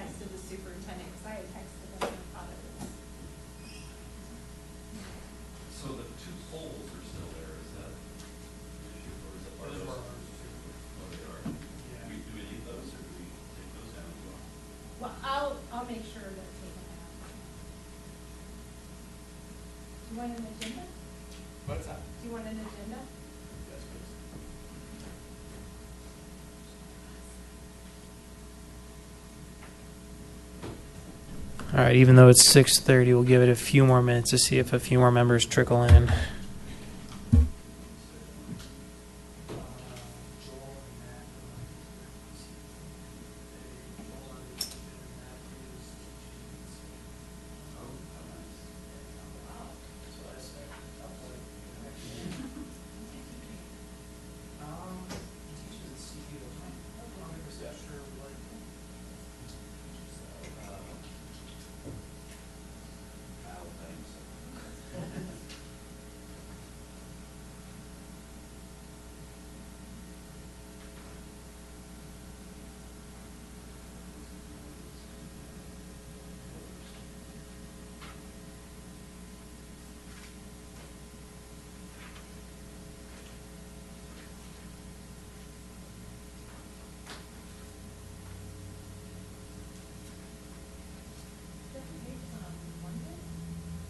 texted the superintendent, because I had texted him and thought it was. So the two poles are still there, is that an issue, or is it part of those? Oh, they are. Yeah. Do we need those, or do we take those down as well? Well, I'll make sure that it's taken out. Do you want an agenda? What's that? Do you want an agenda? Yes, please. All right, even though it's 6:30, we'll give it a few more minutes to see if a few more members trickle in. Joel and Matt. Oh, how nice. That's what I said. He teaches at CU. I'm not 100% sure what. Kyle, thanks.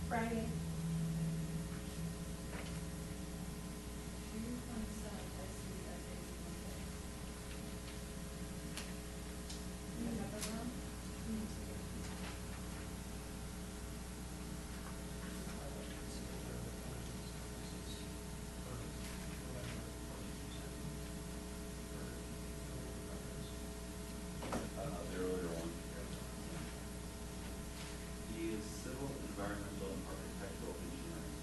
Friday. The earlier one. He is civil, environmental, and architectural engineering.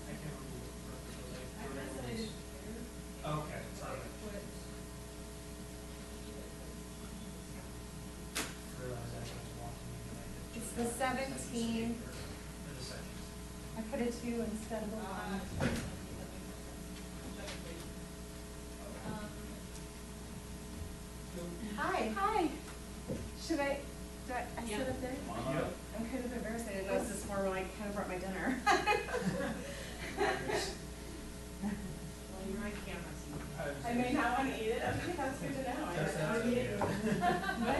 I can't remember what purpose was. Okay, sorry. Realized as I was walking in that I did. It's the 17th. For the second. I put a 2 instead of a 1. Hi. Hi. Should I sit up there? Come on up. I'm kind of embarrassed. I didn't notice this morning when I kind of brought my dinner. Well, you're my camera. I may not want to eat it. Okay, that's good to know. I That's don't want to eat it. What?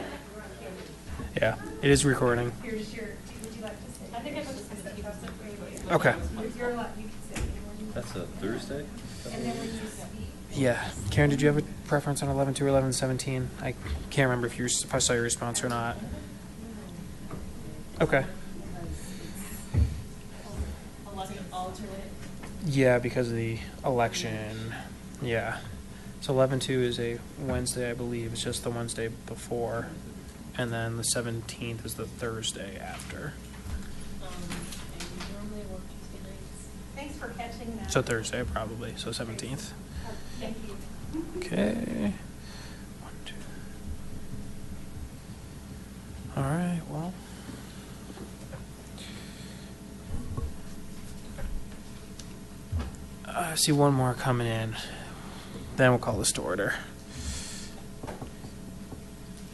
Yeah, it is recording. Here's your, would you like to sit? I think I put this in the keep up. Okay. You're allowed, you can sit anywhere. That's a Thursday? And then when you speak, Yeah. Karen, did you have a preference on 11 to 11:17? I can't remember if I saw your response or not. Okay. 11 alternate. Yeah, because of the election. Yeah. So 11-2 is a Wednesday, I believe. It's just the Wednesday before. And then the 17th is the Thursday after. And we normally work Tuesday nights. thanks for catching that. So Thursday, probably. So 17th. Thank you. Okay. 1, 2. All right, well. I see one more coming in. Then we'll call this to order.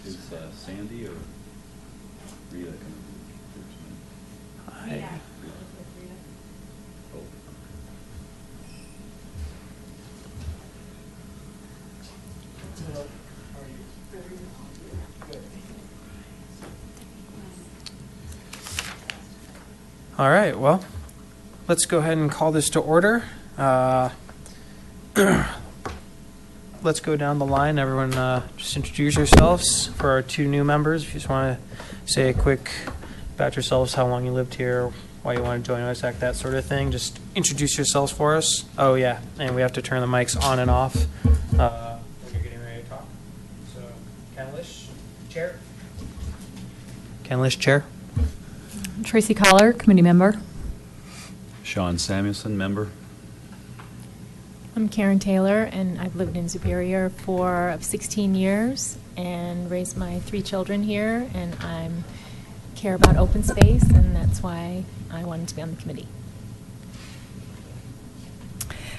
Is Sandy or Rita coming? Yeah. Oh. How are you? Good. All right, well, let's go ahead and call this to order. Let's go down the line. Everyone just introduce yourselves for our 2 new members. If you just want to say a quick about yourselves, how long you lived here, why you want to join OSAC, that sort of thing. Just introduce yourselves for us. Oh, yeah, and we have to turn the mics on and off when you're getting ready to talk. So, Ken Lish, chair. Ken Lish, chair. Tracy Collar, committee member. Sean Samuelson, member. I'm Karen Taylor, and I've lived in Superior for 16 years and raised my 3 children here, and I care about open space, and that's why I wanted to be on the committee.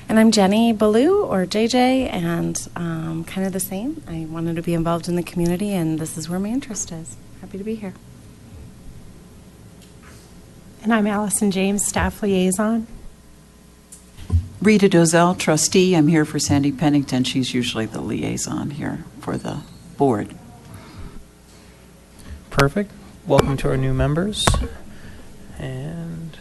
And And I'm Jenny Ballou, or JJ, and kind of the same. I wanted to be involved in the community, and this is where my interest is. Happy to be here. And I'm Allison James, staff liaison. Rita Dozell, trustee. I'm here for Sandy Pennington. She's usually the liaison here for the board. Perfect. Welcome to our new members. And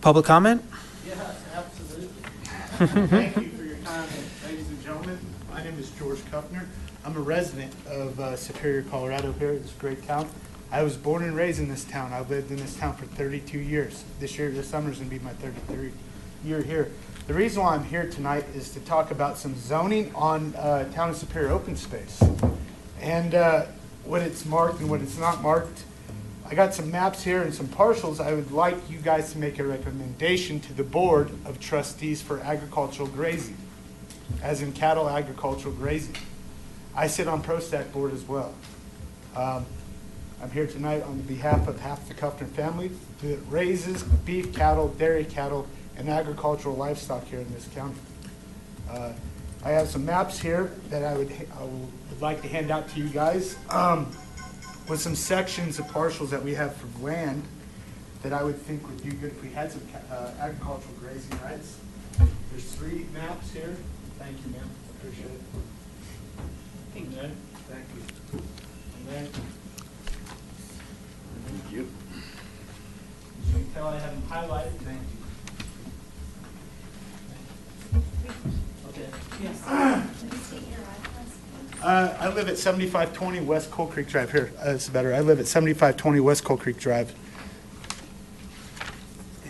public comment? Yes, absolutely. Thank you for your time, ladies and gentlemen. My name is George Kuffner. I'm a resident of Superior, Colorado here, this great town. I was born and raised in this town. I've lived in this town for 32 years. This summer is going to be my 33rd year here. The reason why I'm here tonight is to talk about some zoning on Town of Superior open space. And when it's marked and when it's not marked. I got some maps here and some parcels. I would like you guys to make a recommendation to the Board of Trustees for agricultural grazing, as in cattle agricultural grazing. I sit on ProStack board as well. I'm here tonight on behalf of half the Kuffner family that raises beef cattle, dairy cattle, and agricultural livestock here in this county. I have some maps here that I would like to hand out to you guys with some sections of parcels that we have for land that I would think would do good if we had some agricultural grazing rights. There's 3 maps here. Thank you, ma'am. Appreciate it. Thank you. Thank you. And then, thank you. You can tell I have them highlighted. Thank you. Okay. Yes. I live at 7520 West Coal Creek Drive here. It's better. I live at 7520 West Coal Creek Drive.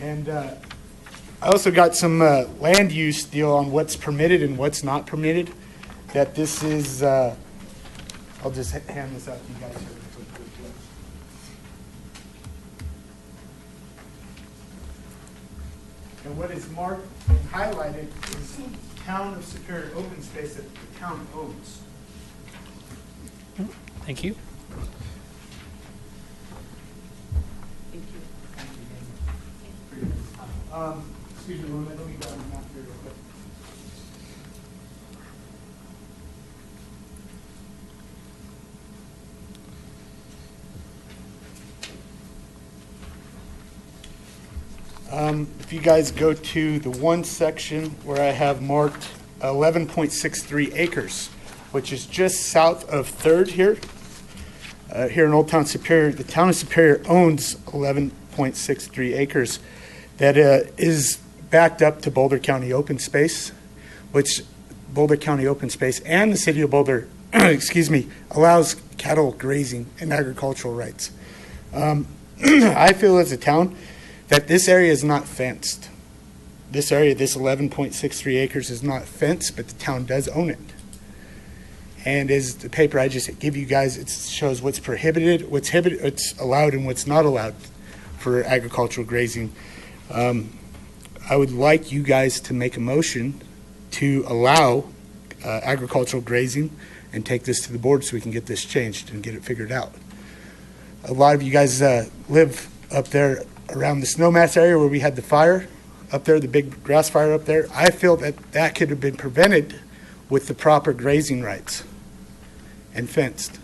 And I also got some land use deal on what's permitted and what's not permitted. That this is, I'll just hand this out to you guys here. And what is marked and highlighted is Town of Superior open space that the town owns. Thank you. Thank you. Excuse me, let me grab the map here real quick. If you guys go to the one section where I have marked 11.63 acres, which is just south of 3rd here. Here in Old Town Superior, the Town of Superior owns 11.63 acres that is backed up to Boulder County Open Space, which Boulder County Open Space and the City of Boulder, excuse me, allows cattle grazing and agricultural rights. I feel as a town that this area is not fenced. This area, this 11.63 acres is not fenced, but the town does own it. And as the paper I just give you guys, it shows what's prohibited, what's allowed, and what's not allowed for agricultural grazing. I would like you guys to make a motion to allow agricultural grazing and take this to the board so we can get this changed and get it figured out. A lot of you guys live up there around the Snowmass area where we had the fire up there, the big grass fire up there. I feel that that could have been prevented with the proper grazing rights and fenced.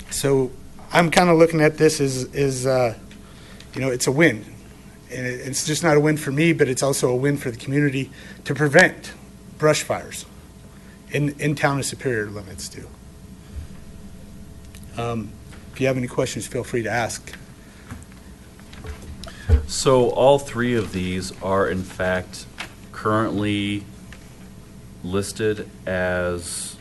So I'm kind of looking at this as you know, it's a win. And it's just not a win for me, but it's also a win for the community to prevent brush fires in Town of Superior limits too. If you have any questions, feel free to ask. So all 3 of these are in fact currently listed as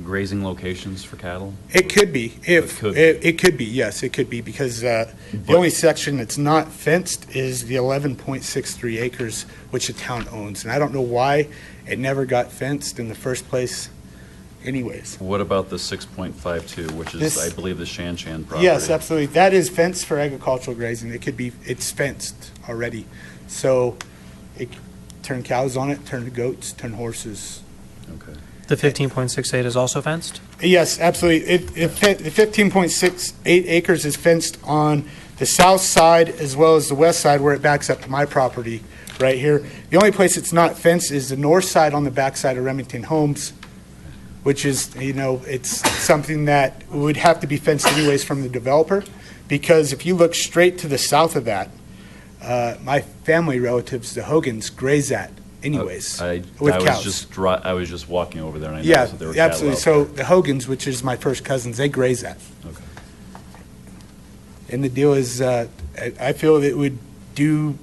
grazing locations for cattle? It could be. It could be, yes, it could be, because the only section that's not fenced is the 11.63 acres, which the town owns. And I don't know why it never got fenced in the first place anyways. What about the 6.52, which is, I believe, the Shan Shan property? Yes, absolutely. That is fenced for agricultural grazing. It could be, it's fenced already. So it turn cows on it, turn goats, turn horses. Okay. The 15.68 is also fenced? Yes, absolutely. The 15.68 acres is fenced on the south side as well as the west side where it backs up to my property right here. The only place it's not fenced is the north side on the backside of Remington Homes, which is, it's something that would have to be fenced anyways from the developer, because if you look straight to the south of that, my family relatives, the Hogans, graze that anyways with cows. I was just walking over there and I Yeah, noticed that there were cattle absolutely. out So there. the Hogans, which is my first cousins, they graze that. Okay. And the deal is, I feel it would do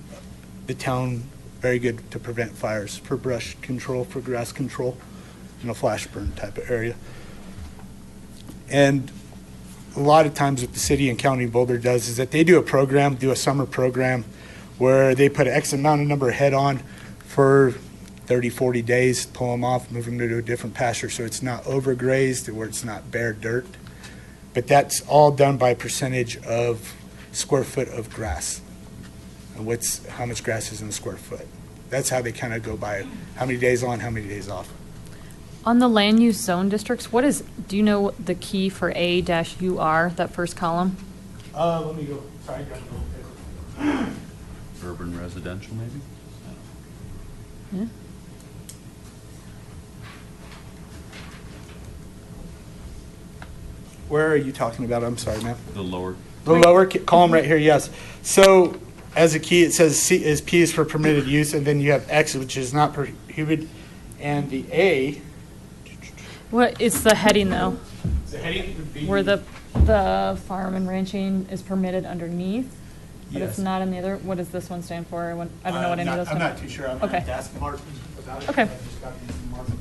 the town very good to prevent fires, for brush control, for grass control, in a flash burn type of area. And a lot of times what the city and county of Boulder does is that they do a summer program where they put X amount of number of head on for 30, 40 days, pull them off, move them to a different pasture so it's not overgrazed, where it's not bare dirt. But that's all done by percentage of square foot of grass. And how much grass is in a square foot. That's how they kind of go by how many days on, how many days off. On the land use zone districts, do you know the key for A-UR, that first column? Let me go. Sorry, I got a little paper. Urban residential, maybe? Yeah. Where are you talking about? I'm sorry, ma'am. The lower. The lower column right here, yes. So as a key, it says P is for permitted use, and then you have X, which is not prohibited, and the A. What, it's the heading though, The heading would be where the farm and ranching is permitted underneath, but Yes. it's not in the other. What does this one stand for? I don't know what any of those I'm stand not too sure. I'm Okay. going to ask Martin about it. Okay. I just got these from Martin.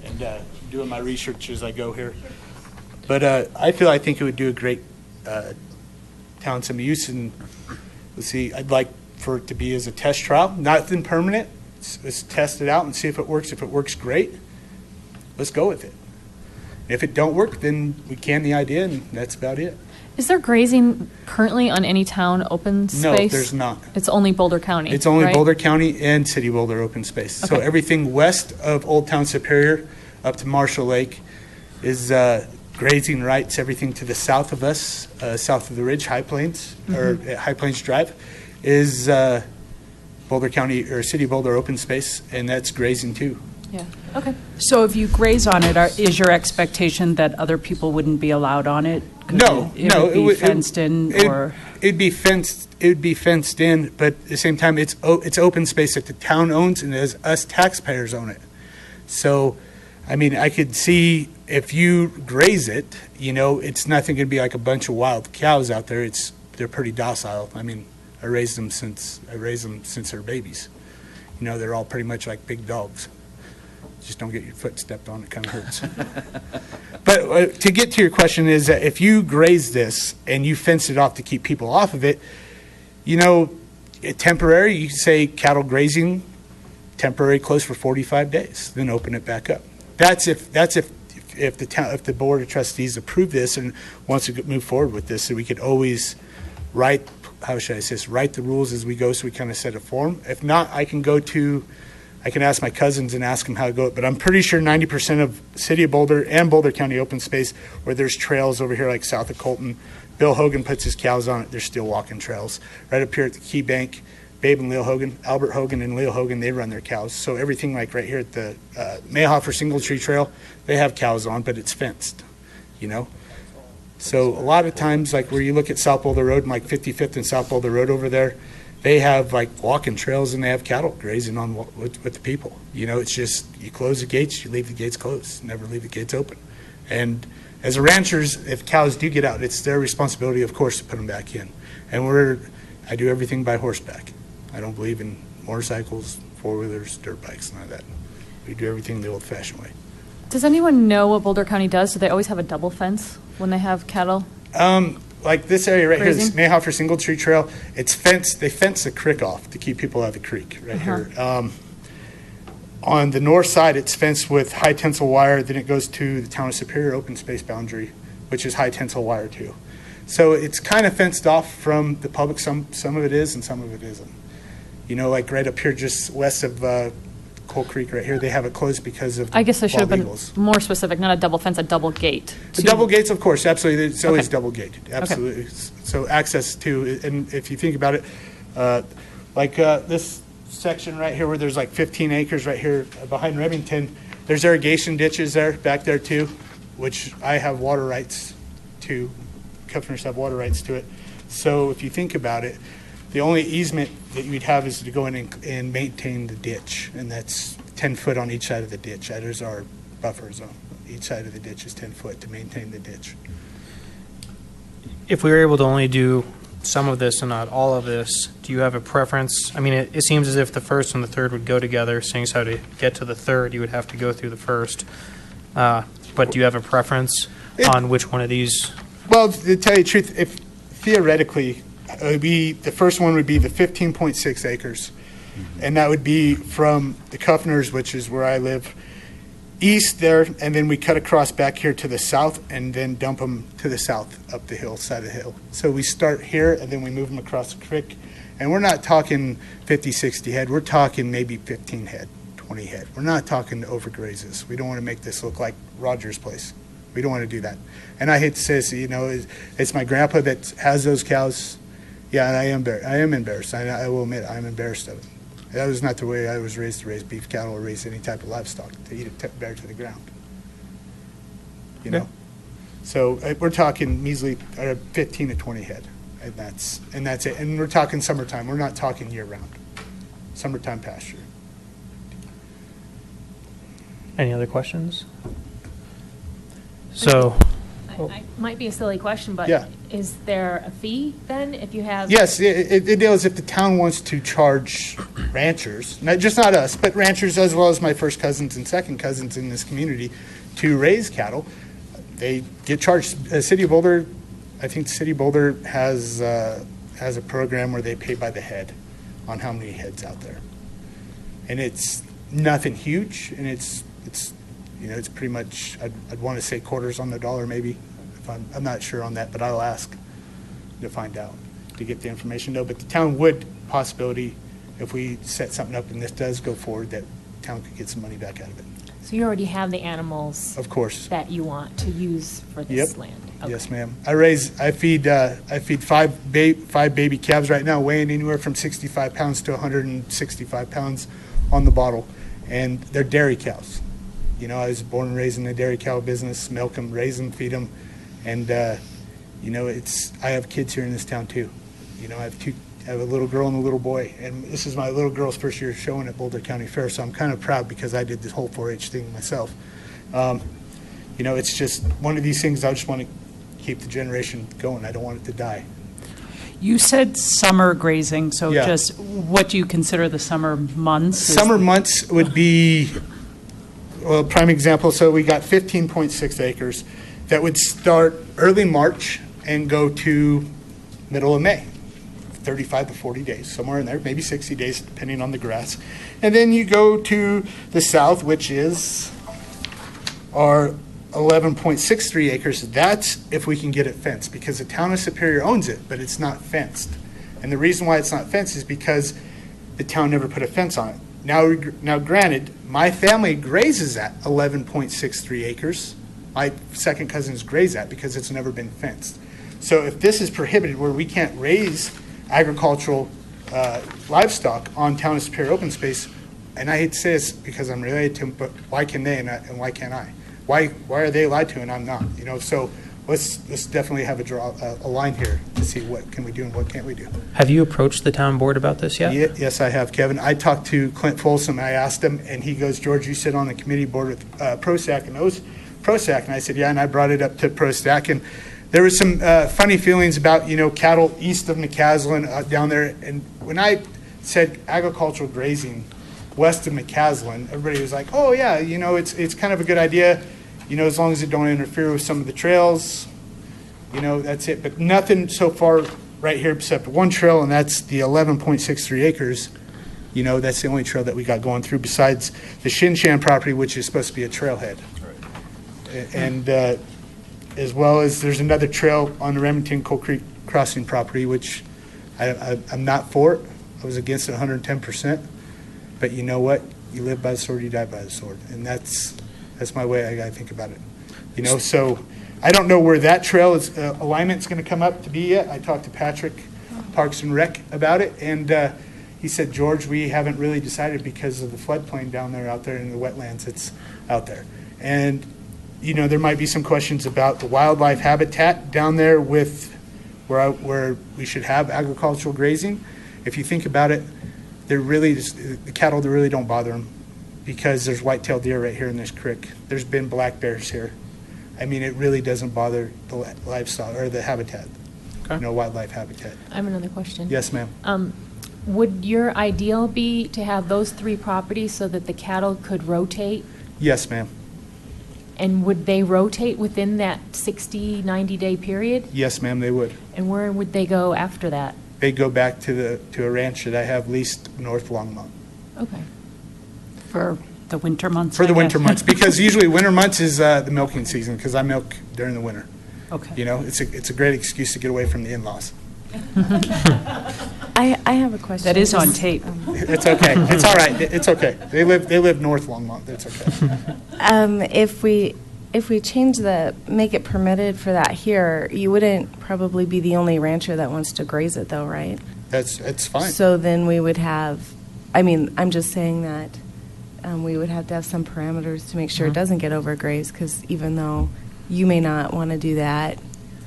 And doing my research as I go here. But I think it would do a great town some use. And let's see, I'd like for it to be as a test trial, nothing permanent. Let's test it out and see if it works. If it works, great. Let's go with it. If it don't work, then we can the idea, and that's about it. Is there grazing currently on any town open space? No, there's not. It's only Boulder County. It's only right? Boulder County and City Boulder open space. So Okay. everything west of Old Town Superior up to Marshall Lake is grazing rights. Everything to the south of us, south of the Ridge, High Plains, or High Plains Drive, is Boulder County or City Boulder open space, and that's grazing too. Yeah. Okay. So if you graze on it, is your expectation that other people wouldn't be allowed on it? 'Cause No, it no, would be fenced in, or it'd be fenced. It would be fenced in, but at the same time, it's open space that the town owns, and as us taxpayers own it. So, I mean, I could see if you graze it, it's nothing going to be like a bunch of wild cows out there. They're pretty docile. I mean, I raised them since they're babies. They're all pretty much like big dogs. Just don't get your foot stepped on, it kind of hurts. But to get to your question is that if you graze this and you fence it off to keep people off of it, temporary, you can say cattle grazing, temporary close for 45 days, then open it back up. That's if the board of trustees approve this and wants to move forward with this, so we could always write the rules as we go, so we kind of set a form. If not, I can ask my cousins and ask them how to go. But I'm pretty sure 90% of City of Boulder and Boulder County open space, where there's trails over here like south of Colton, Bill Hogan puts his cows on it, there's still walking trails. Right up here at the Key Bank, Babe and Leo Hogan, Albert Hogan and Leo Hogan, they run their cows. So everything like right here at the Mayhofer Single Tree Trail, they have cows on, but it's fenced, So a lot of times, like where you look at South Boulder Road, and like 55th and South Boulder Road over there, they have like walking trails and they have cattle grazing on with the people. It's just you close the gates, you leave the gates closed, never leave the gates open. And as a ranchers, if cows do get out, it's their responsibility, of course, to put them back in. And I do everything by horseback. I don't believe in motorcycles, four-wheelers, dirt bikes, none of that. We do everything the old-fashioned way. Does anyone know what Boulder County does? Do they always have a double fence when they have cattle? Like this area right Grazing? here, this Mayhofer Single Tree Trail, it's fenced. They fence the creek off to keep people out of the creek right here. On the north side, it's fenced with high tensile wire. Then it goes to the Town of Superior open space boundary, which is high tensile wire too. So it's kind of fenced off from the public. Some of it is and some of it isn't. Like right up here just west of Coal Creek right here, they have it closed because of I guess I should have wild been eagles. more specific, not a double fence, a double gate. The to- double gates, of course, absolutely. It's always Okay. double gated, absolutely. So access to, and if you think about it, this section right here where there's like 15 acres right here behind Remington, there's irrigation ditches there, back there too, which I have water rights to. Customers have water rights to it. So if you think about it, the only easement that you'd have is to go in and maintain the ditch, and that's 10 foot on each side of the ditch. That is our buffer zone. Each side of the ditch is 10 foot to maintain the ditch. If we were able to only do some of this and not all of this, do you have a preference? I mean, it seems as if the first and the third would go together, seeing as how to get to the third, you would have to go through the first. But do you have a preference on which one of these? Well, to tell you the truth, if theoretically, it would be, the first one would be the 15.6 acres. And that would be from the Kuffners, which is where I live, east there, and then we cut across back here to the south and then dump them to the south up the hill, side of the hill. So we start here and then we move them across the creek. And we're not talking 50, 60 head. We're talking maybe 15 head, 20 head. We're not talking overgrazes. We don't want to make this look like Roger's place. We don't want to do that. And I hate to say this, you know, it's my grandpa that has those cows. Yeah, and I am embarrassed. I will admit I'm embarrassed of it. That was not the way I was raised, to raise beef cattle or raise any type of livestock, to eat it bare to the ground. You know? So we're talking measly 15 to 20 head, and that's it. And we're talking summertime. We're not talking year-round. Summertime pasture. Any other questions? So, I might be a silly question, but Yeah. is there a fee then if you have? Yes, it deals if the town wants to charge ranchers, not us, but ranchers as well as my first cousins and second cousins in this community to raise cattle. They get charged. City of Boulder, I think the City of Boulder has a program where they pay by the head on how many heads out there. And it's nothing huge, and it's you know, it's pretty much, I'd want to say quarters on the dollar maybe. If I'm not sure on that, but I'll ask to find out, to get the information. No, but the town would, possibility, if we set something up and this does go forward, that town could get some money back out of it. So you already have the animals Of course. that you want to use for this land? Yes, Okay. ma'am. I feed five baby calves right now, weighing anywhere from 65 pounds to 165 pounds on the bottle, and they're dairy cows. You know, I was born and raised in the dairy cow business, milk them, raise them, feed them, and you know, I have kids here in this town too. You know, I have a little girl and a little boy, and this is my little girl's first year showing at Boulder County Fair, so I'm kind of proud because I did this whole 4-H thing myself. You know, it's just one of these things I just want to keep the generation going. I don't want it to die. You said summer grazing, so Yeah. just what do you consider the summer months? Summer months would be, well, prime example, so we got 15.6 acres that would start early March and go to middle of May, 35 to 40 days, somewhere in there, maybe 60 days, depending on the grass. And then you go to the south, which is our 11.63 acres. That's if we can get it fenced, because the town of Superior owns it, but it's not fenced. And the reason why it's not fenced is because the town never put a fence on it. Now granted, my family grazes at 11.63 acres. My second cousins graze that because it's never been fenced. So if this is prohibited, where we can't raise agricultural livestock on town of Superior open space, and I hate to say this because I'm related to them, but why can they and why can't I? Why are they allowed to and I'm not? You know, so let's definitely have a line here to see what can we do and what can't we do. have you approached the town board about this yet? Yes, I have, Kevin. I talked to Clint Folsom. I asked him, and he goes, "George, you sit on the committee board with ProStack and those ProStack," and I said, "Yeah," and I brought it up to ProStack, and there was some funny feelings about, you know, cattle east of McCaslin down there, and when I said agricultural grazing west of McCaslin, everybody was like, "Oh yeah, you know, it's kind of a good idea, you know, as long as it don't interfere with some of the trails, you know, that's it." But nothing so far right here except one trail, and that's the 11.63 acres. You know, that's the only trail that we got going through besides the Shinshan property, which is supposed to be a trailhead. And as well as there's another trail on the Remington Coal Creek Crossing property, which I'm not for it. I was against it 110%. But you know what? You live by the sword, you die by the sword. And that's my way I think about it. You know, so I don't know where that trail is, alignment's going to come up to be yet. I talked to Patrick, Parks and Rec, about it, and he said, George, we haven't really decided because of the floodplain down there, out there in the wetlands, it's out there. And, you know, there might be some questions about the wildlife habitat down there with where we should have agricultural grazing. If you think about it, they're really, the cattle, they really don't bother them because there's white-tailed deer right here in this creek. There's been black bears here. I mean, it really doesn't bother the livestock or the habitat, Okay. you know, wildlife habitat. I have another question. Yes, ma'am. Would your ideal be to have those 3 properties so that the cattle could rotate? Yes, ma'am. And would they rotate within that 60, 90-day period? Yes, ma'am, they would. And where would they go after that? They go back to a ranch that I have leased North Longmont. Okay. For the winter months? For the I winter guess. months, because usually winter months is the milking season, because I milk during the winter. Okay. You know, it's a great excuse to get away from the in-laws. I have a question. That is on Just, tape. It's okay. It's all right. It's okay. They live North Longmont. It's okay. If we change make it permitted for that here, you wouldn't probably be the only rancher that wants to graze it though, right? It's fine. So then we would have, I mean, I'm just saying that we would have to have some parameters to make sure it doesn't get overgrazed, because even though you may not want to do that,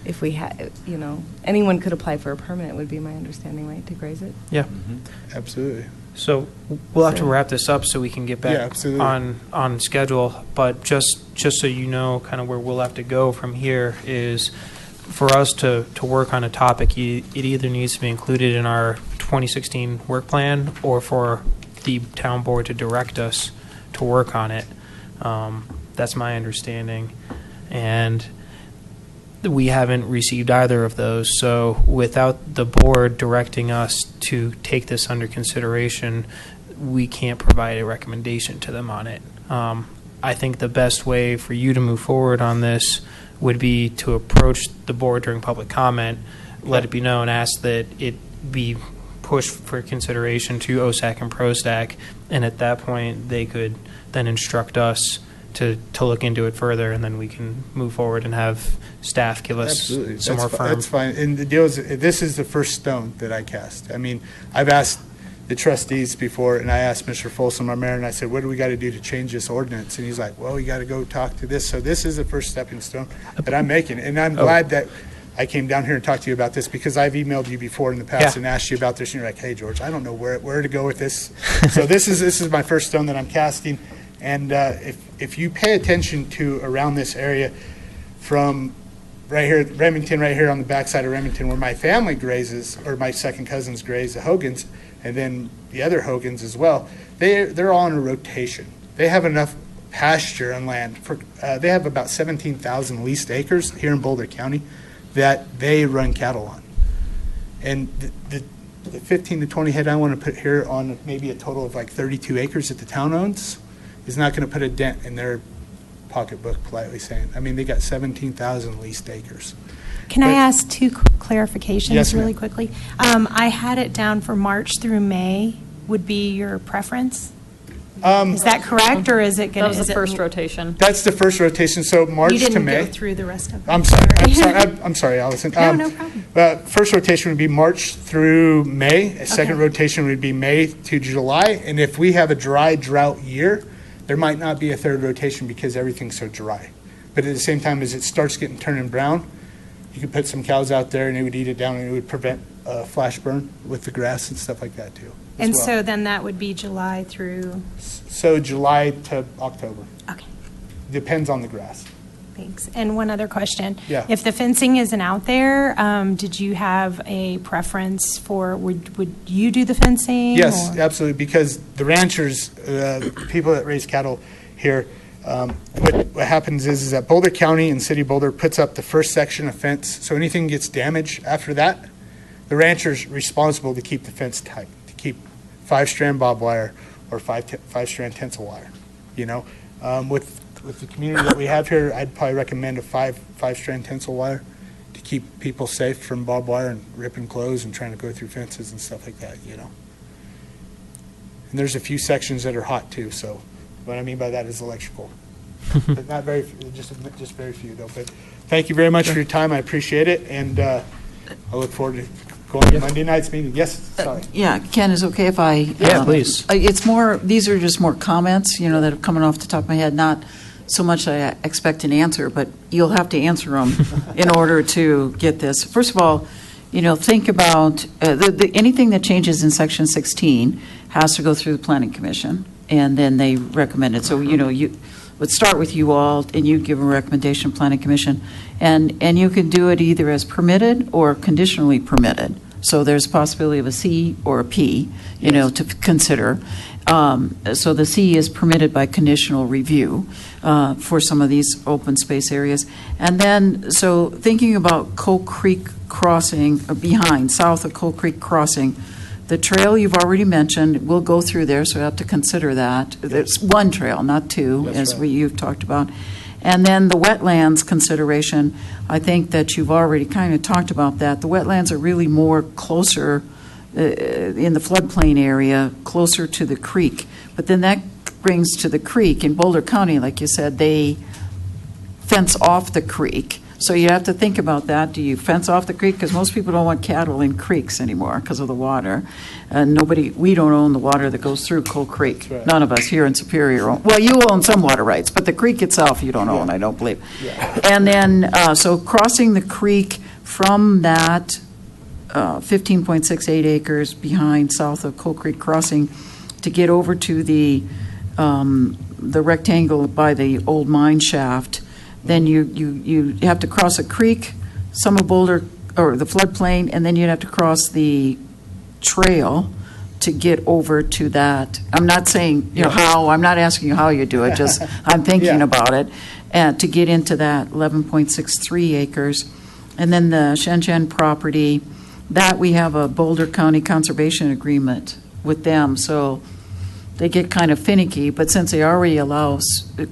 if we had, you know, anyone could apply for a permit, would be my understanding, right, to graze it? Yeah. Absolutely. So we'll have to So- wrap this up so we can get Yeah, back absolutely. on schedule. But just so you know, kind of where we'll have to go from here is for us to work on a topic, it either needs to be included in our 2016 work plan or for the town board to direct us to work on it. That's my understanding. And we haven't received either of those. So without the board directing us to take this under consideration, we can't provide a recommendation to them on it. I think the best way for you to move forward on this would be to approach the board during public comment, let it be known, ask that it be pushed for consideration to OSAC and PROSAC, and at that point, they could then instruct us to look into it further, and then we can move forward and have staff give us Absolutely. some more firm. That's fine. And the deal is, this is the first stone that I cast. I mean, I've asked the trustees before, and I asked Mr. Folsom, our mayor, and I said, what do we got to do to change this ordinance? And he's like, well, you got to go talk to this. So this is the first stepping stone that I'm making. And I'm glad that I came down here and talked to you about this, because I've emailed you before in the past Yeah. and asked you about this, and you're like, hey, George, I don't know where to go with this. So this is my first stone that I'm casting. And if you pay attention to around this area, from right here, Remington, right here on the backside of Remington, where my family grazes, or my second cousins graze, the Hogans, and then the other Hogans as well, they're all in a rotation. They have enough pasture and land. They have about 17,000 leased acres here in Boulder County that they run cattle on. And the 15 to 20 head I want to put here on maybe a total of like 32 acres that the town owns is not going to put a dent in their pocketbook, politely saying. I mean, they got 17,000 leased acres. Can I But- ask two clarifications Yes, ma'am. really quickly? I had it down for March through May would be your preference. Is that correct, or is it going That to? was the first rotation. That's the first rotation, so March You to didn't May. go through the rest of them. I'm sorry, I'm sorry, Allison. No, no problem. First rotation would be March through May. A second rotation would be May to July. And if we have a dry drought year, there might not be a third rotation because everything's so dry. But at the same time, as it starts getting turning brown, you could put some cows out there and it would eat it down, and it would prevent flash burn with the grass and stuff like that too. as And well. so then that would be July through, So July to October. okay, Depends on the grass. thanks. And one other question. Yeah. If the fencing isn't out there, did you have a preference for, would you do the fencing? Yes, or- absolutely, because the ranchers, people that raise cattle here, what happens is that Boulder County and City of Boulder puts up the first section of fence, so anything gets damaged after that, the rancher's responsible to keep the fence tight, to keep 5-strand barbed wire or 5-strand tensile wire, you know? With the community that we have here, I'd probably recommend a 5-strand tensile wire to keep people safe from barbed wire and ripping clothes and trying to go through fences and stuff like that, you know? And there's a few sections that are hot too, so what I mean by that is electrical. But not very, just very few though. But thank you very much for your time. I appreciate it, and I look forward to going to Monday night's meeting. Yes, sorry. Yeah, Ken, is it okay if I? Yeah, please. It's more, these are just more comments, that are coming off the top of my head, not so much I expect an answer, but you'll have to answer them in order to get this. First of all, think about, anything that changes in Section 16 has to go through the Planning Commission, and then they recommend it. So, you would start with you all, and you give a recommendation, Planning Commission, and you can do it either as permitted or conditionally permitted. So there's a possibility of a C or a P, to consider. So the C is permitted by conditional review for some of these open space areas. And then, so thinking about Coal Creek Crossing, south of Coal Creek Crossing, the trail you've already mentioned, we'll go through there, so we have to consider that. There's one trail, not two, That's as right. you've talked about. And then the wetlands consideration, I think that you've already kind of talked about that. The wetlands are really more closer in the floodplain area, closer to the creek. But then that brings to the creek. In Boulder County, like you said, they fence off the creek. So you have to think about that. Do you fence off the creek? Because most people don't want cattle in creeks anymore because of the water. We don't own the water that goes through Coal Creek. That's right. None of us here in Superior own. Well, you own some water rights, but the creek itself you don't own, I don't believe. Yeah. And then, so crossing the creek from that 15.68 acres behind south of Coal Creek Crossing to get over to the rectangle by the old mine shaft, then you have to cross a creek, some of Boulder, or the floodplain, and then you'd have to cross the trail to get over to that. I'm not saying, how, I'm not asking you how you do it, just I'm thinking Yeah. about it, and to get into that 11.63 acres. And then the Shenzhen property, that we have a Boulder County Conservation Agreement with them, so they get kind of finicky, but since they already allow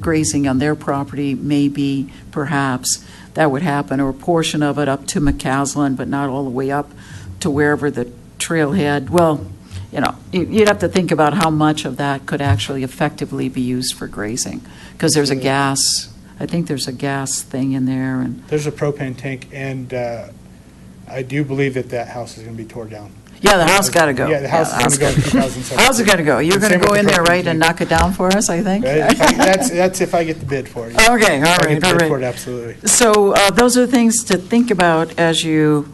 grazing on their property, maybe, perhaps, that would happen, or a portion of it up to McCaslin, but not all the way up to wherever the trailhead, well, you'd have to think about how much of that could actually effectively be used for grazing, because there's a gas, I think there's a gas thing in there, and There's a propane tank, and I do believe that house is going to be torn down. yeah, the house got to go. Yeah, the house is going to go in 2017. House is got to go. You're And going to same with go the in there, propane right, and tank. knock it down for us, I think? That's if I get the bid for it. Okay, all If I get right, the all bid for it, right. absolutely. So those are things to think about as you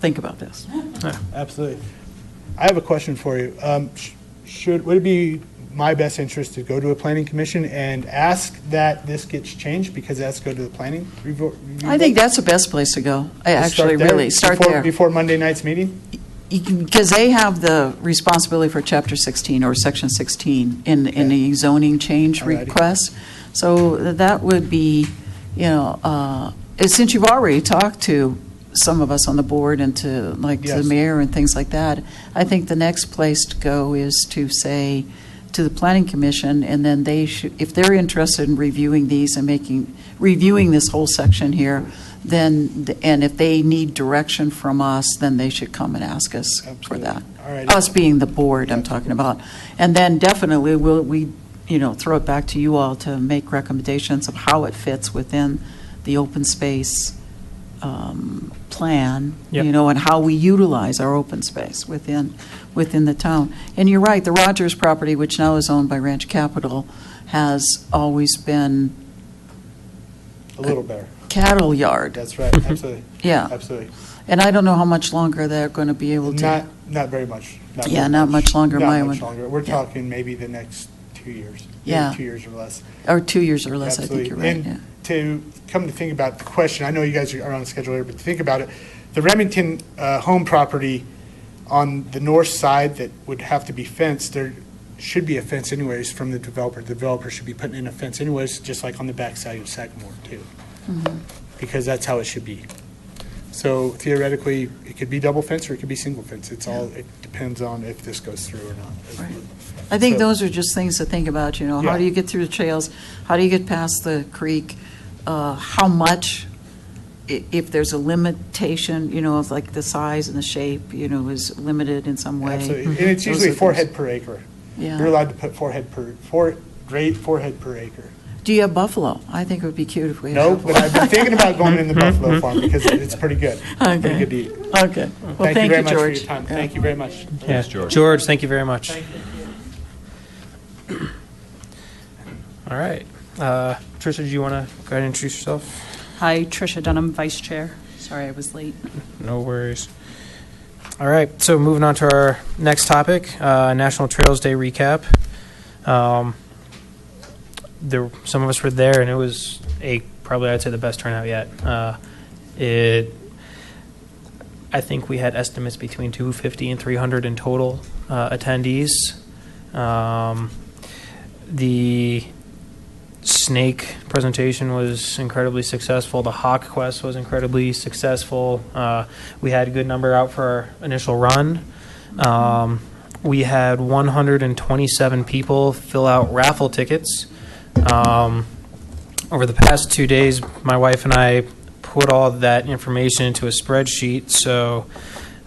think about this. Absolutely. I have a question for you. Would it be my best interest to go to a planning commission and ask that this gets changed because it has to go to the planning review? I think that's the best place to go. Actually, there really, start before- there. Before Monday night's meeting? Because they have the responsibility for Chapter 16 or Section 16 in the zoning change Alrighty. request. So that would be, since you've already talked to some of us on the board and to the Yes. mayor and things like that, I think the next place to go is to say to the planning commission, and then they should, if they're interested in reviewing these and reviewing this whole section here, then, and if they need direction from us, then they should come and ask us for Absolutely. that. All right. Us being the board I'm talking about. And then definitely we throw it back to you all to make recommendations of how it fits within the open space plan, Yep. and how we utilize our open space within the town. And you're right, the Rogers property, which now is owned by Ranch Capital, has always been A little better. cattle yard. That's right, absolutely. Yeah. Absolutely. And I don't know how much longer they're going to be able to. Not very much. Yeah, not much longer, Not my much one. longer. We're Yeah. talking maybe the next 2 years. Maybe Yeah. 2 years or less. Or 2 years or less, I think Absolutely. you're right. And Yeah. to come to think about the question, I know you guys are on the schedule here, but to think about it, the Remington home property on the north side that would have to be fenced, there should be a fence anyways from the developer. The developer should be putting in a fence anyways, just like on the backside of Sagamore too. Mm-hmm. Because that's how it should be. So theoretically, it could be double fence or it could be single fence. It depends on if this goes through or not. Right. I think So- those are just things to think about, how Yeah. do you get through the trails? How do you get past the creek? How much if there's a limitation, you know, of like the size and the shape, you know, is limited in some way. Absolutely. And it's Those usually are 4 things- head per acre. Yeah. You're allowed to put 4 head per acre. Do you have buffalo? I think it would be cute if we had No, buffalo. but I've been thinking about going in the buffalo farm because it's pretty good. Okay. Pretty good to eat. Okay. Well, Thank you very much for George. your time. Yeah. Thank you very much. Yeah. George. George, thank you very much. All right. Tricia, do you want to go ahead and introduce yourself? Hi, Tricia Dunham, Vice Chair. Sorry I was late. No worries. All right, so moving on to our next topic, National Trails Day recap. Some of us were there, and it was probably I'd say the best turnout yet. I think we had estimates between 250 and 300 in total attendees. The snake presentation was incredibly successful. The Hawk Quest was incredibly successful. We had a good number out for our initial run. We had 127 people fill out raffle tickets. Over the past 2 days, my wife and I put all that information into a spreadsheet. So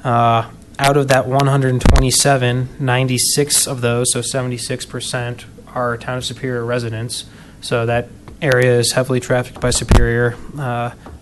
out of that 127, 96 of those, so 76%, are Town of Superior residents. So that area is heavily trafficked by Superior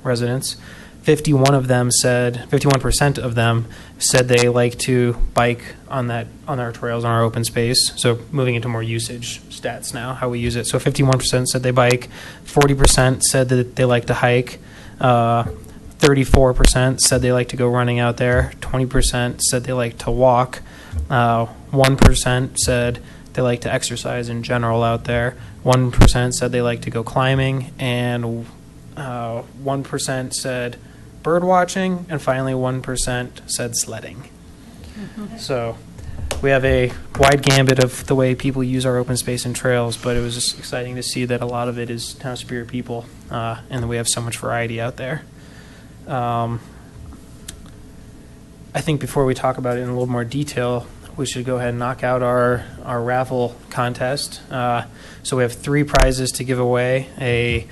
residents. 51% of them said they like to bike on our trails on our open space. So moving into more usage stats now, how we use it. So 51% said they bike, 40% said that they like to hike, 34% said they like to go running out there, 20% said they like to walk, 1% said they like to exercise in general out there, 1% said they like to go climbing, and 1% said bird watching, and finally 1% said sledding. So we have a wide gambit of the way people use our open space and trails, but it was just exciting to see that a lot of it is Town of Superior people, and that we have so much variety out there. I think before we talk about it in a little more detail, we should go ahead and knock out our raffle contest. So we have 3 prizes to give away: a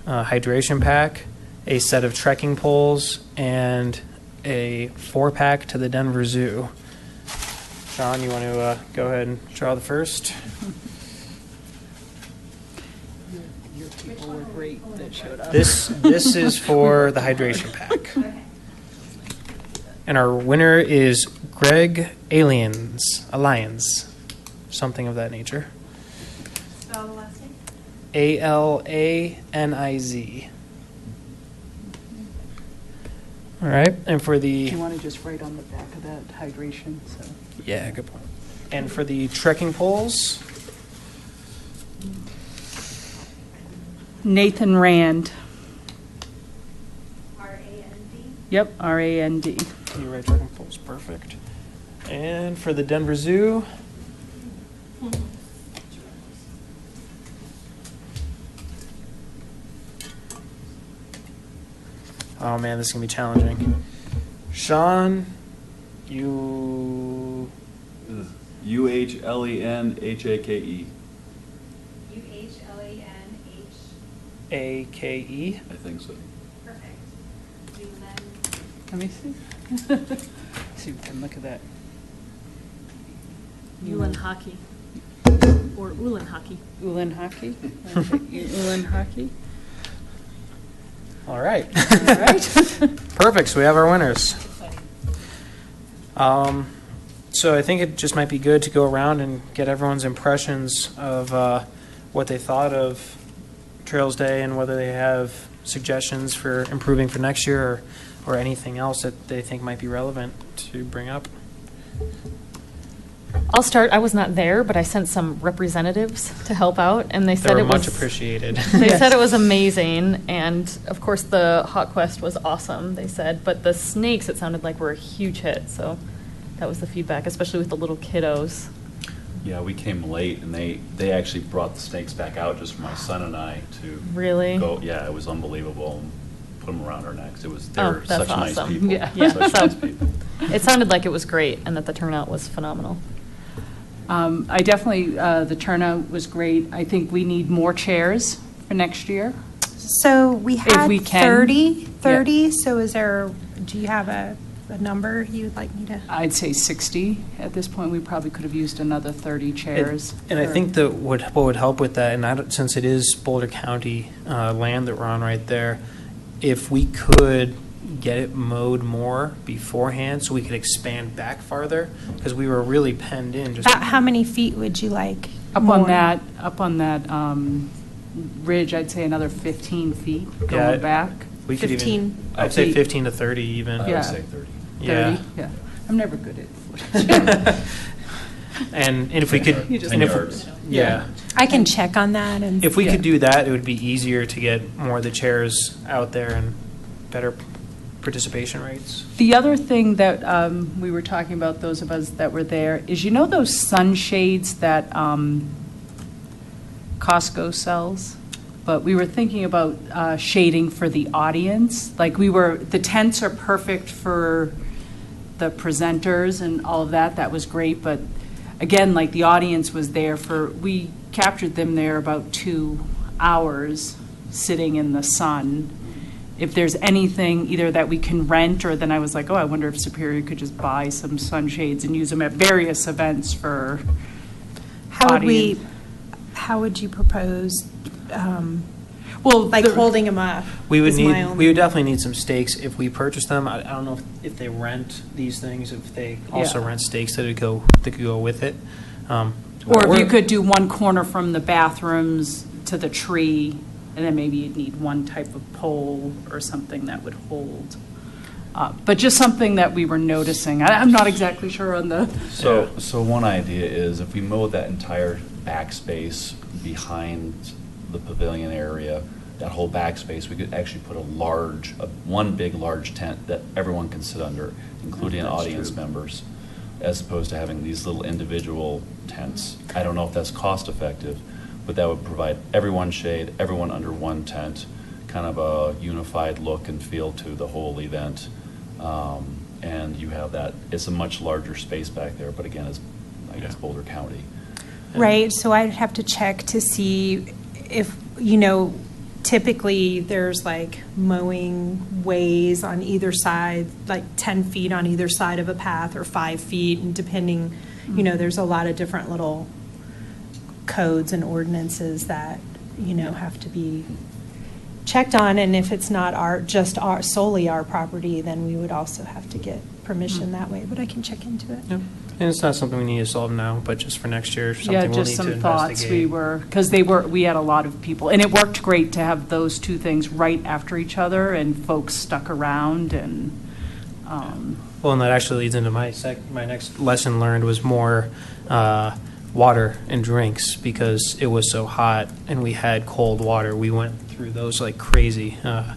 hydration pack, a set of trekking poles, and a 4-pack to the Denver Zoo. Sean, you want to go ahead and draw the first? Your people were great that showed up. This is for the hydration pack. And our winner is Greg Alliance, something of that nature. Spell the last name. Alaniz. All right, and for the... Do you want to just write on the back of that hydration? So. Yeah, good point. And for the trekking poles, Nathan Rand. R-A-N-D. Yep, R-A-N-D. you write trekking poles, perfect. And for the Denver Zoo, oh man, this is gonna be challenging. Sean, you UHLENHAKE. U-H-L-A-N-H. A-K-E. I think so. Perfect. Let me see. See, we can look at that. Ulan hockey. Or Ulan hockey. Ulan hockey. Ulan hockey. All right. All right. Perfect. So we have our winners. So I think it just might be good to go around and get everyone's impressions of what they thought of Trails Day and whether they have suggestions for improving for next year or anything else that they think might be relevant to bring up. I'll start. I was not there, but I sent some representatives to help out, and they They said were it much was appreciated. They said it was amazing, and of course the Hawk Quest was awesome. They said, but the snakes, it sounded like were a huge hit. So that was the feedback, especially with the little kiddos. Yeah, we came late, and they actually brought the snakes back out just for my son and I to Really? go. Yeah, it was unbelievable. Put them around our necks. They Oh, were that's such nice awesome. people. Yeah. Such So nice people. it sounded like it was great, and that the turnout was phenomenal. I definitely, the turnout was great. I think we need more chairs for next year. So we had we can. 30, so do you have a number you'd like me to? I'd say 60 at this point. We probably could have used another 30 chairs. And I think that what would help with that, and since it is Boulder County land that we're on right there, if we could get it mowed more beforehand so we could expand back farther, because we were really penned in. Just About how many feet would you like? Up more? on that ridge, I'd say another 15 feet Yeah, going back. we could 15. even, I'd say Feet. 15 to 30 even. I Yeah. would say 30. 30? Yeah. Yeah. I'm never good at footage. And if we could, You just- and if, yards. yeah. I can check on that and. If we Yeah. could do that, it would be easier to get more of the chairs out there and better participation rates. The other thing that we were talking about, those of us that were there, is those sunshades that Costco sells? But we were thinking about shading for the audience. Like the tents are perfect for the presenters and all of that. That was great. But again, like the audience was there we captured them there about 2 hours sitting in the sun. If there's anything either that we can rent, or then I was like, oh, I wonder if Superior could just buy some sunshades and use them at various events for audience. How would you propose, Well, like holding them up? We would is my only- we would definitely need some stakes if we purchase them. I don't know if they rent these things, if they also Yeah. rent stakes that could go with it. Or if you could do one corner from the bathrooms to the tree, and then maybe you'd need one type of pole or something that would hold. But just something that we were noticing. I'm not exactly sure on the. So one idea is if we mow that entire backspace behind the pavilion area, that whole backspace, we could actually put one big large tent that everyone can sit under, including That's audience true. members, as opposed to having these little individual tents. I don't know if that's cost effective, but that would provide everyone shade, everyone under one tent, kind of a unified look and feel to the whole event. And you have that, it's a much larger space back there, but again, I guess Boulder County. Right, so I'd have to check to see if, typically there's like mowing ways on either side, like 10 feet on either side of a path or 5 feet, and depending, there's a lot of different little codes and ordinances that, have to be checked on, and if it's not solely our property, then we would also have to get permission that way, but I can check into it. Yep. And it's not something we need to solve now, but just for next year, something Yeah, we'll just need some to thoughts. investigate. Because we had a lot of people, and it worked great to have those two things right after each other, and folks stuck around, and, Well, and that actually leads into my next lesson learned was more water and drinks, because it was so hot and we had cold water. We went through those like crazy. I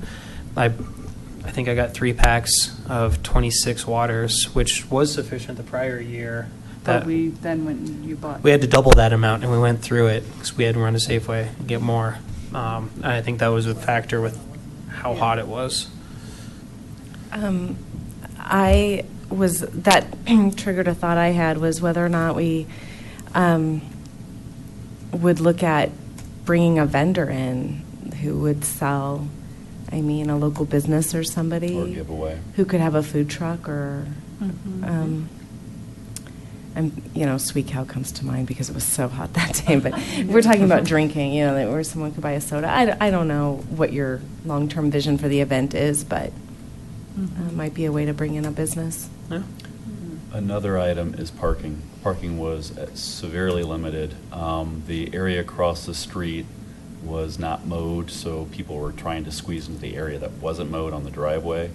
think I got 3 packs of 26 waters, which was sufficient the prior year. but we then when you bought. We had to double that amount, and we went through it because we had to run to Safeway and get more. And I think that was a factor with how hot it was. That triggered a thought I had was whether or not we would look at bringing a vendor in who would sell, a local business or somebody. Or giveaway. Who could have a food truck or, Sweet Cow comes to mind because it was so hot that day. But we're talking about drinking, where someone could buy a soda. I don't know what your long-term vision for the event is, but might be a way to bring in a business. Yeah. Another item is parking. Parking was severely limited. The area across the street was not mowed, so people were trying to squeeze into the area that wasn't mowed on the driveway.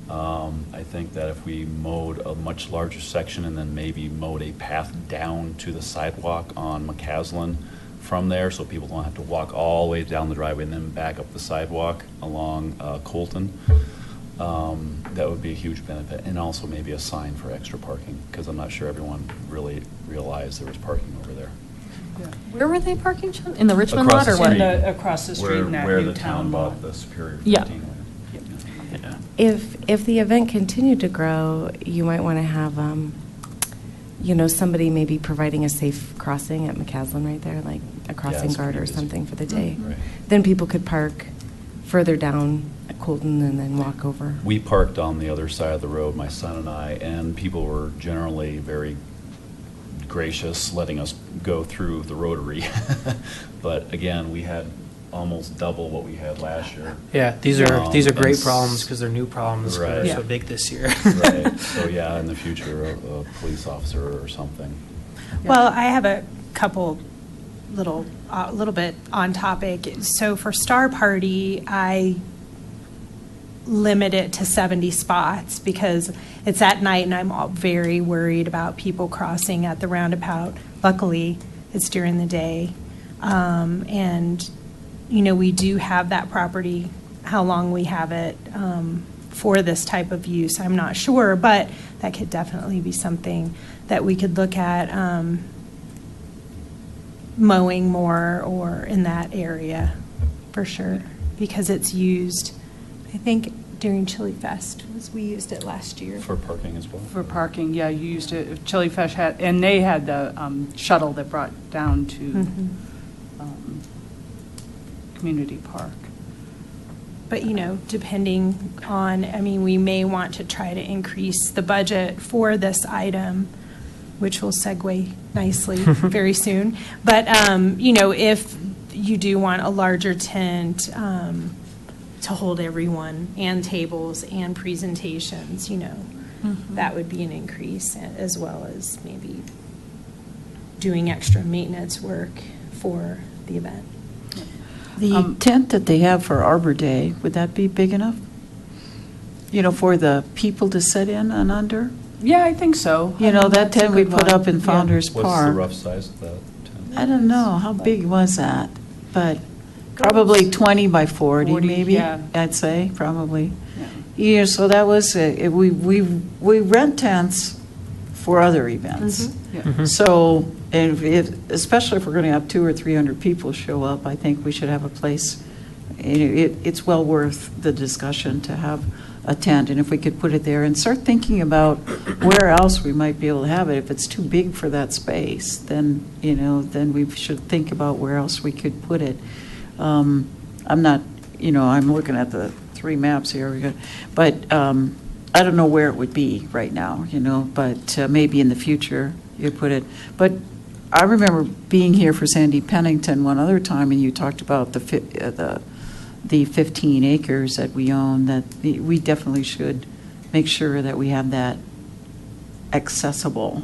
I think that if we mowed a much larger section and then maybe mowed a path down to the sidewalk on McCaslin from there, so people don't have to walk all the way down the driveway and then back up the sidewalk along Colton, that would be a huge benefit. And also maybe a sign for extra parking, because I'm not sure everyone really realized there was parking over there. Where were they parking, Sean? In the Richmond Across lot or the what? street. Across the street in that Where new the town lot. bought the Superior Yeah. 15 land. Yeah. If the event continued to grow, you might want to have, somebody maybe providing a safe crossing at McCaslin right there, like a crossing that's guard pretty or busy. something for the day. Right. Then people could park further down at Colton and then walk over. We parked on the other side of the road, my son and I, and people were generally very gracious, letting us go through the rotary. But again, we had almost double what we had last year. Yeah, these are and great s- problems because they're new problems. 'cause Right. They're so Yeah. big this year. Right, so yeah, in the future, a police officer or something. Well, I have a couple little bit on topic. So for Star Party, I limit it to 70 spots because it's at night and I'm very worried about people crossing at the roundabout. Luckily, it's during the day. And, we do have that property, how long we have it for this type of use, I'm not sure, but that could definitely be something that we could look at mowing more or in that area, for sure, because it's used, I think during Chili Fest, we used it last year. For parking as well? For parking, yeah, you used it, Chili Fish had, and they had the shuttle that brought down to Mhm. Community Park. But, depending on, we may want to try to increase the budget for this item, which will segue nicely very soon. But, if you do want a larger tent to hold everyone and tables and presentations, that would be an increase, as well as maybe doing extra maintenance work for the event. The tent that they have for Arbor Day, would that be big enough? For the people to sit in and under? Yeah, I think so. That That's a tent we good put one. up in Yeah. Founder's What's the Park. rough size of that tent? I don't know, how big was that? But probably 20 by 40, 40, maybe, yeah. I'd say, probably. Yeah. Yeah, so that was, we rent tents for other events. Yeah. So, and especially if we're going to have 200 or 300 people show up, I think we should have a place. It's well worth the discussion to have a tent, and if we could put it there and start thinking about where else we might be able to have it. If it's too big for that space, then, then we should think about where else we could put it. I'm not, I'm looking at the 3 maps here, but I don't know where it would be right now, but maybe in the future you put it. But I remember being here for Sandy Pennington one other time, and you talked about the 15 acres that we own, that we definitely should make sure that we have that accessible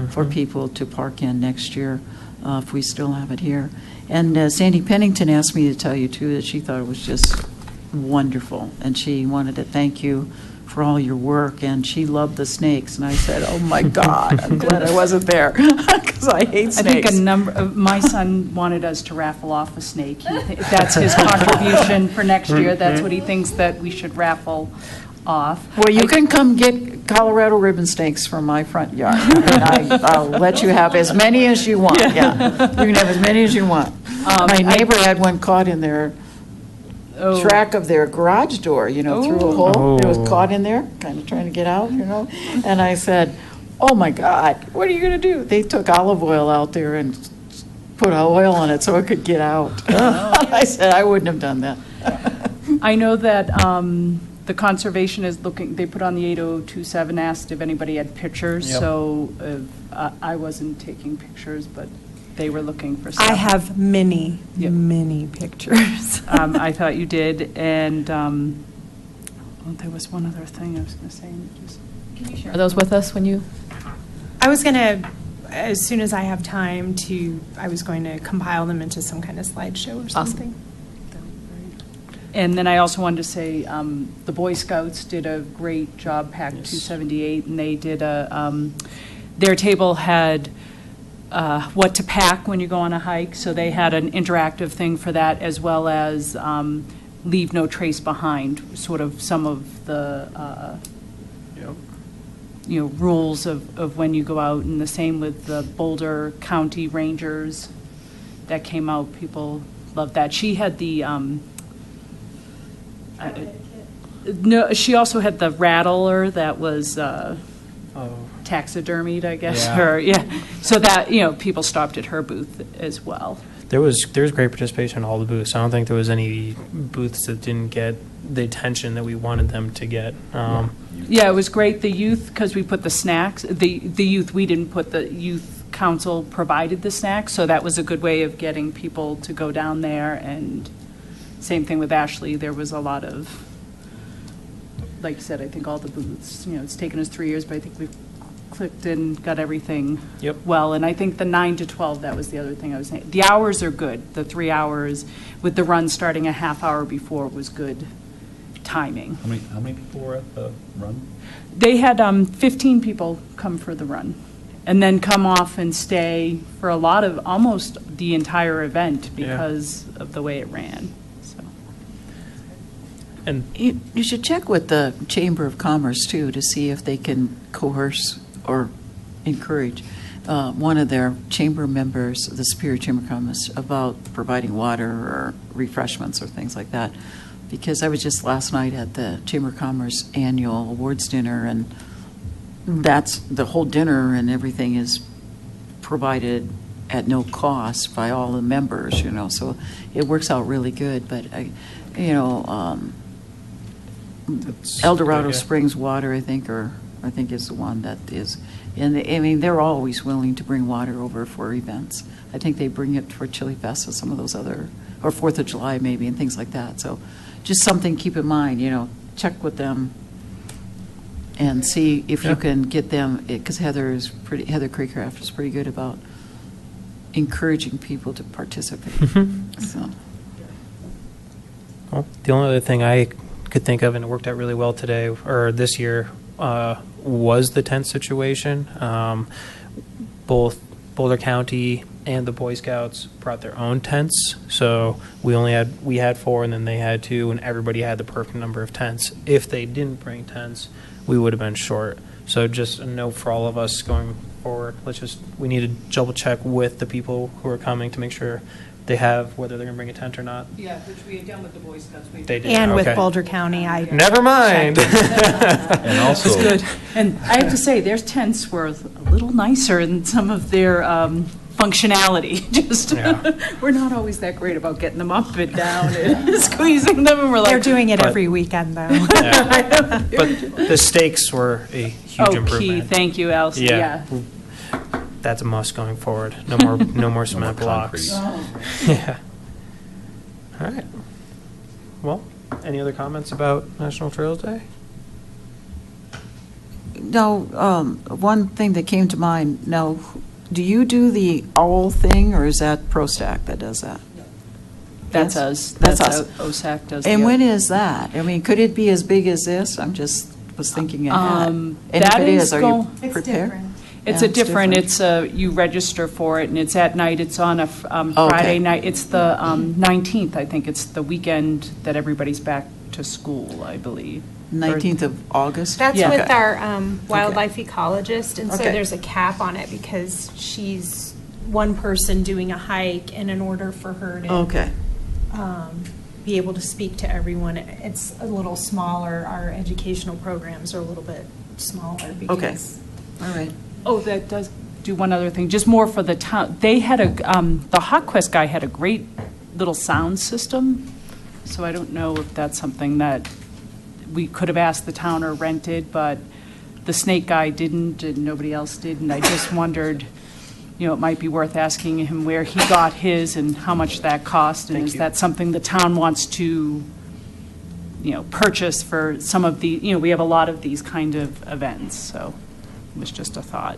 for people to park in next year, if we still have it here. And Sandy Pennington asked me to tell you, too, that she thought it was just wonderful, and she wanted to thank you for all your work, and she loved the snakes. And I said, oh, my God, I'm glad I wasn't there, because I hate snakes. I think my son wanted us to raffle off a snake. That's his contribution for next year. That's what he thinks that we should raffle off. Well, you can come get Colorado ribbon snakes from my front yard, and I'll let you have as many as you want, yeah. You can have as many as you want. My neighbor had one caught in their track of their garage door, through a hole. It was caught in there, kind of trying to get out, And I said, oh, my God, what are you going to do? They took olive oil out there and put oil on it so it could get out. I said, I wouldn't have done that. I know that the conservation is looking, they put on the 8027, asked if anybody had pictures. Yep. So I wasn't taking pictures, but they were looking for stuff. I have many, Yep. many pictures. I thought you did, and there was one other thing I was going to say. Can you share those with us when you? I was going to, as soon as I have time I was going to compile them into some kind of slideshow or something. And then I also wanted to say, the Boy Scouts did a great job, PAC 278, and they did their table had what to pack when you go on a hike, so they had an interactive thing for that, as well as leave no trace behind, sort of some of the rules of when you go out, and the same with the Boulder County Rangers that came out. People loved that. She had the no, she also had the rattler that was taxidermied, I guess. Yeah. So that, people stopped at her booth as well. There was great participation in all the booths. I don't think there was any booths that didn't get the attention that we wanted them to get. Yeah, it was great. The youth, because we put the snacks, the youth, we didn't put, the youth council provided the snacks, so that was a good way of getting people to go down there. And same thing with Ashley. There was a lot of, like you said, I think all the booths, it's taken us 3 years, but I think we've clicked and got everything Yep. well. And I think the 9 to 12, that was the other thing I was saying. The hours are good. The 3 hours with the run starting a half hour before was good timing. How many people were at the run? They had 15 people come for the run and then come off and stay for a lot of, almost the entire event because of the way it ran. So. And You should check with the Chamber of Commerce, too, to see if they can coerce or encourage one of their chamber members, the Superior Chamber of Commerce, about providing water or refreshments or things like that. Because I was just last night at the Chamber of Commerce annual awards dinner, and that's the whole dinner and everything is provided at no cost by all the members, so it works out really good. But El Dorado okay. Springs Water, I think is the one that is, and I mean, they're always willing to bring water over for events. I think they bring it for Chili Fest and some of those other, or 4th of July maybe, and things like that. So just something to keep in mind, check with them and see if you can get them, because Heather Craycraft is pretty good about encouraging people to participate. So. Well, the only other thing I could think of, and it worked out really well today, or this year, was the tent situation. Both Boulder County and the Boy Scouts brought their own tents, so we had 4, and then they had 2, and everybody had the perfect number of tents. If they didn't bring tents, we would have been short. So just a note for all of us going forward. We need to double check with the people who are coming to make sure they have, whether they're going to bring a tent or not. Yeah, which we had done with the Boy Scouts. They did. And with Okay. Boulder County, I. Never mind. And also, That's good. And I have to say, their tents were a little nicer than some of their functionality. Just, Yeah. we're not always that great about getting them up and down and squeezing them, and we're like. They're doing it But- every weekend, though. Yeah. But the stakes were a huge Oh, key. improvement. Thank you, Allison. Yeah. That's a must going forward. No more cement blocks. Yeah. All right. Well, any other comments about National Trails Day? No, one thing that came to mind, now, do you do the owl thing, or is that ProStack that does that? That's Yes? us. That's us. OSAC does. And the when other. is that? I mean, could it be as big as this? Was thinking ahead. And if that it is is, are go- you prepared? It's Yeah, a different, you register for it, and it's at night, it's on a Friday night. It's the 19th, I think. It's the weekend that everybody's back to school, I believe. 19th of August? That's Yeah. with our wildlife ecologist, and so Okay. there's a cap on it because she's one person doing a hike, and in order for her to Okay, be able to speak to everyone, it's a little smaller. Our educational programs are a little bit smaller because. okay, all right. Oh, that does do one other thing, just more for the town. They had the Hot Quest guy had a great little sound system, so I don't know if that's something that we could have asked the town or rented, but the Snake guy didn't, and nobody else did, and I just wondered, it might be worth asking him where he got his and how much that cost, and Thank is you. that something the town wants to, purchase for some of the, we have a lot of these kind of events, so it was just a thought.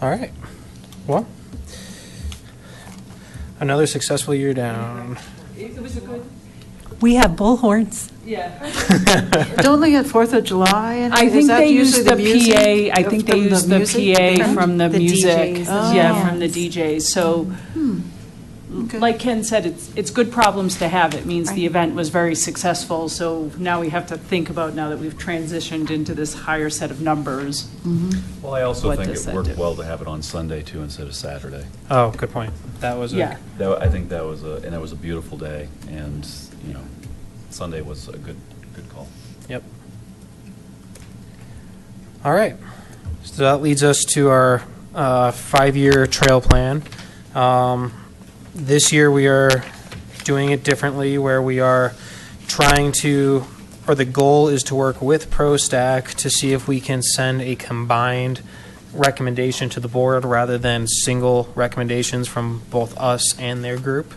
All right. Well, another successful year down. It was a good. We have bullhorns. Yeah. Don't they get 4th of July? And I is think that they use usually the music? PA, I think they From use the music? PA from the The music. DJs and Yeah, bands. from the DJs. So, Okay. like Ken said, it's good problems to have. It means the Right. event was very successful. So now we have to think about, now that we've transitioned into this higher set of numbers. well, I also What think does it that worked do? well to have it on Sunday too instead of Saturday. Oh, good point. That was Yeah. I think that was a beautiful day, and Sunday was a good call. Yep. All right. So that leads us to our 5-year trail plan. This year we are doing it differently, where we are trying to, or the goal is to work with ProStack to see if we can send a combined recommendation to the board rather than single recommendations from both us and their group.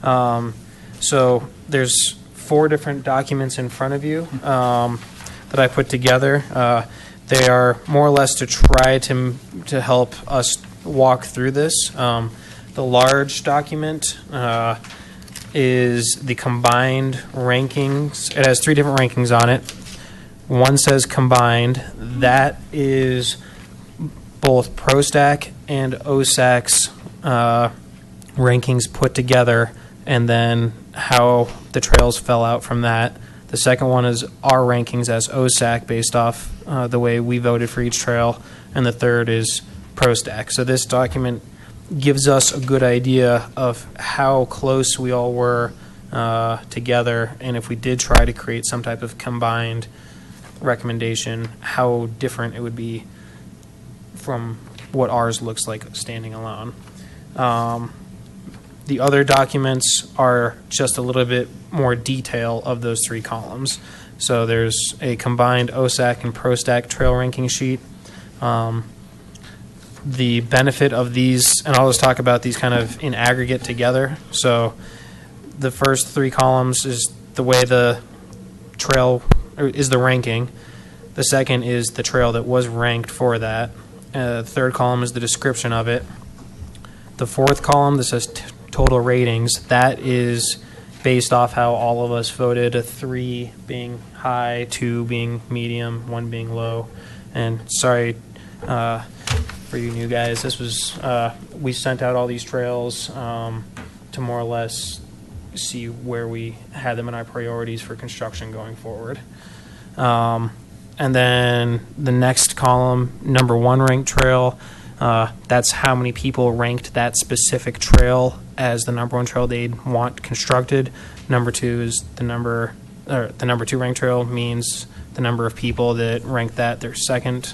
So there's 4 different documents in front of you that I put together. They are more or less to try to help us walk through this. The large document is the combined rankings. It has 3 different rankings on it. One says combined. That is both ProStack and OSAC's rankings put together, and then how the trails fell out from that. The second one is our rankings as OSAC based off the way we voted for each trail, and the third is ProStack. So this document gives us a good idea of how close we all were together, and if we did try to create some type of combined recommendation, how different it would be from what ours looks like standing alone. The other documents are just a little bit more detail of those 3 columns. So there's a combined OSAC and ProStack trail ranking sheet. The benefit of these, and I'll just talk about these kind of in aggregate together. So the first 3 columns is the way the trail is the ranking. The second is the trail that was ranked for that. The third column is the description of it. The fourth column that says total ratings, that is based off how all of us voted, a 3 being high, 2 being medium, 1 being low. And sorry for you new guys, this was, we sent out all these trails to more or less see where we had them in our priorities for construction going forward. And then the next column, number 1 ranked trail, that's how many people ranked that specific trail as the number 1 trail they'd want constructed. Number 2 is the number 2 ranked trail means the number of people that ranked that their second.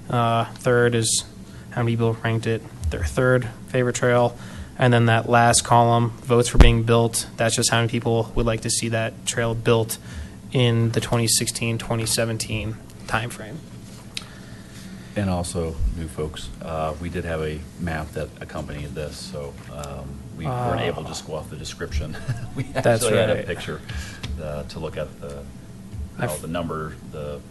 Third is how many people ranked it their third favorite trail. And then that last column, votes for being built, that's just how many people would like to see that trail built in the 2016-2017 timeframe. And also, new folks, we did have a map that accompanied this, so we weren't able to just go off the description. We That's actually had a right. picture to look at the number, the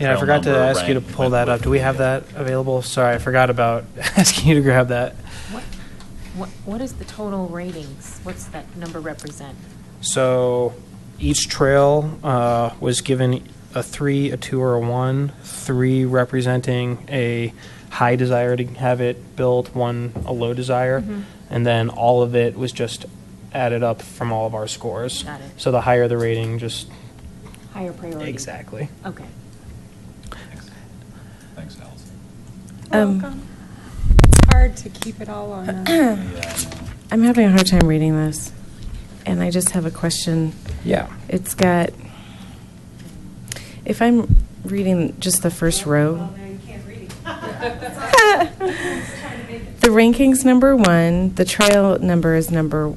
Yeah, I trail forgot to number ask you to rank pull went that up. with Do we have the- that available? Sorry, I forgot about asking you to grab that. What is the total ratings? What's that number represent? So each trail was given a 3, a 2, or a 1. 3 representing a high desire to have it built, 1 a low desire, and then all of it was just added up from all of our scores. Got it. So the higher the rating, just Higher priority? exactly. Okay. Thanks, Allison. Welcome. It's hard to keep it all on. Yeah, I know. I'm having a hard time reading this, and I just have a question. Yeah. It's got, if I'm reading just the first row. The ranking's number 1, the trail number is number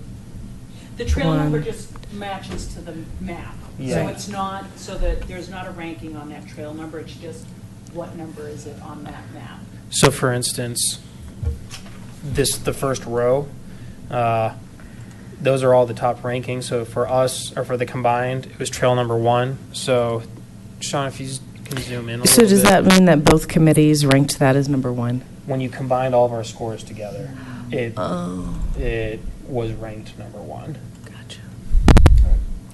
The trail number 1. just matches to the map. Yeah. So it's not, so that there's not a ranking on that trail number, it's just what number is it on that map. So for instance, the first row, those are all the top rankings. So for us, or for the combined, it was trail number 1. So Sean, if you can zoom in a So little does bit. that mean that both committees ranked that as number 1? When you combined all of our scores together, it Oh, was ranked number 1. gotcha.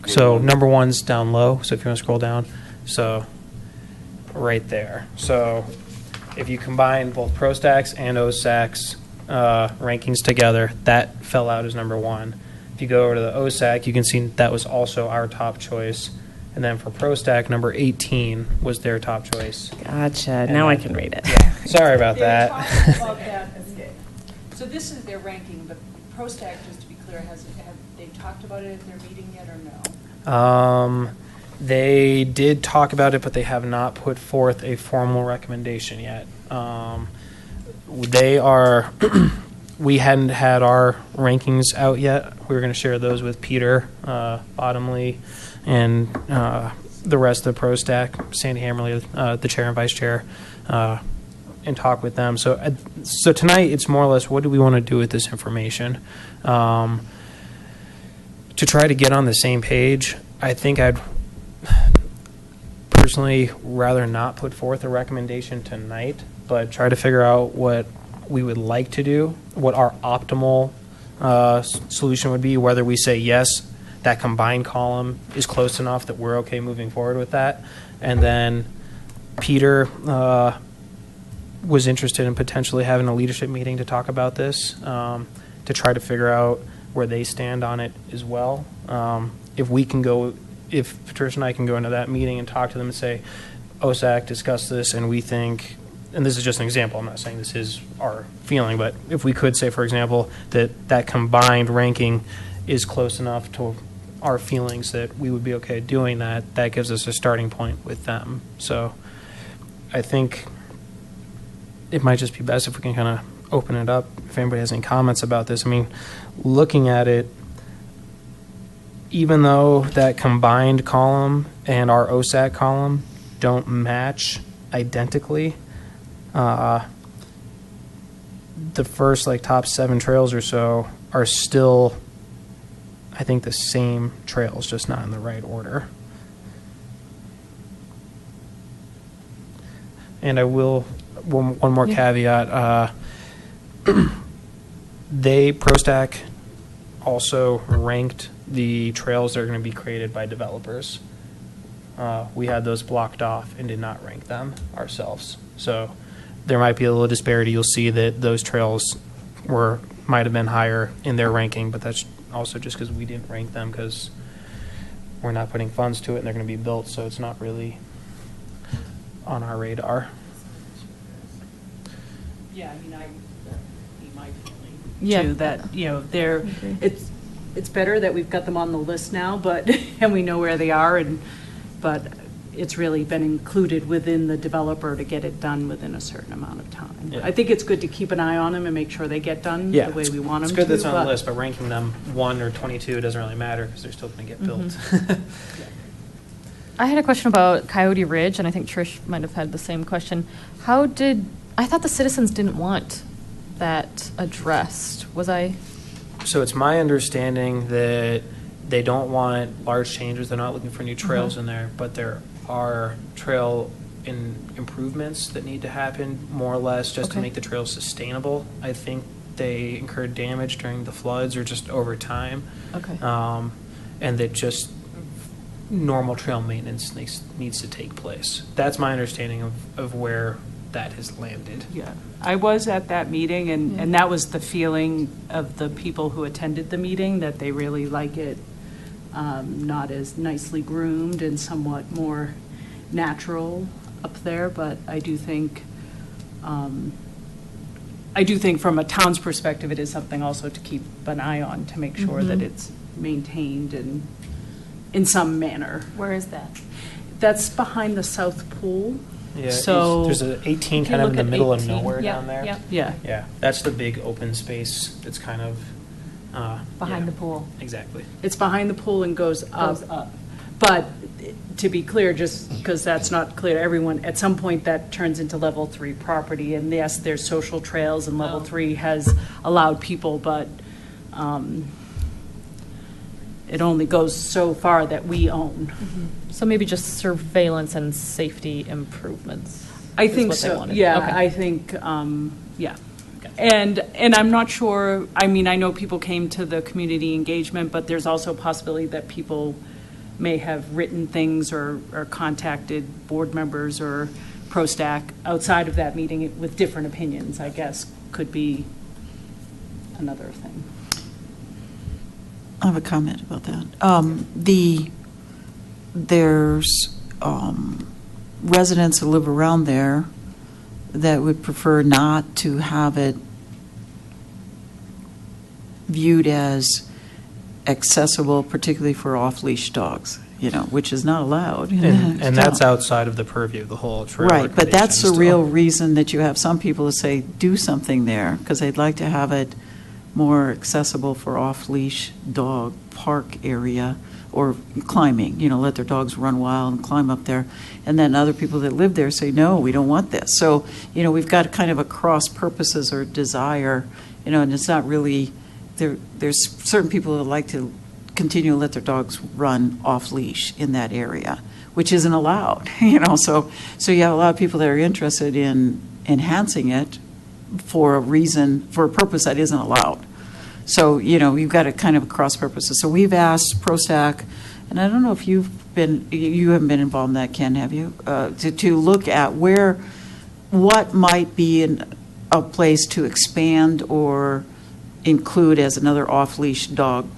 So number 1's down low. So if you want to scroll down, so right there. So if you combine both ProStack's and OSAC's rankings together, that fell out as number 1. If you go over to the OSAC, you can see that was also our top choice. And then for ProStack, number 18 was their top choice. Gotcha. Now I can read it. Yeah. Sorry about They that. talked about that. So this is their ranking, but ProStack, just to be clear, have they talked about it at their meeting yet or no? They did talk about it, but they have not put forth a formal recommendation yet. They are, we hadn't had our rankings out yet. We were going to share those with Peter Bottomley and the rest of the Pro Stack, Sandy Hammerly, the chair and vice chair, and talk with them. So tonight it's more or less, what do we want to do with this information? To try to get on the same page, I think I'd personally rather not put forth a recommendation tonight, but try to figure out what we would like to do, what our optimal solution would be, whether we say yes, that combined column is close enough that we're okay moving forward with that. And then Peter was interested in potentially having a leadership meeting to talk about this, to try to figure out where they stand on it as well. If Patricia and I can go into that meeting and talk to them and say, OSAC discussed this and we think, and this is just an example, I'm not saying this is our feeling, but if we could say, for example, that combined ranking is close enough to our feelings that we would be okay doing that, that gives us a starting point with them. So I think it might just be best if we can kind of open it up, if anybody has any comments about this. I mean, looking at it, even though that combined column and our OSAC column don't match identically, the first top 7 trails or so are still, I think, the same trails, just not in the right order. And I will, one more caveat, ProStack also ranked the trails that are going to be created by developers. We had those blocked off and did not rank them ourselves. So there might be a little disparity. You'll see that those trails might have been higher in their ranking, but that's also just because we didn't rank them because we're not putting funds to it and they're going to be built, so it's not really on our radar. Yeah, I mean, that'd be my feeling Yeah. too, that, they're, it's better that we've got them on the list now, but, and we know where they are, but it's really been included within the developer to get it done within a certain amount of time. Yeah. I think it's good to keep an eye on them and make sure they get done Yeah, the way we want them it's to. good that's on the but- list, but ranking them 1 or 22 doesn't really matter because they're still going to get built. I had a question about Coyote Ridge, and I think Trish might have had the same question. I thought the citizens didn't want that addressed. Was I? So it's my understanding that they don't want large changes. They're not looking for new trails in there, but there are trail improvements that need to happen, more or less, just to Okay. make the trails sustainable. I think they incurred damage during the floods or just over time. Okay. And that just normal trail maintenance needs to take place. That's my understanding of where that has landed. Yeah, I was at that meeting, and that was the feeling of the people who attended the meeting, that they really like it not as nicely groomed and somewhat more natural up there, but I do think from a town's perspective, it is something also to keep an eye on, to make sure that it's maintained and in some manner. Where is that? That's behind the South Pool. Yeah, So- there's an 18 If you kind of look in the at middle of 18, nowhere yeah, down there. yeah. Yeah. Yeah, that's the big open space that's kind of Behind yeah, the pool. Exactly. It's behind the pool and goes Goes up. But to be clear, just because that's not clear to everyone, at some point that turns into level 3 property. And yes, there's social trails and level Oh. 3 has allowed people, but it only goes so far that we own. So maybe just surveillance and safety improvements. I is think what they so, wanted. yeah, Okay. I think, yeah. And I'm not sure, I mean, I know people came to the community engagement, but there's also a possibility that people may have written things or contacted board members or ProStack outside of that meeting with different opinions, I guess, could be another thing. I have a comment about that. There's residents that live around there that would prefer not to have it viewed as accessible, particularly for off-leash dogs. which is not allowed. And that's outside of the purview of the whole trailer Right, but that's the commission real still. reason that you have some people to say, do something there, because they'd like to have it more accessible for off-leash dog park area, or climbing, let their dogs run wild and climb up there. And then other people that live there say, no, we don't want this. So, we've got kind of a cross purposes or desire, and it's not really, there's certain people that like to continue to let their dogs run off-leash in that area, which isn't allowed, So you have a lot of people that are interested in enhancing it for a purpose that isn't allowed. So, you've got a kind of cross purposes. So we've asked ProStac, and I don't know if you haven't been involved in that, Ken, have you? To look at what might be a place to expand or include as another off-leash dog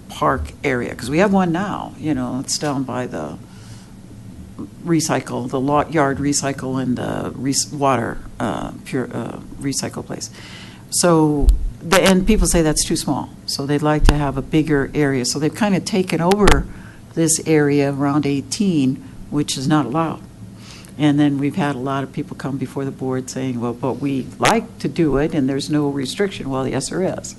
park area. Because we have one now, it's down by the recycle, the yard recycle and the water pure recycle place. So, and people say that's too small, so they'd like to have a bigger area. So they've kind of taken over this area around 18, which is not allowed. And then we've had a lot of people come before the board saying, well, but we like to do it, and there's no restriction. Well, yes, there is.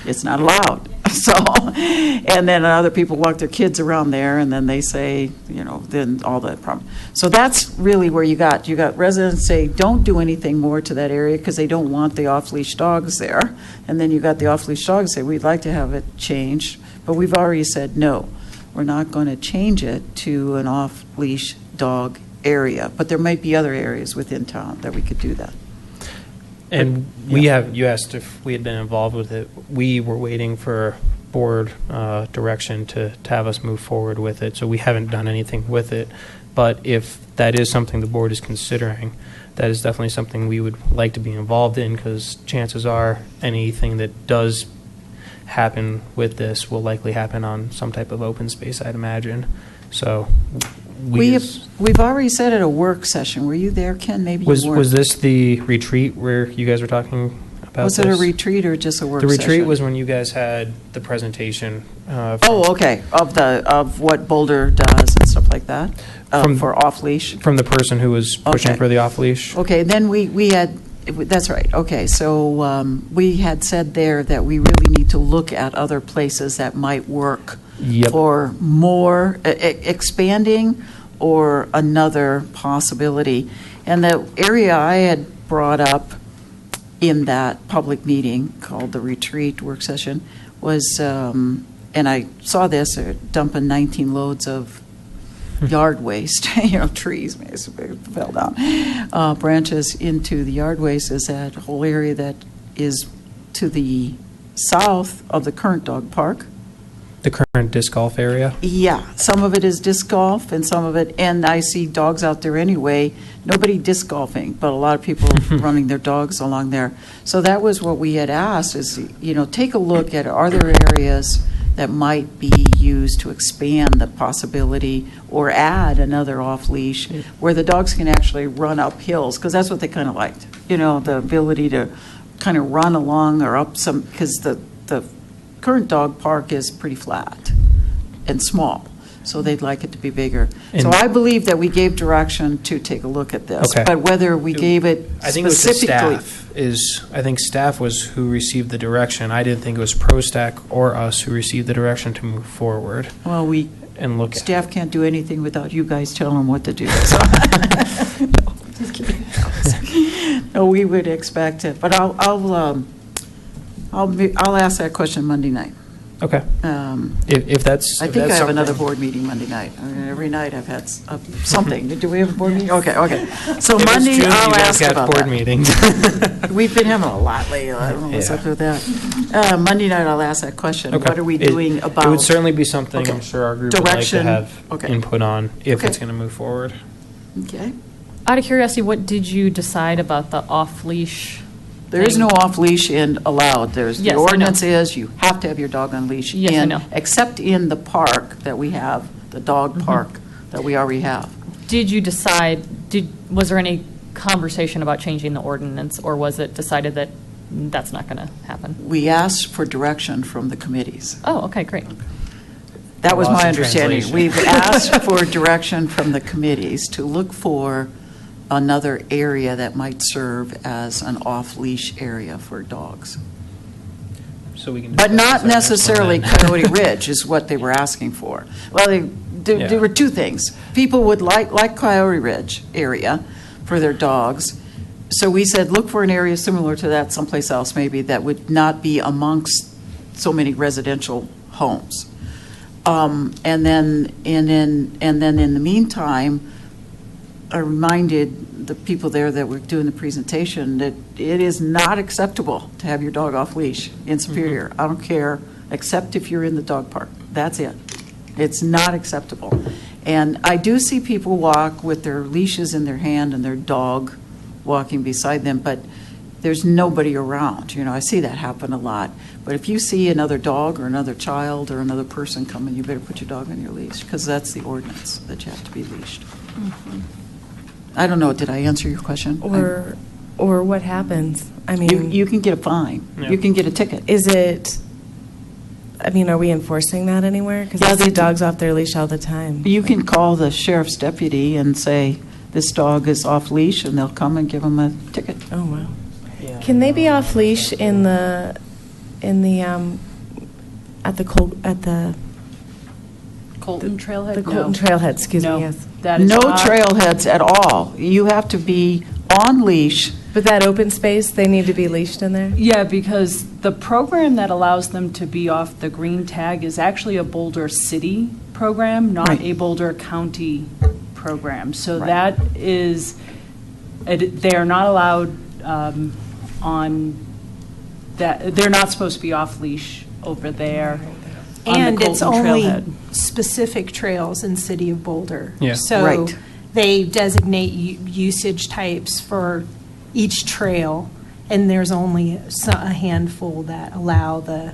It's not allowed. So, and then other people walk their kids around there, and then they say, then all that problem. So that's really where you got residents say, don't do anything more to that area because they don't want the off-leash dogs there. And then you got the off-leash dogs say, we'd like to have it changed, but we've already said, no, we're not going to change it to an off-leash dog area. But there might be other areas within town that we could do that. And you asked if we had been involved with it. We were waiting for board direction to have us move forward with it, so we haven't done anything with it. But if that is something the board is considering, that is definitely something we would like to be involved in, because chances are anything that does happen with this will likely happen on some type of open space, I'd imagine. So we've already said at a work session. Were you there, Ken? Maybe you weren't. Was this the retreat where you guys were talking about Was this? it a retreat or just a work The session? retreat was when you guys had the presentation. Okay, of what Boulder does and stuff like that, for off-leash? From the person who was pushing Okay. for the off-leash. Okay, then we had, that's right, okay, so we had said there that we really need to look at other places that might work Yep. for more expanding or another possibility. And the area I had brought up in that public meeting called the retreat work session was, and I saw this, dumping 19 loads of yard waste, trees, fell down, branches into the yard waste, is that whole area that is to the south of the current dog park. The current disc golf area. Yeah, some of it is disc golf and some of it, and I see dogs out there anyway, nobody disc golfing, but a lot of people running their dogs along there. So that was what we had asked is, take a look at, are there areas that might be used to expand the possibility or add another off-leash where the dogs can actually run up hills, because that's what they kind of liked, the ability to kind of run along or up some, because the current dog park is pretty flat and small, so they'd like it to be bigger. So And- I believe that we gave direction to take a look at this. Okay. But whether we gave it I think it was the specifically. staff. I think staff was who received the direction. I didn't think it was ProStac or us who received the direction to move forward Well, and look at. staff can't do anything without you guys telling them what to do. So. No, just kidding. No, we would expect it, but I'll ask that question Monday night. Okay. If that's. I if think I that's have another something- board meeting Monday night. I mean, every night I've had something. Do we have a board meeting? Okay. So If it's Monday, June, I'll you guys ask got about board that. meetings. We've been having a lot lately. I don't know what's Yeah. up with that. Monday night, I'll ask that question. Okay. What are we doing about? It would certainly be something Okay. I'm sure our group would like to Direction. have Okay. input on if Okay. it's going to move forward. Okay. Out of curiosity, what did you decide about the off-leash? There is thing? no off-leash in allowed. Yes, The I know. ordinance is you have to have your dog on leash. Yes, I know. Except in the park that we have, the dog park that we already have. Did you decide, was there any conversation about changing the ordinance, or was it decided that that's not going to happen? We asked for direction from the committees. Oh, okay, great. That was Lost my in understanding. translation. We've asked for direction from the committees to look for another area that might serve as an off-leash area for dogs. So we can. But discuss not this at next one necessarily then. Coyote Ridge is what they were asking for. Well, there were two things. People would like Coyote Ridge area for their dogs. So we said, look for an area similar to that someplace else maybe that would not be amongst so many residential homes. And then in the meantime, I reminded the people there that were doing the presentation that it is not acceptable to have your dog off leash in Superior. I don't care, except if you're in the dog park. That's it. It's not acceptable. And I do see people walk with their leashes in their hand and their dog walking beside them, but there's nobody around. You know, I see that happen a lot. But if you see another dog or another child or another person coming, you better put your dog on your leash, because that's the ordinance, that you have to be leashed. I don't know, did I answer your question? Or what happens? I mean, You can get a fine. Yeah. You can get a ticket. is it, I mean, are we enforcing that anywhere? Because Yeah, I see they- dogs off their leash all the time. You can call the sheriff's deputy and say, this dog is off leash, and they'll come and give them a ticket. Oh, wow. Yeah. Can they be off leash in the at the Colton Trailhead? the Colton No. Trailhead, excuse No, me, yes. that is No not- trailheads at all. You have to be on leash. But that open space, they need to be leashed in there? Yeah, because the program that allows them to be off the green tag is actually a Boulder City program, not Right. a Boulder County program. So Right. that is, they are not allowed on that, they're not supposed to be off leash over there on the And it's Colton only Trailhead. specific trails in City of Boulder. Yeah. So Right. they designate usage types for each trail, and there's only a handful that allow the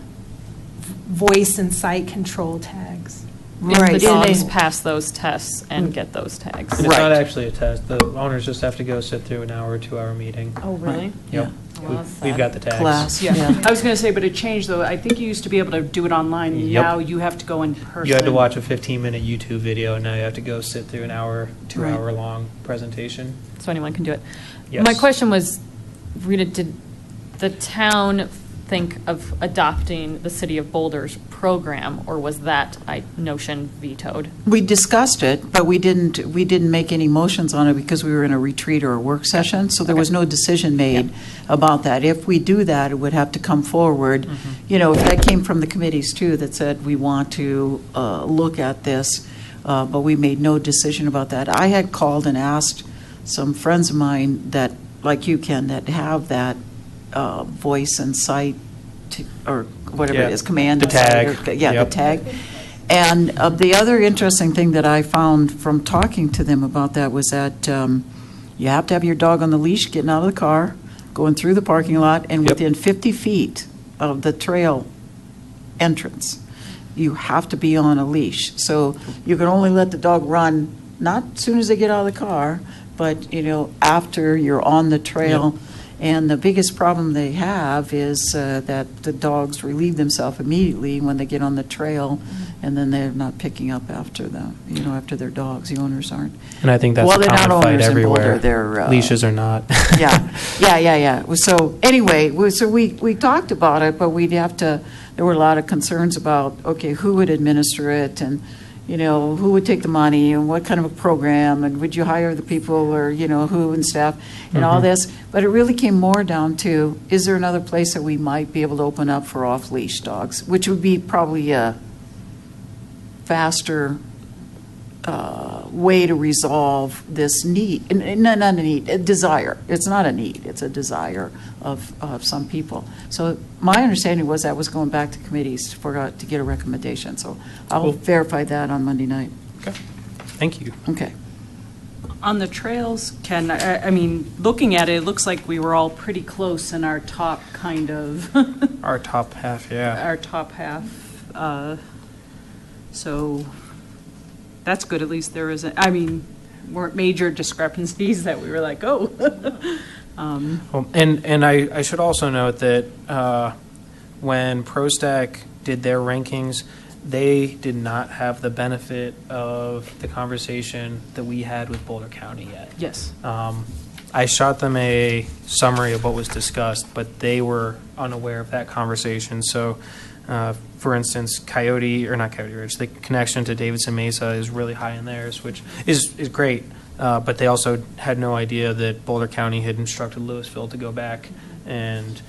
voice and sight control tags. If Right. the dogs And they- pass those tests and get those tags. And it's not Right. actually a test. The owners just have to go sit through an hour or 2 hour meeting. Oh, really? Yep. Well, that's We've sad. got the tags. Class. Yeah, I was going to say, but it changed though. I think you used to be able to do it online. Yep. Now you have to go in person. You had to watch a 15-minute YouTube video, and now you have to go sit through an hour, 2 Right. hour long presentation. So anyone can do it. Yes. My question was, Rita, did the town think of adopting the City of Boulder's program, or was that notion vetoed? We discussed it, but we didn't make any motions on it because we were in a retreat or a work session, so there was no decision made about that. If we do that, it would have to come forward. You know, if that came from the committees too, that said, we want to look at this, but we made no decision about that. I had called and asked some friends of mine that, like you, Ken, that have that voice and sight, or whatever Yeah. it is, command. The tag. or- Yeah, the Yep. tag. And the other interesting thing that I found from talking to them about that was that you have to have your dog on the leash getting out of the car, going through the parking lot, and Yep. within 50 feet of the trail entrance, you have to be on a leash. So you can only let the dog run, not as soon as they get out of the car, but, you know, after you're on the trail. And the biggest problem they have is that the dogs relieve themselves immediately when they get on the trail, and then they're not picking up after them, you know, after their dogs. The owners aren't. And I think that's Well, a they're not common fight owners in Boulder, everywhere. they're, Leashes are not. Yeah. So anyway, we talked about it, but we'd have to, there were a lot of concerns about, okay, who would administer it, and, you know, who would take the money, and what kind of a program, and would you hire the people, or, you know, who and staff, and all Mhm. this. But it really came more down to, is there another place that we might be able to open up for off-leash dogs, which would be probably a faster way to resolve this need, not a need, a desire. It's not a need, it's a desire of some people. So my understanding was that was going back to committees to get a recommendation. So I'll Cool. verify that on Monday night. Okay. Thank you. Okay. On the trails, Ken, I mean, looking at it, it looks like we were all pretty close in our top kind of, Our top half, yeah. our top half. So that's good, at least there isn't, I mean, weren't major discrepancies that we were like, oh. Well, and I should also note that when ProStack did their rankings, they did not have the benefit of the conversation that we had with Boulder County yet. Yes. I shot them a summary of what was discussed, but they were unaware of that conversation. So, for instance, not Coyote Ridge, the connection to Davidson Mesa is really high in theirs, which is great. But they also had no idea that Boulder County had instructed Louisville to go back and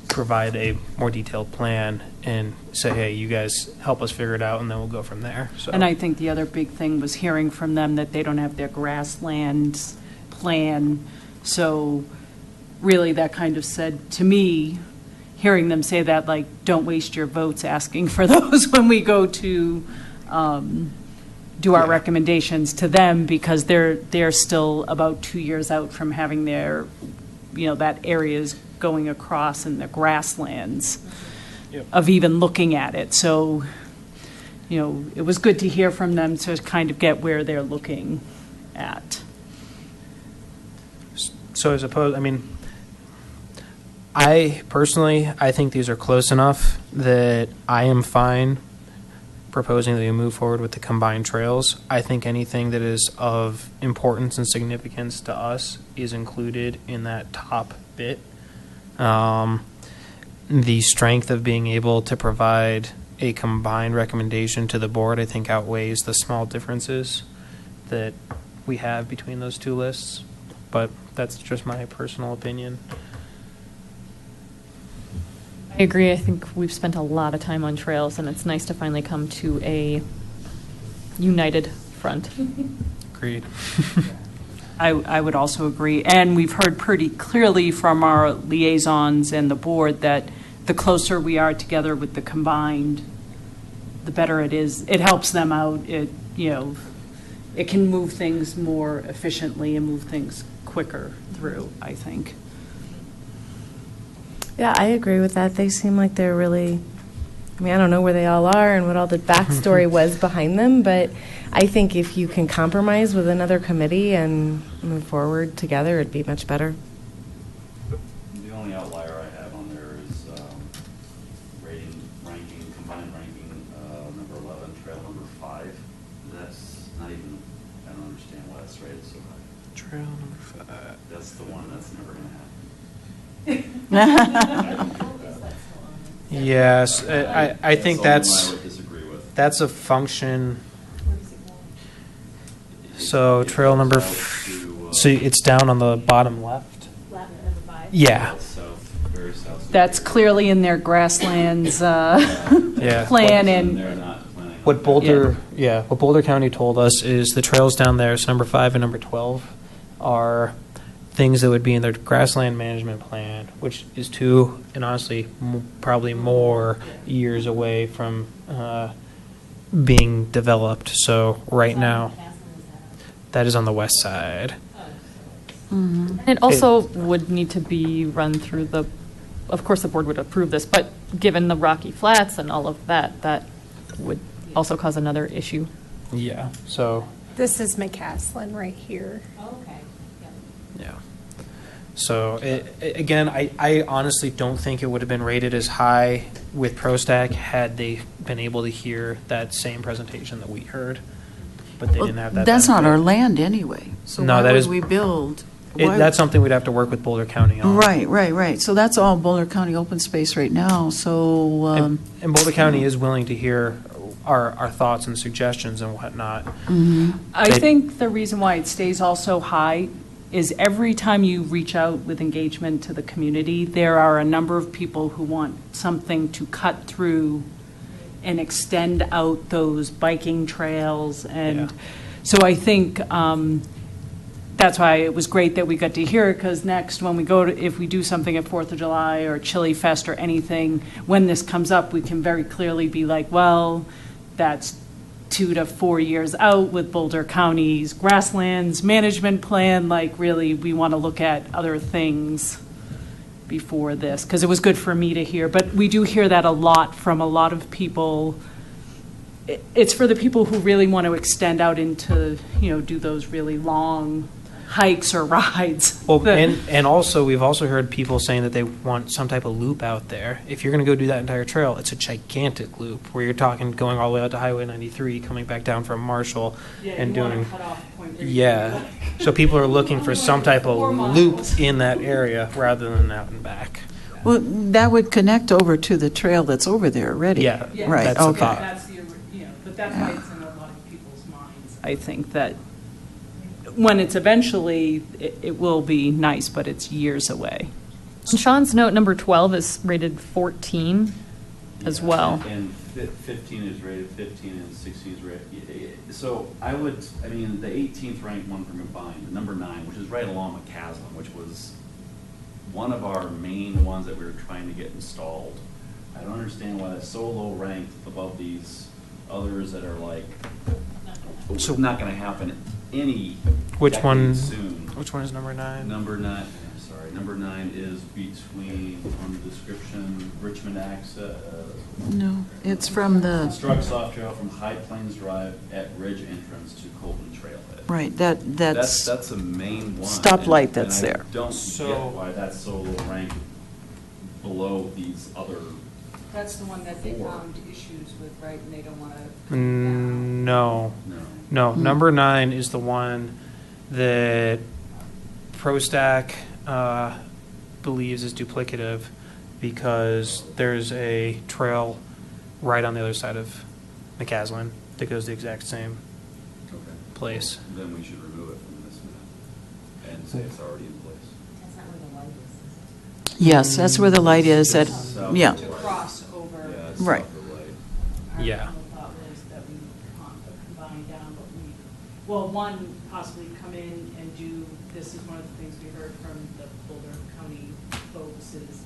provide a more detailed plan and say, hey, you guys help us figure it out, and then we'll go from there. So. And I think the other big thing was hearing from them that they don't have their grasslands plan. So really that kind of said to me, hearing them say that, like, don't waste your votes asking for those when we go to do our recommendations to them, because they're still about 2 years out from having their, that areas going across in the grasslands of even looking at it. So, it was good to hear from them to kind of get where they're looking at. So I suppose, I personally think these are close enough that I am fine proposing that we move forward with the combined trails. I think anything that is of importance and significance to us is included in that top bit. The strength of being able to provide a combined recommendation to the board, I think, outweighs the small differences that we have between those two lists. But that's just my personal opinion. I agree. I think we've spent a lot of time on trails, and it's nice to finally come to a united front. Agreed. I would also agree. And we've heard pretty clearly from our liaisons and the board that the closer we are together with the combined, the better it is. It helps them out. It can move things more efficiently and move things quicker through, I think. Yeah, I agree with that. They seem like they're really, I don't know where they all are and what all the backstory was behind them, but I think if you can compromise with another committee and move forward together, it'd be much better. The only outlier I have on there is combined ranking, number 11, trail number 5. That's not even, I don't understand why that's rated so high. Trail number 5. That's the one that's never going to happen. Yes, I think That's the one I would disagree with. that's a function. So trail number, so it's down on the bottom left? Yeah. South, very south. That's clearly in their grasslands Yeah. plan, And and they're not planning on What Boulder County told us is the trails down there, so number 5 and number 12, are things that would be in their grassland management plan, which is 2, and honestly, probably more years away from being developed. So right now, that is on the west side. And it also would need to be run through of course the board would approve this, but given the Rocky Flats and all of that, that would also cause another issue. Yeah, so, This is McCaslin right here. yeah. So, again, I honestly don't think it would have been rated as high with ProStack had they been able to hear that same presentation that we heard, but they didn't have that. That's not benefit. our land anyway. So No, why that would is- we build? Why- That's something we'd have to work with Boulder County on. Right. So that's all Boulder County open space right now, so, And Boulder County is willing to hear our thoughts and suggestions and whatnot. I They- think the reason why it stays also high is every time you reach out with engagement to the community, there are a number of people who want something to cut through and extend out those biking trails. And Yeah. so I think that's why it was great that we got to hear it, because next, when we go to, if we do something at 4th of July or Chili Fest or anything, when this comes up, we can very clearly be like, well, that's 2 to 4 years out with Boulder County's grasslands management plan. Like, really, we want to look at other things before this, because it was good for me to hear. But we do hear that a lot from a lot of people. It's for the people who really want to extend out into, do those really long hikes or rides. Well, and also, we've also heard people saying that they want some type of loop out there. If you're going to go do that entire trail, it's a gigantic loop where you're talking going all the way out to Highway 93, coming back down from Marshall and doing. Yeah. So people are looking for some type of loop in that area rather than out and back. Well, that would connect over to the trail that's over there already. Yeah. Right, That's the okay. thought. That's the, but that's why it's in a lot of people's minds. I think that when it's eventually, it will be nice, but it's years away. And Sean's note number 12 is rated 14 as Yeah, well. And 15 is rated 15 and 16 is rated. So I mean, the 18th ranked one from combined, the number 9, which is right along McCaslin, which was one of our main ones that we were trying to get installed. I don't understand why that's so low ranked above these others that are like, So- it's not going to happen any Which decade one? soon. Which one is number 9? Number 9, sorry, number 9 is between, on the description, Richmond access. No, it's from the, Construct soft trail from High Plains Drive at Ridge entrance to Colton Trailhead. right, that's, That's a main one. Stoplight and that's I there. don't So- get why that's so low ranked below these other. That's the one that they Four. found issues with, right, and they don't want to. No. No, number 9 is the one that ProStack believes is duplicative because there's a trail right on the other side of McCaslin that goes the exact same Okay. place. Then we should remove it from this map and say it's already in place. yes, that's where the light is, that, South yeah. of the light. Cross over. Yeah, it's Right. south of the light. Our Yeah. original thought was that we combine down, but one, possibly come in and do, this is one of the things we heard from the Boulder County folks, is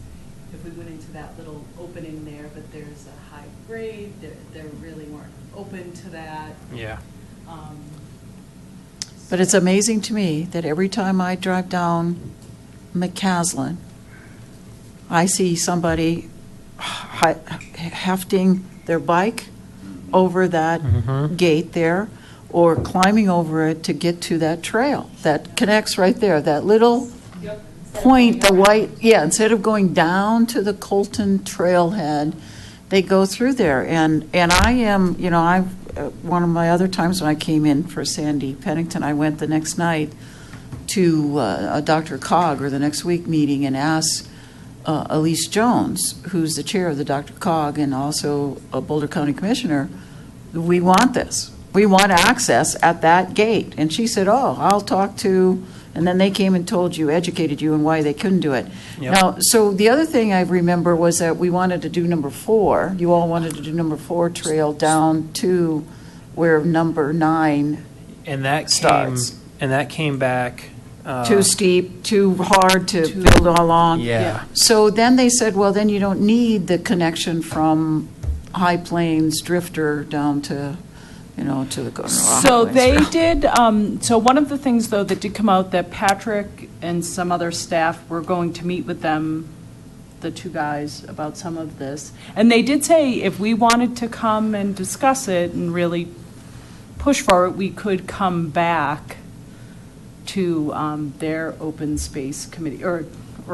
if we went into that little opening there, but there's a high grade, they really weren't open to that. Yeah. But it's amazing to me that every time I drive down McCaslin, I see somebody hefting their bike over that Mhm. gate there, or climbing over it to get to that trail that connects right there, that little point, the white, yeah, instead of going down to the Colton trailhead, they go through there. And I am, one of my other times when I came in for Sandy Pennington, I went the next night to a Dr. Cog, or the next week meeting, and asked Elise Jones, who's the chair of the Dr. Cog and also a Boulder County Commissioner, we want this. We want access at that gate. And she said, oh, I'll talk to, and then they came and told you, educated you on why they couldn't do it. Yep. Now, so the other thing I remember was that we wanted to do number 4. You all wanted to do number 4 trail down to where number 9, And that Starts. came back. too steep, too hard to build along. Yeah. So then they said, well, then you don't need the connection from High Plains Drifter down to, to the. So they did, so one of the things, though, that did come out, that Patrick and some other staff were going to meet with them, the 2 guys, about some of this. And they did say if we wanted to come and discuss it and really push for it, we could come back to their open space committee, or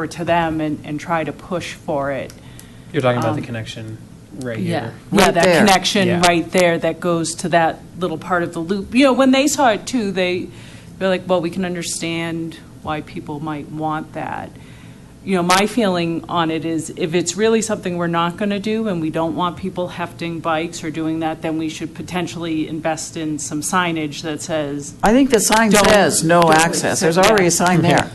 to them, and try to push for it. You're talking about the Um, connection right Yeah, here. yeah, Right that there. connection Yeah. right there that goes to that little part of the loop. When they saw it too, they're like, well, we can understand why people might want that. My feeling on it is, if it's really something we're not going to do and we don't want people hefting bikes or doing that, then we should potentially invest in some signage that says, I think the sign Don't says no do it. access. There's already a sign Yeah. there.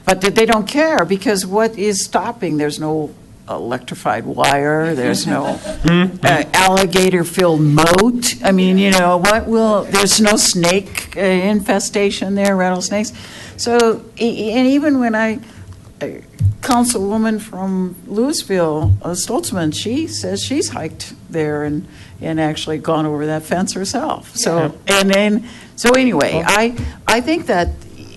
But they don't care, because what is stopping? There's no electrified wire, there's no alligator-filled moat. I mean, there's no snake infestation there, rattlesnakes. So, and even when Councilwoman from Louisville, Stoltzman, she says she's hiked there and actually gone over that fence herself. So, so anyway, I think that,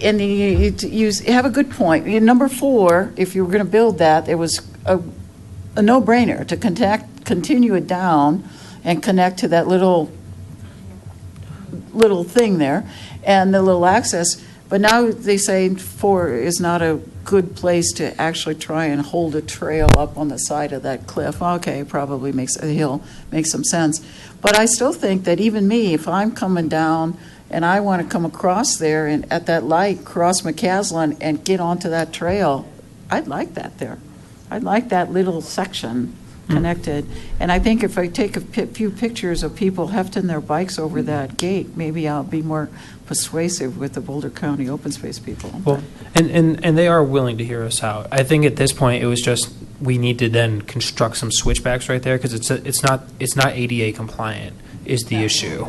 and you have a good point. Number 4, if you were going to build that, it was a no-brainer to continue it down and connect to that little thing there, and the little access. But now they say 4 is not a good place to actually try and hold a trail up on the side of that cliff. Okay, probably makes a hill, makes some sense. But I still think that even me, if I'm coming down and I want to come across there and at that light, cross McCaslin and get onto that trail, I'd like that there. I'd like that little section connected. And I think if I take a few pictures of people hefting their bikes over that gate, maybe I'll be more persuasive with the Boulder County open space people. Well, and they are willing to hear us out. I think at this point, it was just, we need to then construct some switchbacks right there, because it's not ADA compliant is the issue.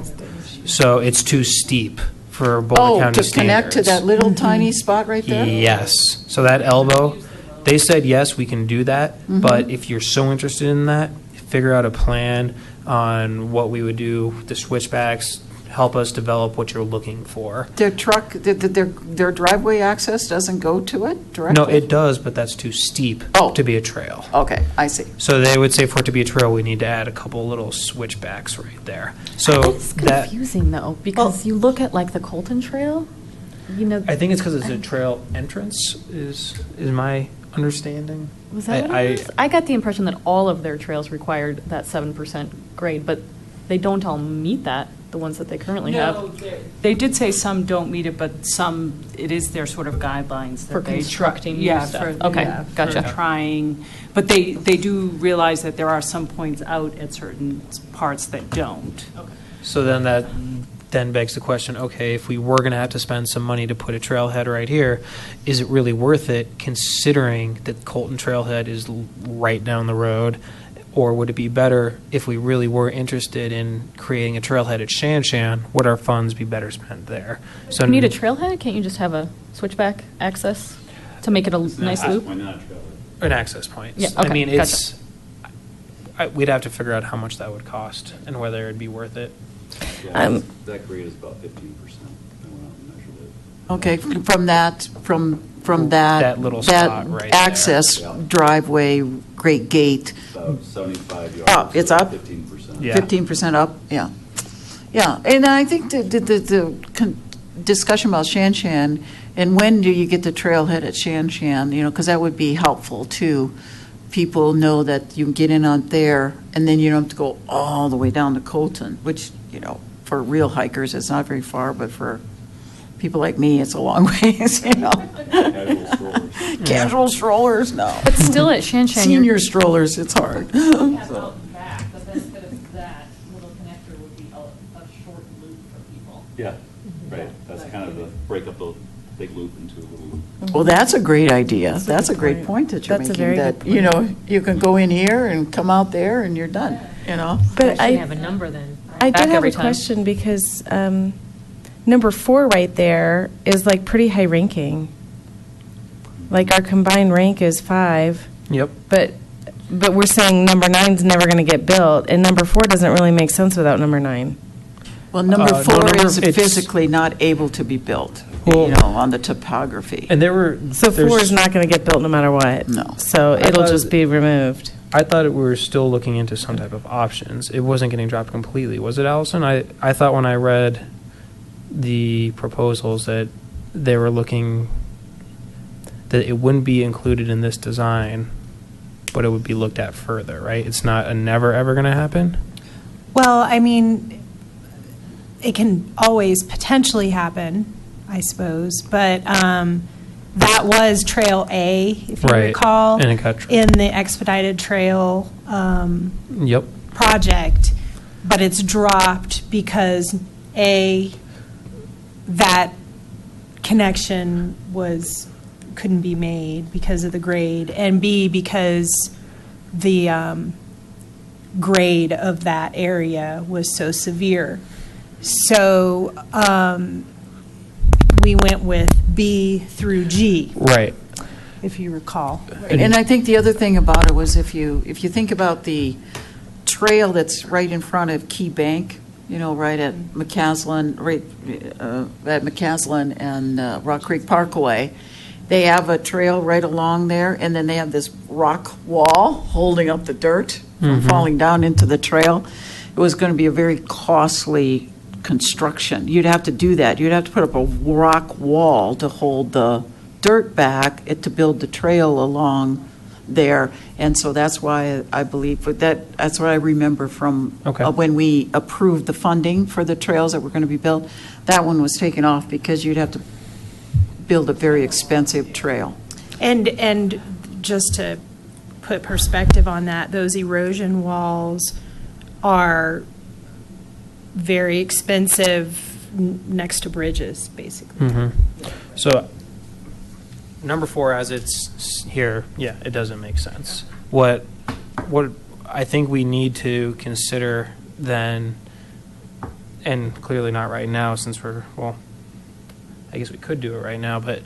So it's too steep for Boulder County standards. To connect to that little tiny spot right there? Yes. So that elbow, they said, yes, we can do that, but if you're so interested in that, figure out a plan on what we would do, the switchbacks, help us develop what you're looking for. Their their driveway access doesn't go to it directly? No, it does, but that's too steep to be a trail. Okay, I see. So they would say for it to be a trail, we need to add a couple little switchbacks right there. So It's confusing though, because you look at like the Colton Trail, you know. I think it's because it's a trail entrance is my understanding. Was that what it was? I got the impression that all of their trails required that 7% grade, but they don't all meet that, the ones that they currently No, have. they did say some don't meet it, but some, it is their sort of guidelines. For that they constructing new yeah, stuff. for- Okay, yeah, gotcha. For trying, but they do realize that there are some points out at certain parts that don't. So then that then begs the question, okay, if we were going to have to spend some money to put a trailhead right here, is it really worth it considering that Colton Trailhead is right down the road? Or would it be better if we really were interested in creating a trailhead at Shan Shan, would our funds be better spent there? So You need a trailhead? Can't you just have a switchback access to make it a nice loop? Why not? an access point. Yeah, I okay, mean, it's, we'd have to figure out how much that would cost and whether it'd be worth it. Yeah, that grade is about 15%. I went out and measured it. Okay, from that. That little spot right there. Access Yeah. driveway, great gate, About 75 yards. Up, it's up? 15%. Yeah. 15% up, yeah. Yeah, and I think the discussion about Shan Shan, and when do you get the trailhead at Shan Shan, because that would be helpful too. People know that you can get in on there, and then you don't have to go all the way down to Colton, which, for real hikers, it's not very far, but for people like me, it's a long ways, Casual strollers. Casual strollers, no. But still at Shan Shan, you're- Senior strollers, it's hard. Have out and back, the benefit of that little connector would be a short loop for people. Yeah, right. That's kind of the, break up the big loop into a little loop. Well, that's a great idea. That's a great point that you're That's a making. very That, good point. you can go in here and come out there and you're done, But I should have a number then. I Back did have every a time. question because number 4 right there is like pretty high ranking. Like our combined rank is 5, Yep. but we're saying number 9's never going to get built, and number 4 doesn't really make sense without number 9. Well, number No, 4 is it's- physically not able to be built, Well- on the topography. And there were. So 4 there's- is not going to get built no matter what. No. So it'll thought- just be removed. I thought we were still looking into some type of options. It wasn't getting dropped completely, was it, Allison? I thought when I read the proposals that they were looking, that it wouldn't be included in this design, but it would be looked at further, right? It's not a never, ever going to happen? Well, I mean, it can always potentially happen, I suppose, but that was Trail A, if you Right, recall. and it got in the expedited trail Yep. project, but it's dropped because, A, that connection couldn't be made because of the grade, and B, because the grade of that area was so severe. So we went with B through G, Right. if you recall. And I think the other thing about it was if you think about the trail that's right in front of Key Bank, right at McCaslin, at McCaslin and Rock Creek Parkway, they have a trail right along there, and then they have this rock wall holding up the dirt from falling down into the trail. It was going to be a very costly construction. You'd have to do that. You'd have to put up a rock wall to hold the dirt back to build the trail along there. And so that's why I believe, but that's what I remember from Okay. when we approved the funding for the trails that were going to be built. That one was taken off because you'd have to build a very expensive trail. And just to put perspective on that, those erosion walls are very expensive next to bridges, basically. So, number 4, as it's here, yeah, it doesn't make sense. What I think we need to consider then, and clearly not right now since I guess we could do it right now, but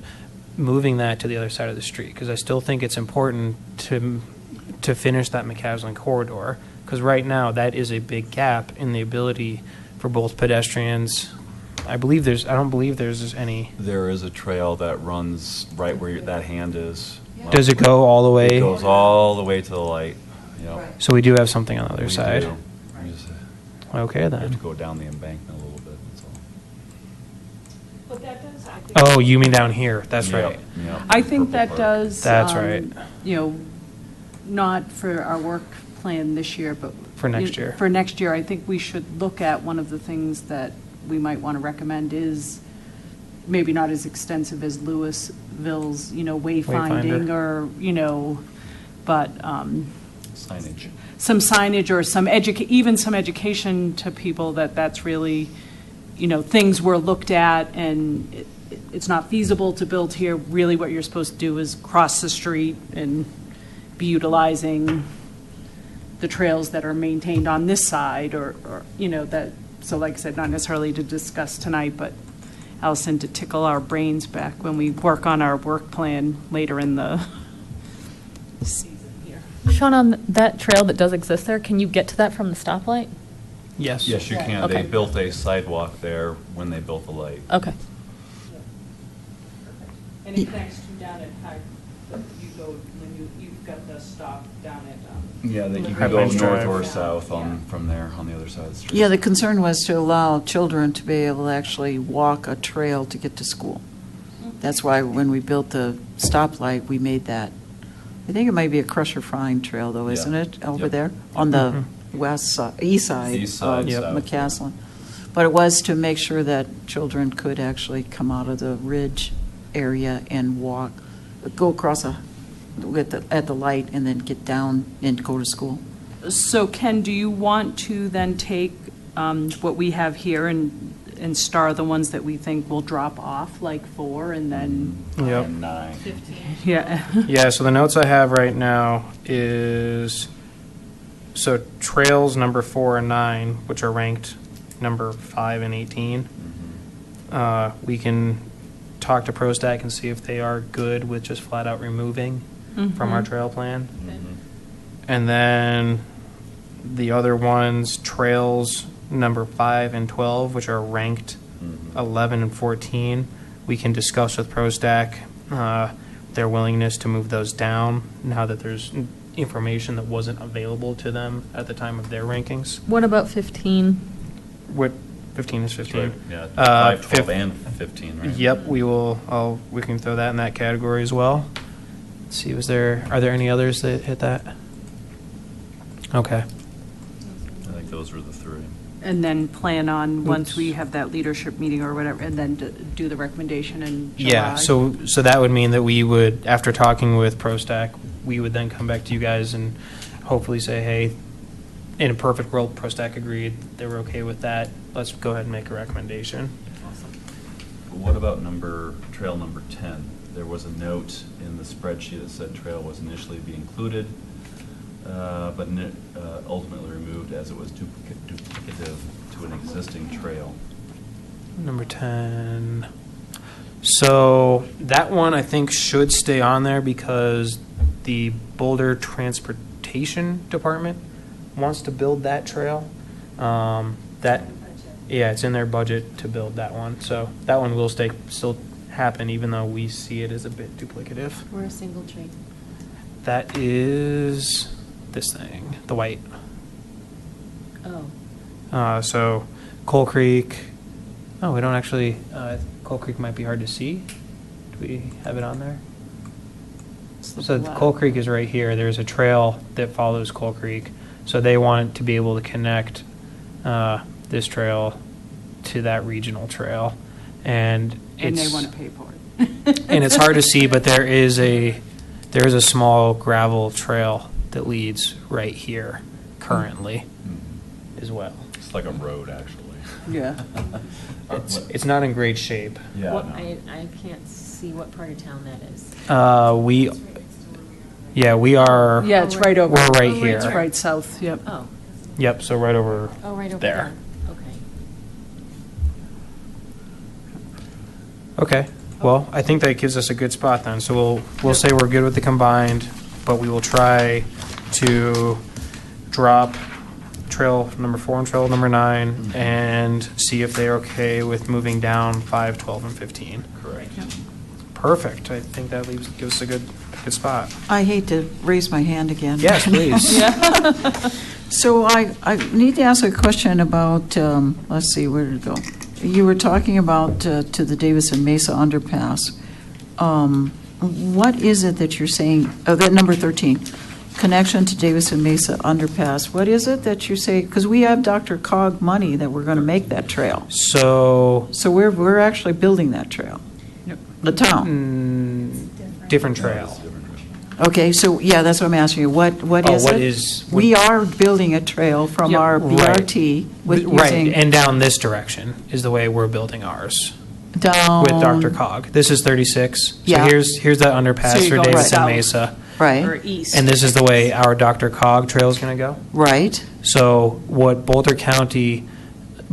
moving that to the other side of the street, because I still think it's important to finish that McCaslin corridor, because right now that is a big gap in the ability for both pedestrians. I don't believe there's any. There is a trail that runs right where that hand is. Does it go all the It way? goes all the way to the light. Yep. So we do have something on the other We side. do. We just Okay have to then. go down the embankment a little bit, that's all. But that does, I think. Oh, you mean down here? That's Yep, right. yep. I think Purple that part. does. That's right. You know, not for our work plan this year, but. For next year. For next year, I think we should look at one of the things that we might want to recommend is maybe not as extensive as Louisville's, wayfinding Wayfinder. but Signage. some signage or even some education to people that's really, things were looked at and it's not feasible to build here. Really what you're supposed to do is cross the street and be utilizing the trails that are maintained on this side or that, so like I said, not necessarily to discuss tonight, but Allison, to tickle our brains back when we work on our work plan later in the season here. Sean, on that trail that does exist there, can you get to that from the stoplight? Yes. Yes, you can. Okay. They built a sidewalk there when they built the light. Okay. And it connects to down at High, you go, when you've got the stop down at, Yeah, that you High can go Plains north Drive. or south from there, on the other side of the street. Yeah, the concern was to allow children to be able to actually walk a trail to get to school. That's why when we built the stoplight, we made that. I think it might be a Crusher Fine Trail, though, isn't Yeah. it, over Yep. there? On the east side East side, of Yep. McCaslin. But it was to make sure that children could actually come out of the ridge area and walk, go across at the light and then get down and go to school. So Ken, do you want to then take what we have here and star the ones that we think will drop off, like 4, and then, Yep. And 9. yeah. Yeah, so the notes I have right now is, so trails number 4 and 9, which are ranked number 5 and 18. We can talk to ProStack and see if they are good with just flat out removing from our trail plan. And then the other ones, trails number 5 and 12, which are ranked 11 and 14, we can discuss with ProStack their willingness to move those down now that there's information that wasn't available to them at the time of their rankings. What about 15? What 15 is 15? Yeah, 5, 12, fif- and 15, right? Yep, we can throw that in that category as well. Let's see, are there any others that hit that? Okay. I think those were the 3. And then plan on, once Oops. we have that leadership meeting or whatever, and then do the recommendation in July? Yeah, so that would mean that we would, after talking with ProStack, we would then come back to you guys and hopefully say, hey, in a perfect world, ProStack agreed, they were okay with that, let's go ahead and make a recommendation. What about trail number 10? There was a note in the spreadsheet that said trail was initially to be included, but ultimately removed as it was duplicative to an existing trail. Number 10. So that one I think should stay on there because the Boulder Transportation Department wants to build that trail. It's in their budget to build that one. So that one will still happen even though we see it as a bit duplicative. We're a single train. That is this thing, the white. Oh. So Coal Creek, Oh, we don't actually, Coal Creek might be hard to see. Do we have it on there? So Coal Creek is right here. There's a trail that follows Coal Creek. So they want to be able to connect this trail to that regional trail. And they it's, want to pay for it. and it's hard to see, but there is a small gravel trail that leads right here currently as well. It's like a road, actually. Yeah. It's not in great shape. Yeah. What, no. I can't see what part of town that is. We are. Yeah, it's right over. We're right Oh, here. It's right south, yep. Oh, Yep. So right over. oh, right over There. there. Okay. Okay. Well, I think that gives us a good spot then. So we'll say we're good with the combined, but we will try to drop trail number 4 and trail number 9 and see if they're okay with moving down 5, 12, and 15. Correct. Perfect. I think that gives us a good spot. I hate to raise my hand again. Yes, please. So I need to ask a question about, let's see, where did it go? You were talking about to the Davidson Mesa underpass. What is it that you're saying, that number 13, connection to Davidson Mesa underpass, what is it that you say, because we have Dr. Cog money that we're going to make that trail. So So we're actually building that trail. Yep. The town. different trail. Okay, so, yeah, that's what I'm asking you. What is what it? is- We are building a trail from Yep. our Right. BRT with Right, using and down this direction is the way we're building ours down. with Dr. Cog. This is 36. Yeah. So here's that underpass So you for go Davidson south. Mesa. Or Right, east. And this is the way our Dr. Cog trail is going to go. right. So what Boulder County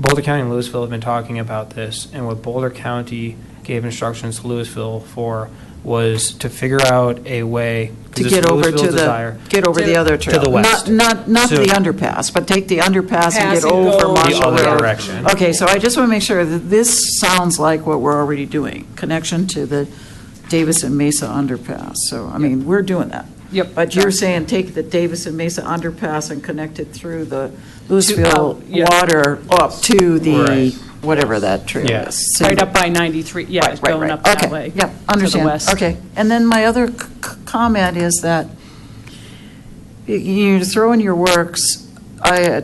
and Louisville have been talking about this, and what Boulder County gave instructions to Louisville for was to figure out a way To 'cause it's get over to Louisville's the, desire, get over the other trail. the west. Not So- the underpass, but take the underpass and Pass get and over go Marshall the other Road. direction. Okay, so I just want to make sure that this sounds like what we're already doing, connection to the Davidson Mesa underpass. So, I mean, we're doing that. Yep. But you're saying take the Davidson Mesa underpass and connect it through the Louisville yeah. water up to the, Right. whatever that trail Yeah. is. Right up by 93, yeah, Right, it's right, going right. up that Okay, way. yep, To the understand. west. Okay, and then my other comment is that you throw in your works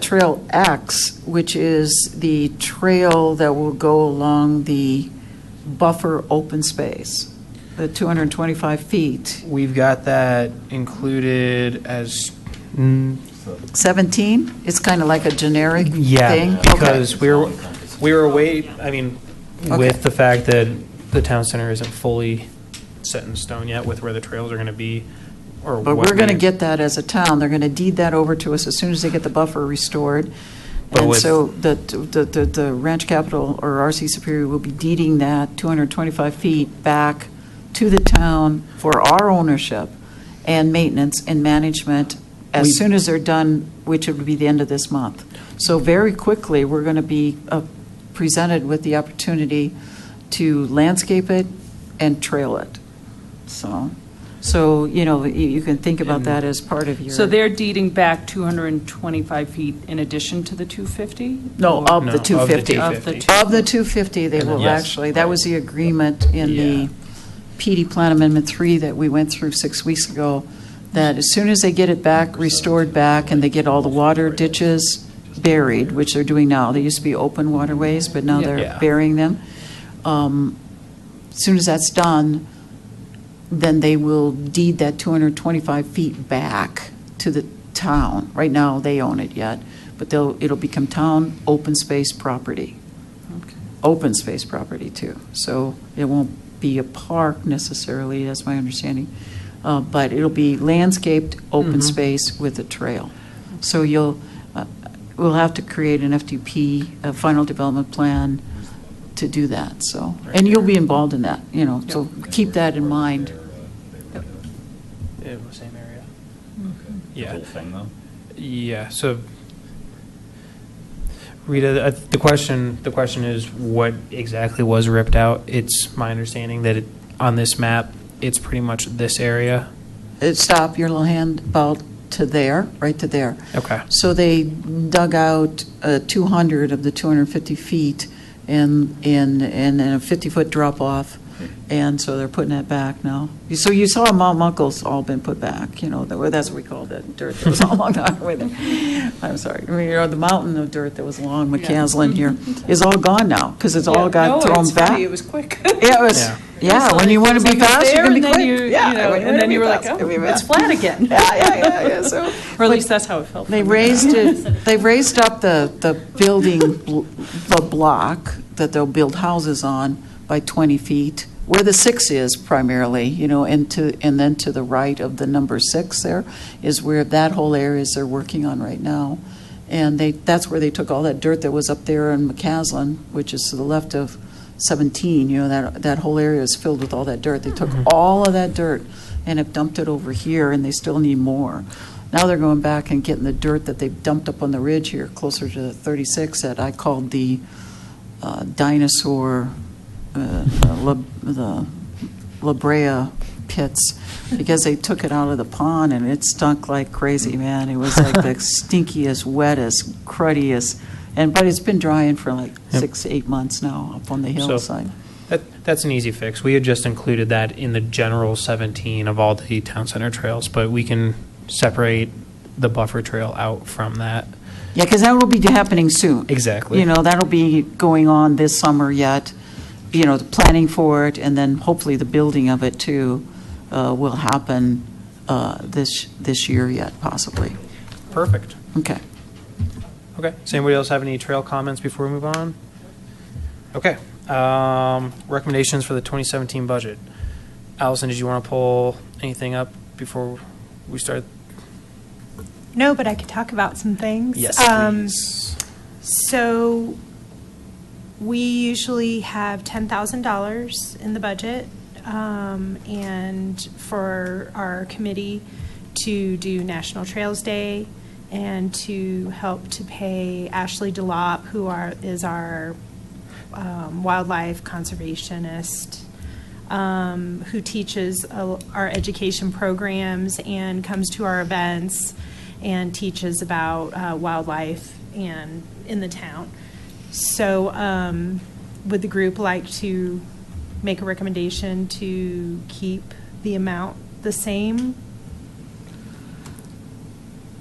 Trail X, which is the trail that will go along the buffer open space, the 225 feet. We've got that included as, 17? It's kind of like a generic thing? yeah, Okay. because we were I mean, Okay. with the fact that the town center isn't fully set in stone yet with where the trails are going to be, or But what we're going to we- get that as a town. They're going to deed that over to us as soon as they get the buffer restored. But And with- so the Ranch Capital or RC Superior will be deeding that 225 feet back to the town for our ownership and maintenance and management as soon as they're done, which would be the end of this month. So very quickly, we're going to be presented with the opportunity to landscape it and trail it. So, you know, you can think about that as part of your. So they're deeding back 225 feet in addition to the 250? No, of No, the of the 250. 250. Of the 250, they will Yes. actually, that was the agreement in the Yeah. PD Plan Amendment 3 that we went through 6 weeks ago, that as soon as they get it back, restored back, and they get all the water ditches buried, which they're doing now, they used to be open waterways, but now they're Yeah. burying them. As soon as that's done, then they will deed that 225 feet back to the town. Right now, they own it yet, but it'll become town open space property. Open space property, too. So it won't be a park necessarily, that's my understanding, but it'll be landscaped, open space with a trail. So we'll have to create an FDP, a final development plan, to do that, so. And you'll be involved in that, you know, so keep that in mind. In the same area. The Yeah. whole thing, though? Yeah, so Rita, the question is what exactly was ripped out? It's my understanding that on this map, it's pretty much this area. Stop your little hand about to there, right to there. Okay. So they dug out 200 of the 250 feet and a 50-foot drop-off, and so they're putting that back now. So you saw Mount Muckle's all been put back, that's what we called it, dirt that was all along our way there. I'm sorry, the mountain of dirt that was along McCaslin here is all gone now, because it's all got thrown back. It was quick. Yeah, it was, when you want to be fast, you can be quick. And then you were like, oh, it's flat again. Yeah, so. Or at least that's how it felt. They raised up the building, the block that they'll build houses on by 20 feet, where the 6 is primarily, and then to the right of the number 6 there is where that whole area is they're working on right now. And that's where they took all that dirt that was up there in McCaslin, which is to the left of 17, that whole area is filled with all that dirt. They took all of that dirt and have dumped it over here, and they still need more. Now they're going back and getting the dirt that they've dumped up on the ridge here, closer to 36, that I called the dinosaur, the La Brea pits, because they took it out of the pond and it stunk like crazy, man. It was like the stinkiest, wettest, cruddiest, but it's been drying for like 6 to 8 months now up on the hillside. That's an easy fix. We had just included that in the general 17 of all the town center trails, but we can separate the buffer trail out from that. Yeah, because that will be happening soon. Exactly. That'll be going on this summer yet, the planning for it, and then hopefully the building of it too will happen this year yet, possibly. Perfect. Okay. Okay. Does anybody else have any trail comments before we move on? Okay. Recommendations for the 2017 budget. Allison, did you want to pull anything up before we start? No, but I could talk about some things. Yes, please. So we usually have $10,000 in the budget, and for our committee to do National Trails Day and to help to pay Ashley DeLopp, who is our wildlife conservationist, who teaches our education programs and comes to our events and teaches about wildlife and in the town. So would the group like to make a recommendation to keep the amount the same?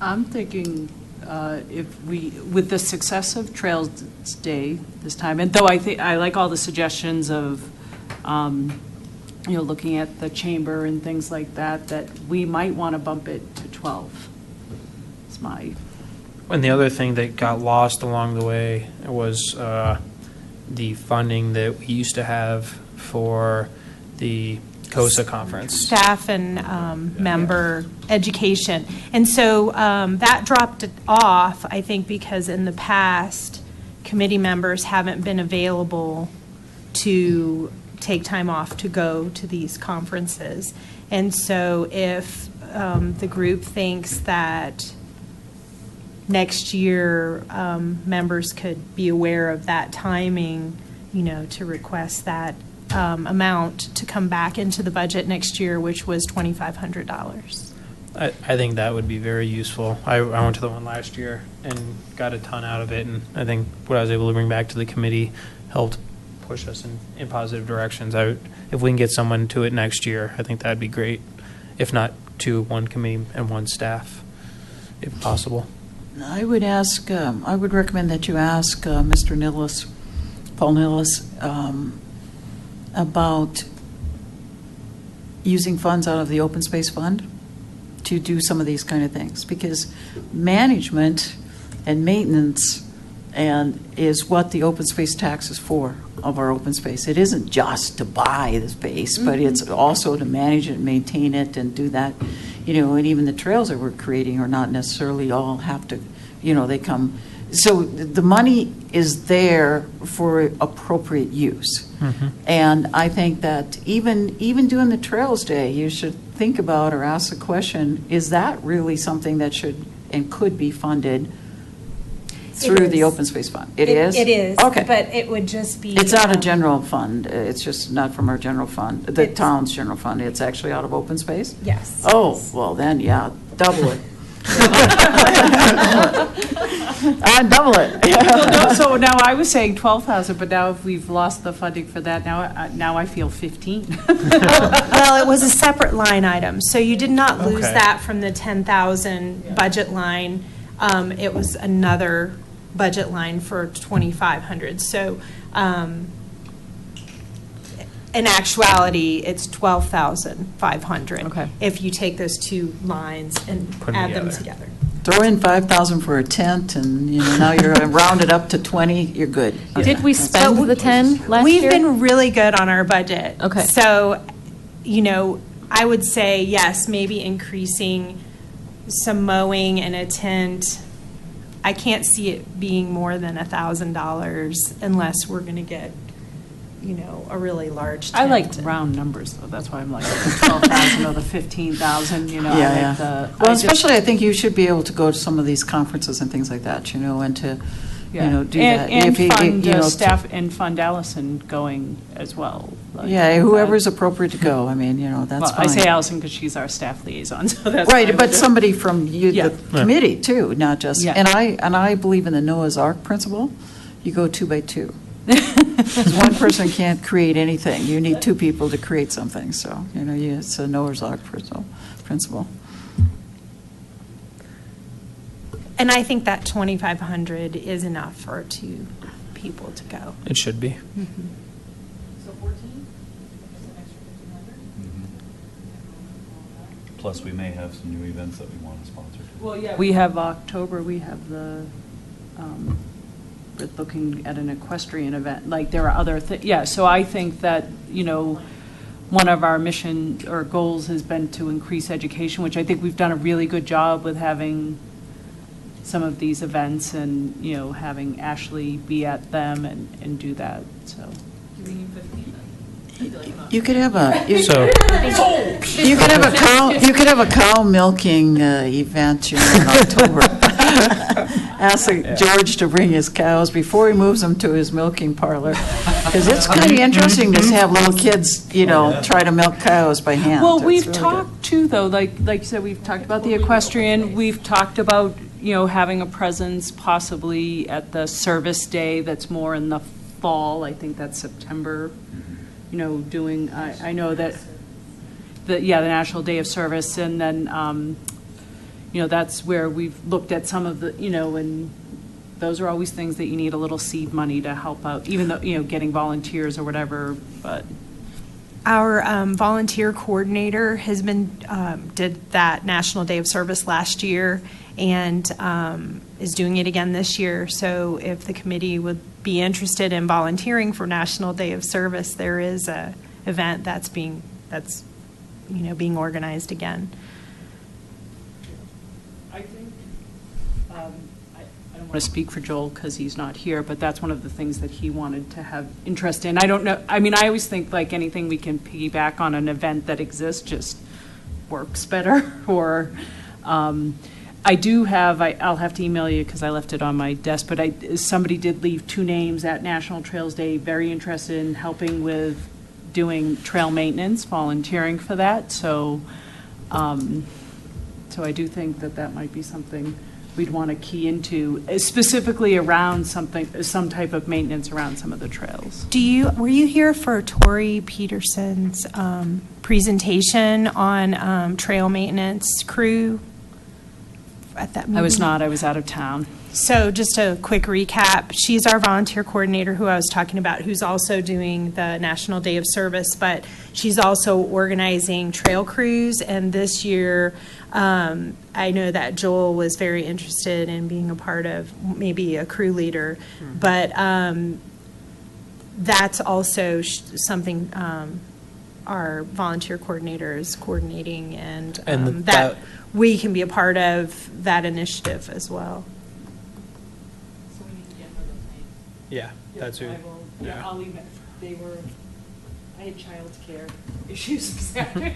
I'm thinking with the success of Trails Day this time, and though I like all the suggestions of, looking at the chamber and things like that we might want to bump it to 12. It's my. And the other thing that got lost along the way was the funding that we used to have for the COSA conference. Staff and member education. And so that dropped off, I think, because in the past, committee members haven't been available to take time off to go to these conferences. And so if the group thinks that next year members could be aware of that timing, to request that amount to come back into the budget next year, which was $2,500. I think that would be very useful. I went to the one last year and got a ton out of it, and I think what I was able to bring back to the committee helped push us in positive directions. If we can get someone to it next year, I think that'd be great. If not one committee and one staff, if possible. I would recommend that you ask Mr. Nilles, Paul Nilles, about using funds out of the open space fund to do some of these kind of things, because management and maintenance is what the open space tax is for, of our open space. It isn't just to buy the space, but it's also to manage it, maintain it, and do that. And even the trails that we're creating are not necessarily all have to, they come. So the money is there for appropriate use. Mm-hmm. And I think that even doing the Trails Day, you should think about or ask the question, is that really something that should and could be funded through the open space fund? It is? It is. Okay. But it would just be... It's out of general fund. It's just not from our general fund, the town's general fund. It's actually out of open space? Yes. Oh, well then, yeah, double it. Double it. Well, no, so now I was saying 12,000, but now if we've lost the funding for that, now I feel 15. Well, it was a separate line item, so you did not lose Okay. that from the 10,000 budget line. It was another budget line for 2,500. So in actuality, it's 12,500. Okay. If you take those two lines and Put 'em add them together. together. Throw in 5,000 for a tent, and, now you're rounded up to 20, you're good. Did we spend the 10 last We've year? been really good on our budget. Okay. So, I would say, yes, maybe increasing some mowing and a tent. I can't see it being more than $1,000 unless we're going to get, a really large tent. I like round numbers, though. That's why I'm like the 12,000 or the 15,000, I like Yeah. the. Well, especially, I think you should be able to go to some of these conferences and things like that, and to, do that. And If you- fund you know, staff, and fund Allison going as well. like, Yeah, whoever's appropriate to go, that's Well, fine. I say Allison because she's our staff liaison, so that's. Right, fine. but somebody from Yeah. the committee too, not just, Yeah. and I believe in the Noah's Ark principle. You go 2 by 2. Because one person can't create anything. You need 2 people to create something. So, it's a Noah's Ark principle. And I think that 2,500 is enough for 2 people to go. It should be. So 14? That's an extra 1,500? Plus, we may have some new events that we want to sponsor. Well, yeah. We have October, we have we're looking at an equestrian event, like there are other things, so I think that, one of our mission or goals has been to increase education, which I think we've done a really good job with having some of these events and, having Ashley be at them and do that, so. Do we need 15 then? You could have a you, So, you could have a cow milking event in October. Ask George to bring his cows before he moves them to his milking parlor, because it's kind of interesting to have little kids, try to milk cows by hand. Well, It's we've really talked too, though, like you said, we've talked about the equestrian, we've talked about, having a presence possibly at the service day that's more in the fall, I think that's September, doing, I know that, the National Day of Service, and then, that's where we've looked at some of the, and those are always things that you need a little seed money to help out, even though, getting volunteers or whatever, but. Our volunteer coordinator has did that National Day of Service last year and is doing it again this year. So if the committee would be interested in volunteering for National Day of Service, there is a event that's being organized again. I think, I don't want to speak for Joel because he's not here, but that's one of the things that he wanted to have interest in. I don't know, I always think like anything we can piggyback on an event that exists just works better, or I do have, I'll have to email you because I left it on my desk, but somebody did leave 2 names at National Trails Day, very interested in helping with doing trail maintenance, volunteering for that, so I do think that might be something we'd want to key into, specifically around some type of maintenance around some of the trails. Were you here for Tori Peterson's presentation on trail maintenance crew at that meeting? I was not, I was out of town. So just a quick recap, she's our volunteer coordinator who I was talking about, who's also doing the National Day of Service, but she's also organizing trail crews. And this year, I know that Joel was very interested in being a part of maybe a crew leader, but that's also something our volunteer coordinator is coordinating, and that we can be a part of that initiative as well. So we need to get her those names. yeah, that's who. I will, yeah. I'll email, I had childcare issues this afternoon.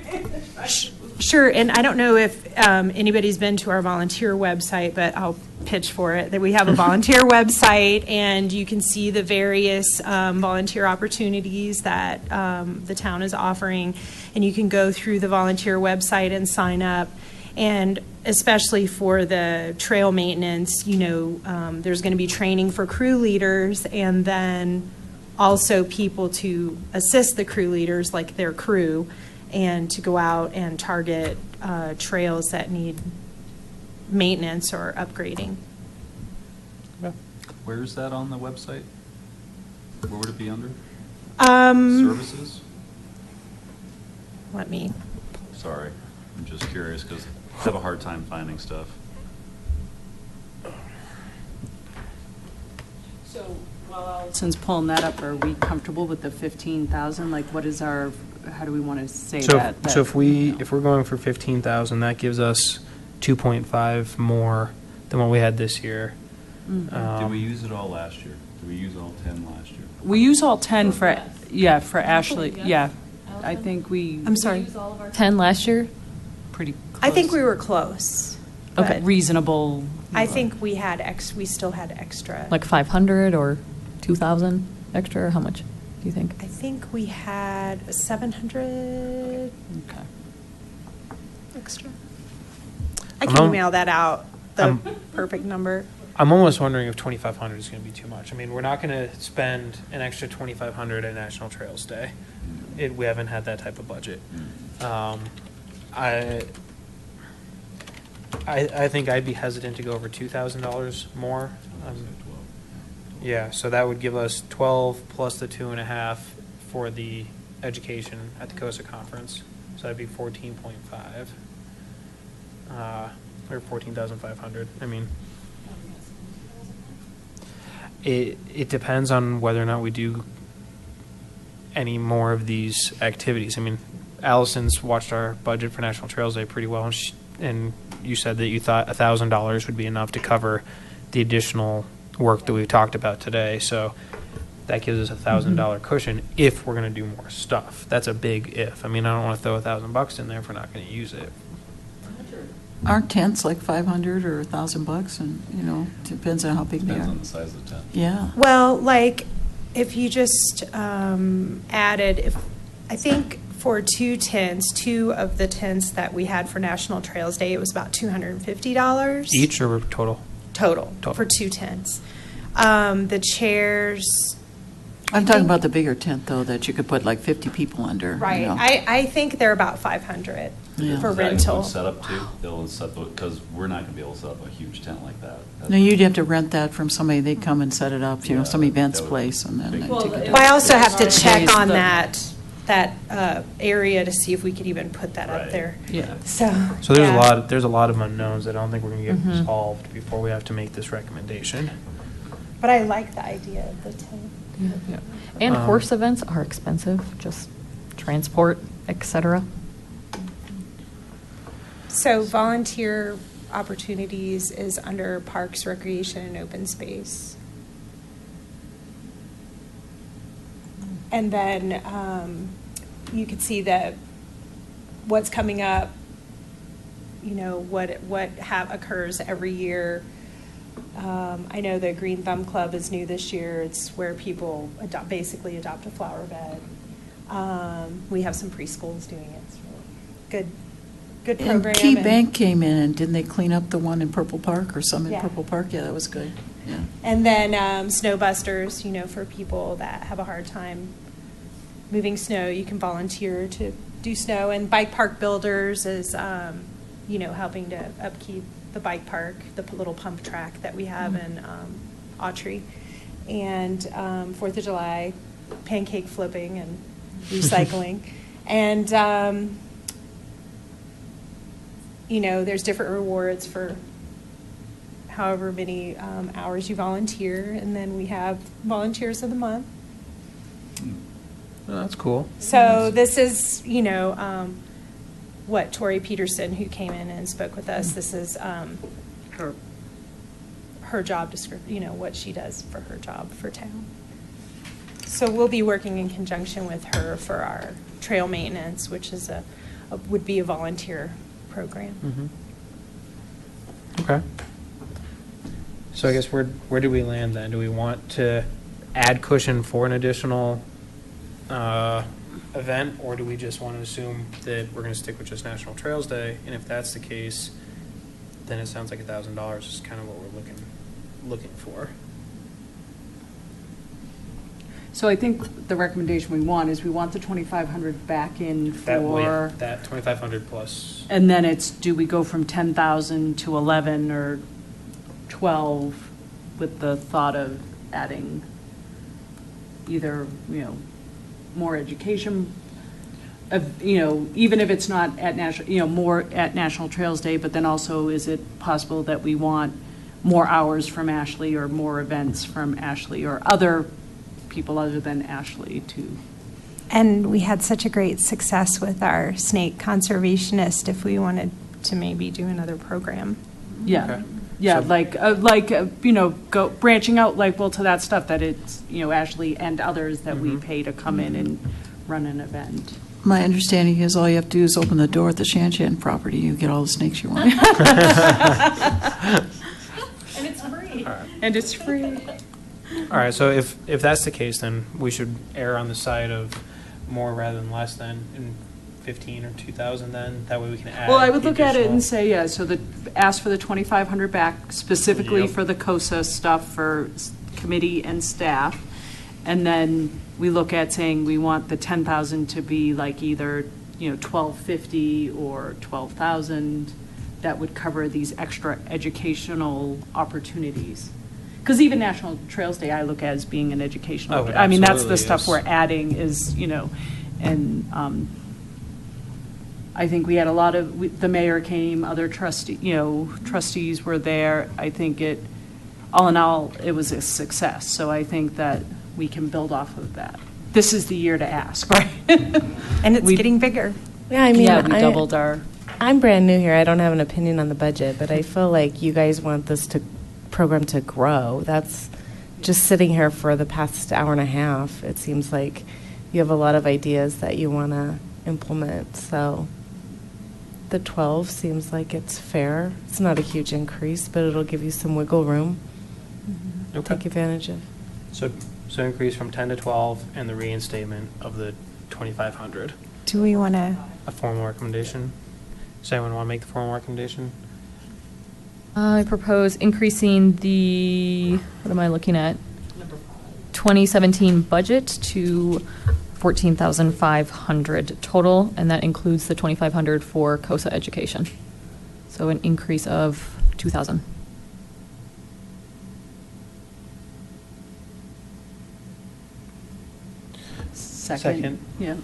Sure, and I don't know if anybody's been to our volunteer website, but I'll pitch for it, that we have a volunteer website, and you can see the various volunteer opportunities that the town is offering, and you can go through the volunteer website and sign up. And especially for the trail maintenance, there's going to be training for crew leaders and then also people to assist the crew leaders, like their crew, and to go out and target trails that need maintenance or upgrading. Where is that on the website? Where would it be under? Services? Let me, Sorry, I'm just curious because I have a hard time finding stuff. So while Allison's pulling that up, are we comfortable with the 15,000? Like, what is our, how do we want to say that? So if we're going for 15,000, that gives us 2.5 more than what we had this year. Did we use it all last year? Did we use all 10 last year? We use all 10 for Ashley, yeah. I think we. I'm sorry. 10 last year? Pretty I think close. we were close. Okay, but reasonable. I think we still had extra. Like 500 or 2,000 extra, or how much do you think? I think we had 700 Okay. extra. I can email that out, the I'm- perfect number. I'm almost wondering if 2,500 is going to be too much. I mean, we're not going to spend an extra 2,500 at National Trails Day. We haven't had that type of budget. I think I'd be hesitant to go over $2,000 more. Yeah, so that would give us 12 plus the 2.5 for the education at the COSA conference. So that'd be 14.5 or 14,500. I mean, it depends on whether or not we do any more of these activities. I mean, Allison's watched our budget for National Trails Day pretty well, and you said that you thought $1,000 would be enough to cover the additional work that we've talked about today. So that gives us $1,000 cushion if we're going to do more stuff. That's a big if. I mean, I don't want to throw $1,000 in there if we're not going to use it. Aren't tents like 500 or $1,000? And, depends on how big they Depends are. on the size of the tent. Yeah. Well, like, if you just added, I think for two of the tents that we had for National Trails Day, it was about $250. Each or total? Total, Total. for 2 tents. The chairs. I'm talking about the bigger tent, though, that you could put like 50 people under. Right. I think they're about 500 Yeah. for Does that rental. include setup too? They'll set because we're not going to be able to set up a huge tent like that. No, you'd have to rent that from somebody. They'd come and set it up, Yeah, some events that would place, and then be they'd big. take it But I down. also have to Days check on the- that area to see if we could even put that up Right. there. Yeah. So there's yeah. there's a lot of unknowns that I don't think we're going to get solved before we have to make this recommendation. But I like the idea of the tent. Yeah. And Um, horse events are expensive, just transport, etc. So volunteer opportunities is under Parks, Recreation, and Open Space. And then you could see what's coming up, what occurs every year. I know the Green Thumb Club is new this year. It's where people basically adopt a flower bed. We have some preschools doing it. It's really good And program. Key Bank came in, and didn't they clean up the one in Purple Park or some in Yeah. Purple Park? Yeah, that was good. Yeah. And then Snow Busters, for people that have a hard time moving snow, you can volunteer to do snow. And Bike Park Builders is, helping to upkeep the bike park, the little pump track that we have in Autry. And 4th of July, pancake flipping and recycling. And, there's different rewards for however many hours you volunteer. And then we have Volunteers of the Month. Oh, that's cool. So this is, what Tori Peterson, who came in and spoke with us, this is her job description, what she does for her job for town. So we'll be working in conjunction with her for our trail maintenance, which is would be a volunteer program. Okay. So I guess where do we land then? Do we want to add cushion for an additional event, or do we just want to assume that we're going to stick with just National Trails Day? And if that's the case, then it sounds like $1,000 is kind of what we're looking for. So I think the recommendation we want is we want the 2,500 back in That way, for, that 2,500 plus. and then it's, do we go from 10,000 to 11 or 12 with the thought of adding either, more education, even if it's not at national, more at National Trails Day, but then also is it possible that we want more hours from Ashley or more events from Ashley or other people other than Ashley to? And we had such a great success with our snake conservationist if we wanted to maybe do another program. Yeah, Okay. yeah, So- go branching out to that stuff that it's, Ashley and others that we pay to come in and run an event. My understanding is all you have to do is open the door at the Shan Shan property, you get all the snakes you want. And it's free. And it's free. All right, so if that's the case, then we should err on the side of more rather than less than in 15 or 2,000 then, that way we can add. Well, I would the look at it and additional- say, ask for the 2,500 back specifically Yep. for the COSA stuff for committee and staff. And then we look at saying we want the 10,000 to be like either, 1,250 or 12,000. That would cover these extra educational opportunities. Because even National Trails Day, I look at as being an educational. Oh, it I mean, that's the absolutely stuff is. we're adding is, and I think we had a lot of, the mayor came, other trustees were there. I think all in all, it was a success. So I think that we can build off of that. This is the year to ask, right? And it's getting bigger. Yeah, I mean, Yeah, we doubled our. I'm brand new here. I don't have an opinion on the budget, but I feel like you guys want this program to grow. That's just sitting here for the past hour and a half. It seems like you have a lot of ideas that you want to implement. So the 12 seems like it's fair. It's not a huge increase, but it'll give you some wiggle room to Okay. take advantage of. So increase from 10 to 12 and the reinstatement of the 2,500. Do we want to? A formal recommendation? Does anyone want to make the formal recommendation? I propose increasing the, what am I looking at? 2017 budget to 14,500 total, and that includes the 2,500 for COSA education. So an increase of 2,000. Second. Yeah.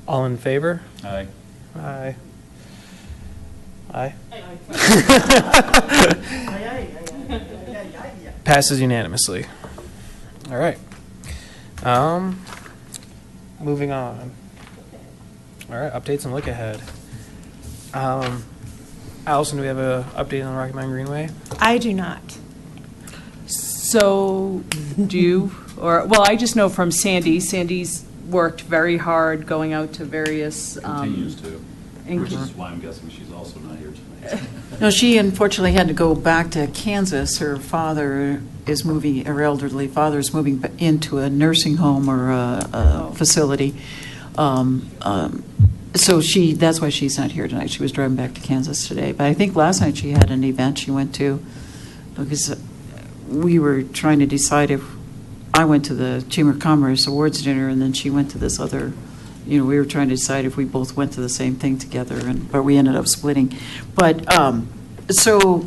All in favor? Aye. Aye. Aye. Passes unanimously. All right. Moving on. All right, updates and look ahead. Allison, do we have an update on Rocky Mountain Greenway? I do not. So, do you, I just know from Sandy, Sandy's worked very hard going out to various. Continues to, and- which is why I'm guessing she's also not here tonight. No, she unfortunately had to go back to Kansas. Her father is moving, her elderly father is moving into a nursing home or a facility. So that's why she's not here tonight. She was driving back to Kansas today. But I think last night she had an event she went to, because we were trying to decide if I went to the Chamber of Commerce Awards dinner and then she went to this other, we were trying to decide if we both went to the same thing together, but we ended up splitting. But, so.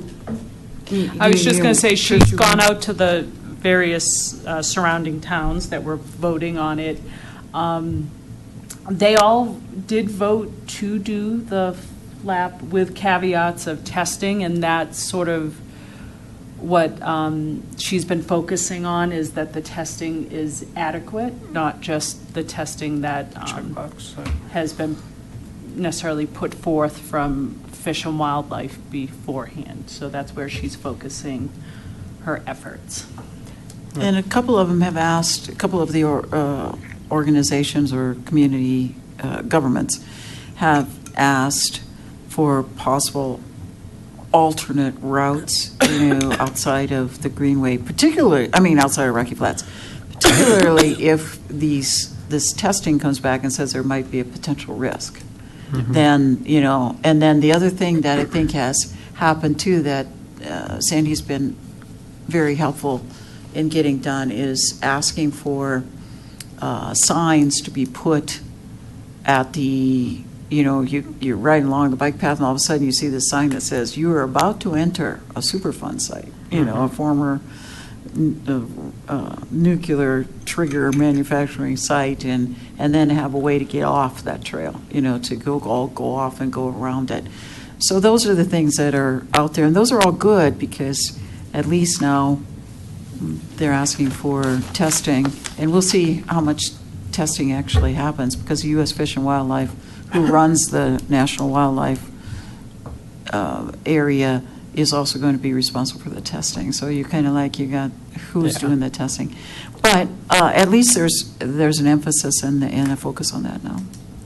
I was just going to say, she's gone out to the various surrounding towns that were voting on it. They all did vote to do the flap with caveats of testing, and that's sort of what she's been focusing on, is that the testing is adequate, not just the testing that Checkbox. has been necessarily put forth from Fish and Wildlife beforehand. So that's where she's focusing her efforts. And a couple of them have asked, a couple of the organizations or community governments have asked for possible alternate routes, outside of the Greenway, particularly, outside of Rocky Flats, particularly if these this testing comes back and says there might be a potential risk, then, you know, and then the other thing that I think has happened too that Sandy's been very helpful in getting done is asking for signs to be put at the, you know, you're riding along the bike path and all of a sudden you see this sign that says you are about to enter a Superfund site, you know, a former nuclear trigger manufacturing site, and then have a way to get off that trail, you know, to go off and go around it. So those are the things that are out there, and those are all good because at least now they're asking for testing, and we'll see how much testing actually happens because the U.S. Fish and Wildlife, who runs the National Wildlife area, is also going to be responsible for the testing. So you kind of like, you got who's doing the testing. But at least there's an emphasis and a focus on that now.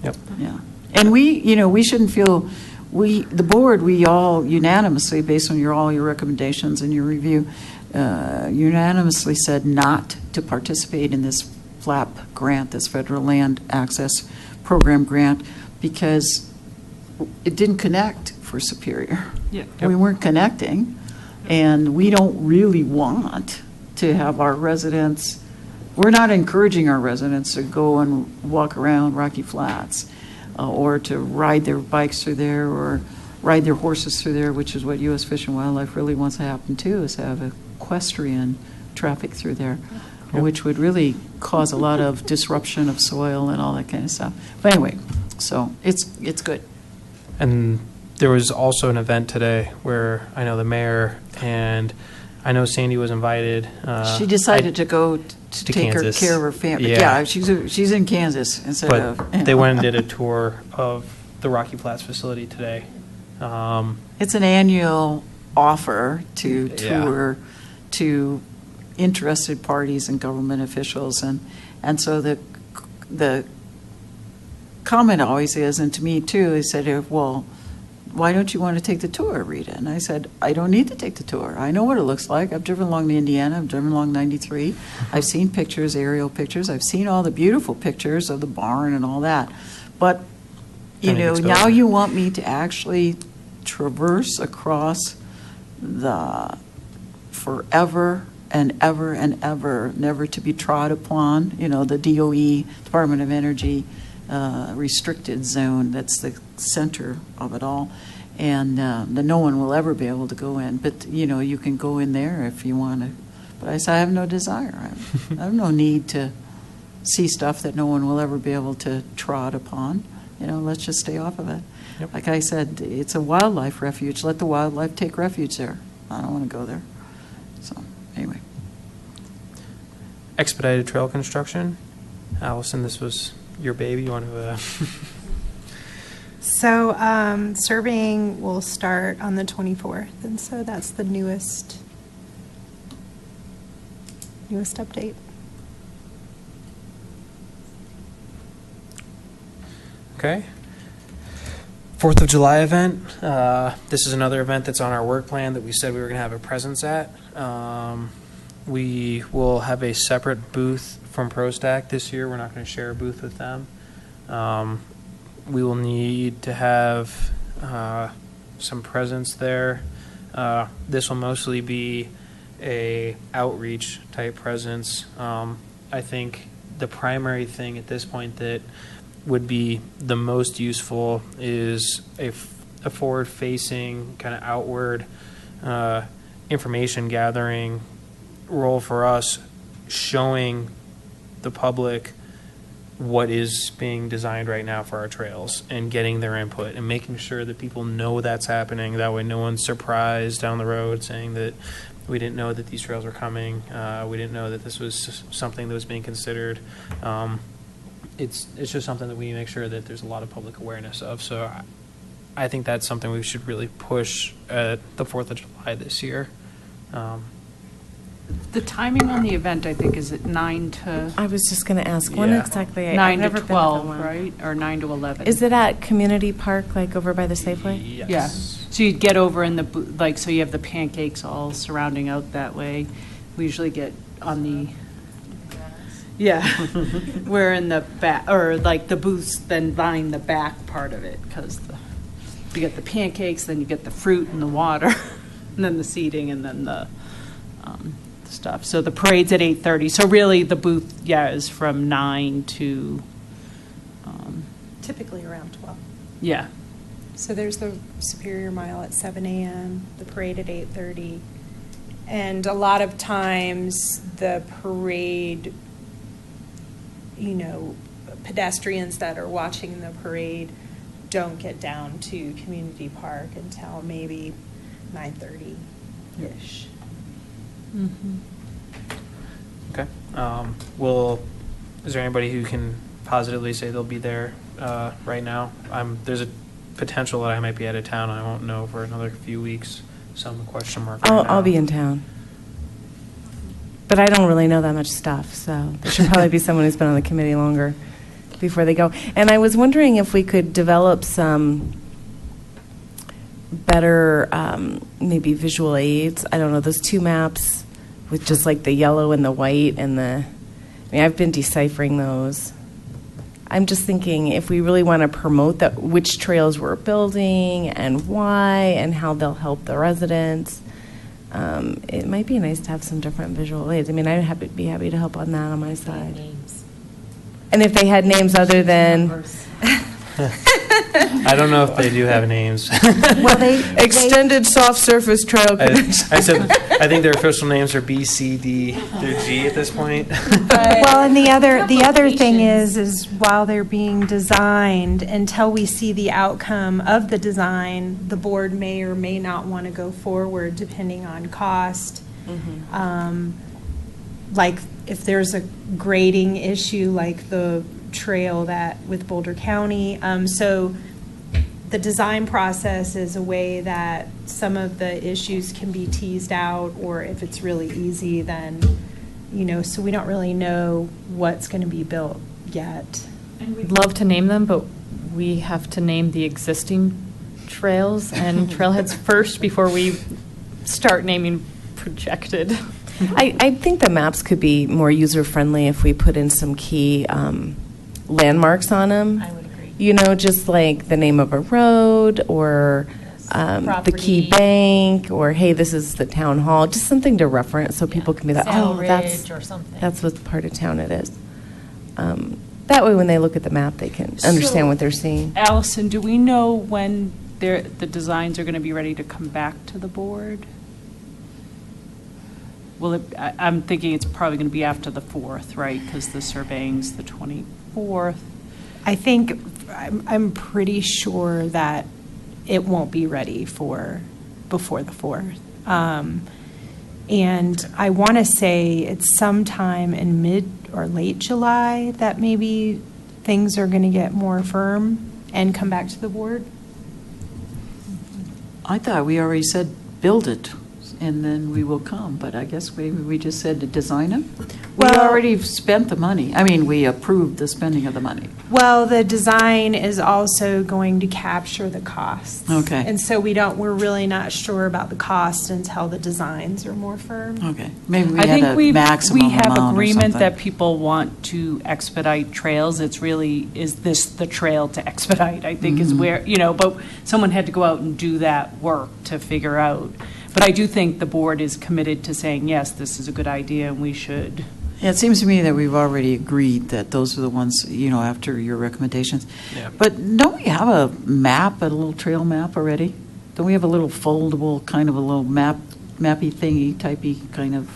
Yep. Yeah. And we, you know, we shouldn't feel, the board, we all unanimously, based on all your recommendations and your review, unanimously said not to participate in this FLAP grant, this Federal Land Access Program grant, because it didn't connect for Superior. Yeah. We weren't connecting, and we don't really want to have our residents, we're not encouraging our residents to go and walk around Rocky Flats or to ride their bikes through there or ride their horses through there, which is what U.S. Fish and Wildlife really wants to happen too, is have equestrian traffic through there, which would really cause a lot of disruption of soil and all that kind of stuff. But anyway, so it's good. And there was also an event today where I know the mayor and I know Sandy was invited. She decided to go to take Kansas. care of her family. Yeah. She's in Kansas instead But of. they went and did a tour of the Rocky Flats facility today. It's an annual offer to Yeah. tour to interested parties and government officials, and so the comment always is, and to me too, he said, well, why don't you want to take the tour, Rita? And I said, I don't need to take the tour. I know what it looks like. I've driven along the Indiana. I've driven along 93. I've seen pictures, aerial pictures. I've seen all the beautiful pictures of the barn and all that. But, you know, now you want me to actually traverse across the forever and ever and ever, never to be trod upon, you know, the DOE, Department of Energy, restricted zone that's the center of it all, and that no one will ever be able to go in. But, you know, you can go in there if you want to. But I said, I have no desire. I have no need to see stuff that no one will ever be able to trod upon. You know, let's just stay off of it. Yep. Like I said, it's a wildlife refuge. Let the wildlife take refuge there. I don't want to go there. So, anyway. Expedited trail construction. Allison, this was your baby. You want to... So surveying will start on the 24th, and so that's the newest update. Okay. 4th of July event. This is another event that's on our work plan that we said we were going to have a presence at. We will have a separate booth from ProStack this year. We're not going to share a booth with them. We will need to have some presence there. This will mostly be a outreach type presence. I think the primary thing at this point that would be the most useful is a forward-facing, kind of outward information gathering role for us, showing the public what is being designed right now for our trails and getting their input and making sure that people know that's happening. That way no one's surprised down the road saying that we didn't know that these trails were coming. We didn't know that this was something that was being considered. It's just something that we make sure that there's a lot of public awareness of. So I think that's something we should really push at the 4th of July this year. The timing on the event, I think, is at 9 to... I was just going to ask, when Yeah. exactly? I've 9 never to been to 12, one. right? Or 9 to 11. Is it at Community Park, like over by the Safeway? Yes. Yeah. So you get over in the, like, so you have the pancakes all surrounding out that way. We usually get on the... Yeah, we're in the back, or like the booths then line the back part of it, because you get the pancakes, then you get the fruit and the water, and then the seating, and then the stuff. So the parade's at 8:30. So really, the booth, is from 9 to, Typically around 12. yeah. So there's the Superior Mile at 7 a.m., the parade at 8:30. And a lot of times, the parade, pedestrians that are watching the parade don't get down to Community Park until maybe 9:30-ish. Okay. Is there anybody who can positively say they'll be there right now? There's a potential that I might be out of town. I won't know for another few weeks. Some question mark. Right now. I'll be in town. But I don't really know that much stuff, so there should probably be someone who's been on the committee longer before they go. And I was wondering if we could develop some better, maybe visual aids. I don't know, those two maps with just like the yellow and the white and I've been deciphering those. I'm just thinking if we really want to promote which trails we're building and why and how they'll help the residents, it might be nice to have some different visual aids. I mean, I'd be happy to help on that on my side. And if they had names other than... I don't know if they do have names. Well, Extended Soft Surface Trail. I think their official names are B, C, D, through G at this point. Well, and the other thing is while they're being designed, until we see the outcome of the design, the board may or may not want to go forward depending on cost. Like if there's a grading issue, like the trail with Boulder County. So the design process is a way that some of the issues can be teased out, or if it's really easy, then, so we don't really know what's going to be built yet. And we'd love to name them, but we have to name the existing trails and trailheads first before we start naming projected. I think the maps could be more user-friendly if we put in some key landmarks on them. I would agree. Just like the name of a road or the key bank, or hey, this is the town hall. Just something to reference so people can be like, Saddle oh, Ridge or something. that's what part of town it is. That way, when they look at the map, they can understand what they're seeing. Allison, do we know when the designs are going to be ready to come back to the board? I'm thinking it's probably going to be after the 4th, right? Because the surveying's the 24th. I think I'm pretty sure that it won't be ready before the 4th. And I want to say it's sometime in mid or late July that maybe things are going to get more firm and come back to the board. I thought we already said build it, and then we will come, but I guess maybe we just said to design it? We Well- already spent the money. I mean, we approved the spending of the money. Well, the design is also going to capture the costs. Okay. And so we're really not sure about the cost until the designs are more firm. Okay, maybe we I had think a maximum we have amount or agreement something. that people want to expedite trails. It's really, is this the trail to expedite, I think is where, but someone had to go out and do that work to figure out. But I do think the board is committed to saying, yes, this is a good idea and we should. Yeah, it seems to me that we've already agreed that those are the ones, after your recommendations. Yeah. But don't we have a map, a little trail map already? Don't we have a little foldable, kind of a little mappy thingy, typey kind of,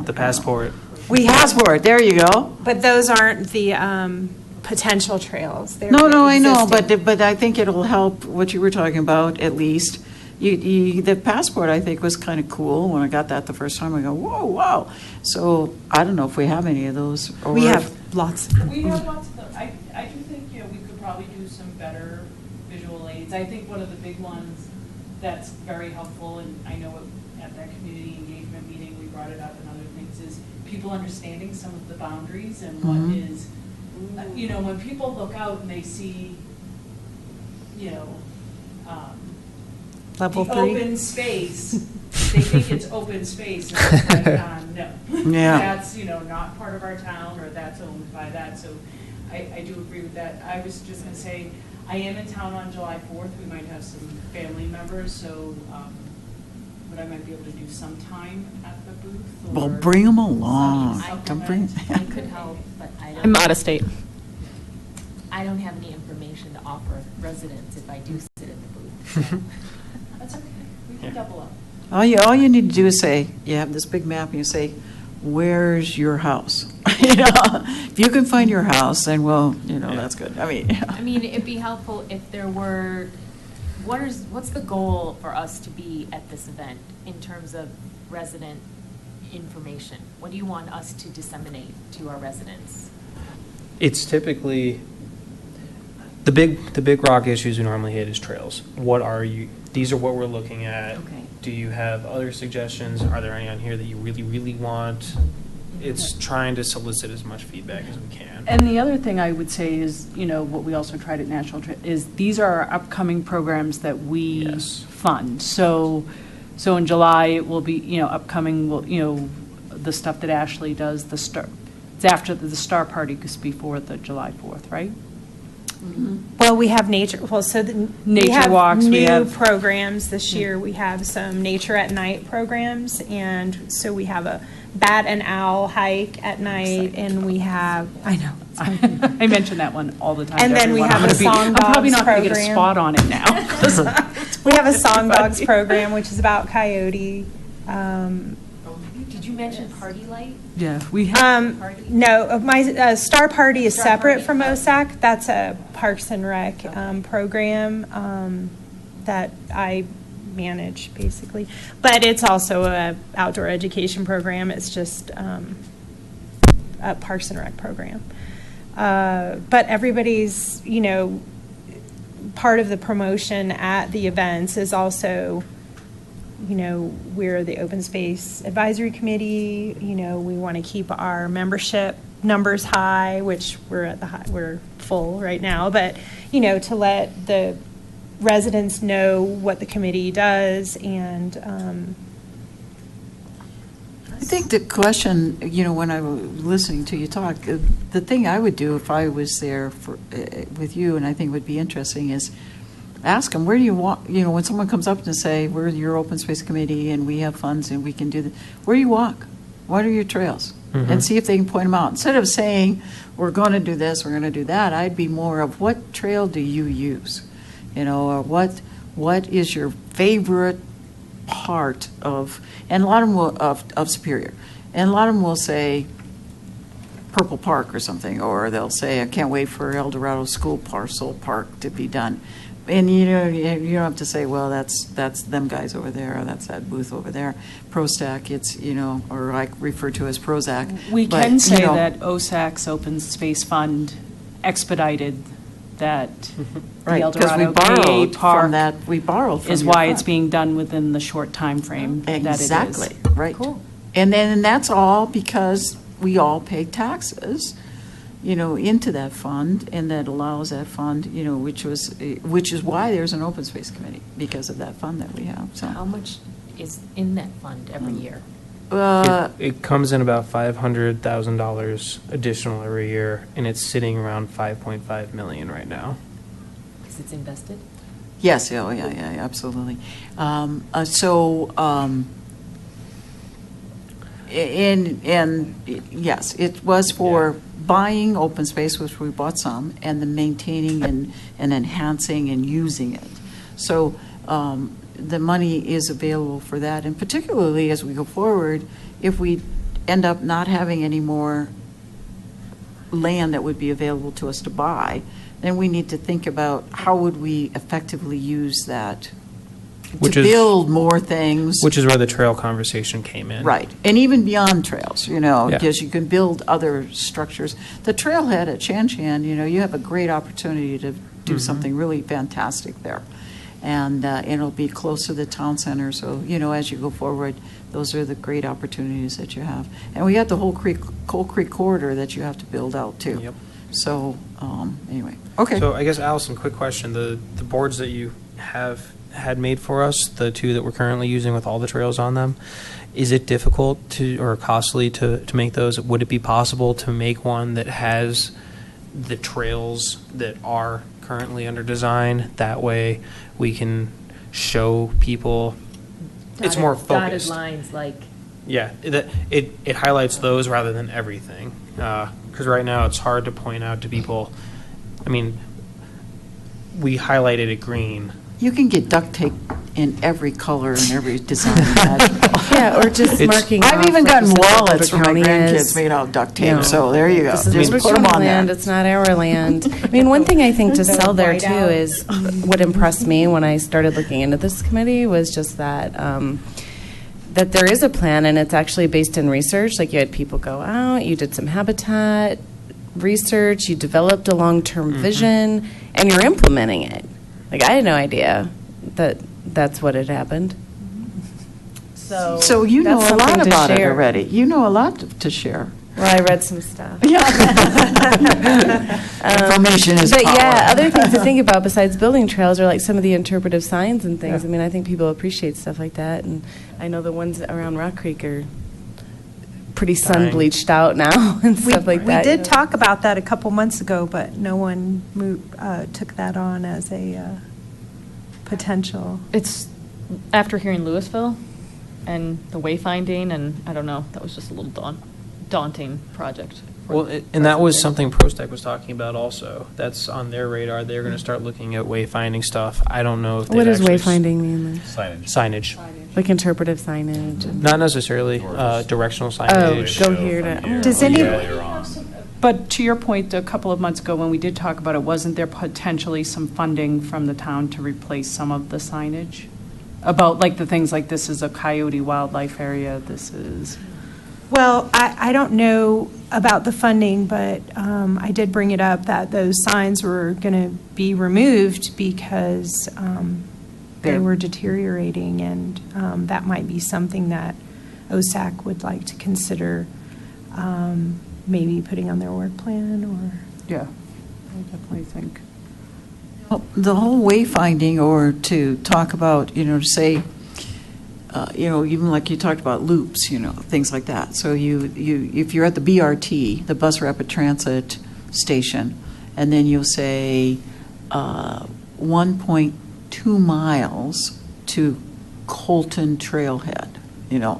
The passport. We passport, there you go. But those aren't the potential trails. They're No, the I know, existing. but I think it'll help what you were talking about, at least. The passport, I think, was kind of cool. When I got that the first time, I go, whoa, wow. So I don't know if we have any of those. Or We if- have lots. We have lots of them. I do think, we could probably do some better visual aids. I think one of the big ones that's very helpful, and I know at that community engagement meeting, we brought it up and other things, is people understanding some of the boundaries and what is, when people look out and they see, Level the 3. open space, they think it's open space, and it's right on, no. Yeah. That's, not part of our town, or that's owned by that, so I do agree with that. I was just gonna say, I am in town on July 4th, we might have some family members, so, but I might be able to do some time at the booth. Well, or bring them along. some Don't bring. supplement. I could help, but I I'm don't, out of state. I don't have any information to offer residents if I do sit at the booth. So. That's okay, we can double up. All you need to do is say, you have this big map, and you say, where's your house? You know, if you can find your house, then well, you know, that's good. I mean, I mean, it'd be helpful if there were, what's the goal for us to be at this event in terms of resident information? What do you want us to disseminate to our residents? It's typically, the big rock issues we normally hit is trails. What are you, these are what we're looking at. Okay. Do you have other suggestions? Are there any on here that you really, really want? It's trying to solicit as much feedback as we can. And the other thing I would say is, you know, what we also tried at National is these are our upcoming programs that we Yes. fund. So in July, it will be, you know, upcoming, the stuff that Ashley does, it's after the Star Party, because before the July 4th, right? Well, we have nature, so we Nature have walks, we new have- programs this year. We have some Nature at Night programs, and so we have a bat and owl hike at night, and we have, I know. I mention that one all the time. And to then we everyone. have a Song I'm probably Dogs not going to get a program. spot on it now. We have a Song Dogs program, which is about coyote. Did you mention Party Light? Yeah, we have. No, my Star Party is separate from OSAC. That's a Parks and Rec program that I manage, basically. But it's also a outdoor education program. It's just a Parks and Rec program. But everybody's, you know, part of the promotion at the events is also, you know, we're the Open Space Advisory Committee. You know, we want to keep our membership numbers high, which we're full right now. But, you know, to let the residents know what the committee does, and I think the question, you know, when I was listening to you talk, the thing I would do if I was there with you, and I think would be interesting, is ask them, where do you walk? You know, when someone comes up and say, we're your open space committee and we have funds and we can do this, where do you walk? What are your trails? And see if they can point them out. Instead of saying, we're going to do this, we're going to do that, I'd be more of, what trail do you use? You know, or what is your favorite part of, and a lot of them will, of Superior, and a lot of them will say Purple Park or something, or they'll say, I can't wait for El Dorado School Parcel Park to be done. And you know, you don't have to say, well, that's them guys over there, or that's that booth over there. ProStack, it's, you know, or I refer to as Prozac. We But, can you say know, that OSAC's Open Space Fund expedited that the right, El because we Dorado KA borrowed Park from that, we borrowed from is your why fund. it's being done within the short time frame that it is. Exactly, right. Cool. And that's all because we all pay taxes, you know, into that fund, and that allows that fund, you know, which is why there's an open space committee, because of that fund that we have, How so. much is in that fund every year? It comes in about $500,000 additional every year, and it's sitting around 5.5 million right now. Because it's invested? Yes, yeah, absolutely. And yes, it was for buying open space, which we bought some, and the maintaining and enhancing and using it. So the money is available for that, and particularly as we go forward, if we end up not having any more land that would be available to us to buy, then we need to think about how would we effectively use that Which to is- build more things. Which is where the trail conversation came in. Right, and even beyond trails, you know, Yeah. because you can build other structures. The trailhead at Shan Shan, you know, you have a great opportunity to do something really fantastic there. And it'll be close to the town center, so, you know, as you go forward, those are the great opportunities that you have. And we got the whole Coal Creek corridor that you have to build out, too. Yep. So, anyway, okay. So I guess, Allison, quick question. The boards that you have had made for us, the two that we're currently using with all the trails on them, Is it difficult to, or costly to make those? Would it be possible to make one that has the trails that are currently under design? That way we can show people, it's more focused. Dotted lines, like. Yeah, it highlights those rather than everything. Because right now it's hard to point out to people. I mean, we highlighted it green. You can get duct tape in every color and every design. Yeah, or just marking. I've off, even like gotten you said, what wallets for my Boulder County is. grandkids made out of duct tape, Yeah. so there you go. This is Just Richmond put them on land, there. it's not our land. I mean, one thing I think to sell there too is, what impressed me when I started looking into this committee was just that, that there is a plan and it's actually based in research. Like you had people go out, you did some habitat research, you developed a long-term vision, and you're implementing it. Like I had no idea that that's what had happened. So you know that's a lot something to about it share. already. You know a lot to share. Well, I read some stuff. Information is But power. yeah, other things to think about besides building trails are like some of the interpretive signs and things. I mean, I think people appreciate stuff like that, and I know the ones around Rock Creek are pretty sun Dying. bleached out now and stuff like that. We you did know. talk about that a couple months ago, but no one took that on as a potential. It's after hearing Louisville and the wayfinding, and I don't know, that was just a little daunting project. Well, and that was something ProStech was talking about also. That's on their radar. They're going to start looking at wayfinding stuff. I don't know if What they've does actually wayfinding mean then? Signage. Signage. Like interpretive signage? and- Not necessarily directional Oh, signage. go here to. Does any- Earlier on. But to your point, a couple of months ago, when we did talk about it, wasn't there potentially some funding from the town to replace some of the signage? About like the things like this is a coyote wildlife area, this is. Well, I don't know about the funding, but I did bring it up that those signs were going to be removed because they They're- were deteriorating, and that might be something that OSAC would like to consider maybe putting on their work plan or. Yeah, I definitely think. Well, the whole wayfinding, or to talk about, to say, even like you talked about loops, things like that. So if you're at the BRT, the Bus Rapid Transit Station, and then you'll say 1.2 miles to Colton Trailhead,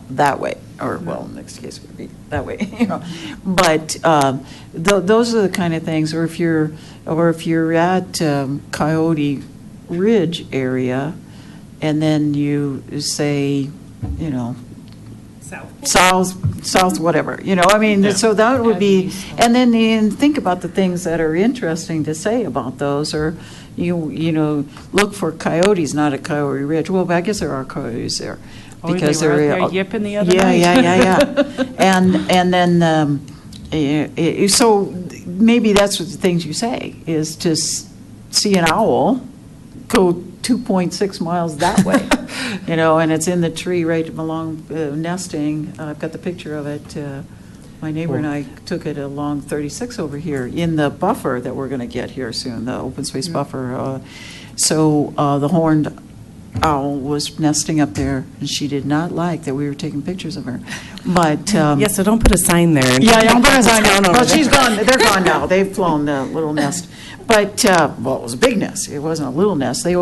that way, or well, in this case it would be that way, But those are the kind of things, or if you're at Coyote Ridge area, and then you say, south, whatever, so that would be, and then think about the things that are interesting to say about those, or look for coyotes, not at Coyote Ridge. Well, I guess there are coyotes there. Oh, Because they were they're out there yipping the other yeah, night. Yeah. And then, so maybe that's what the things you say, is to see an owl, go 2.6 miles that way, and it's in the tree right along nesting. I've got the picture of it. My neighbor and I took it along 36 over here in the buffer that we're going to get here soon, the open space buffer. So the horned owl was nesting up there, and she did not like that we were taking pictures of her. But Yeah, so don't put a sign there. and- yeah, don't put a sign Down down. over Well, she's there. gone. They're gone now. They've flown the little nest. But well, it was a big nest. It wasn't a little nest. They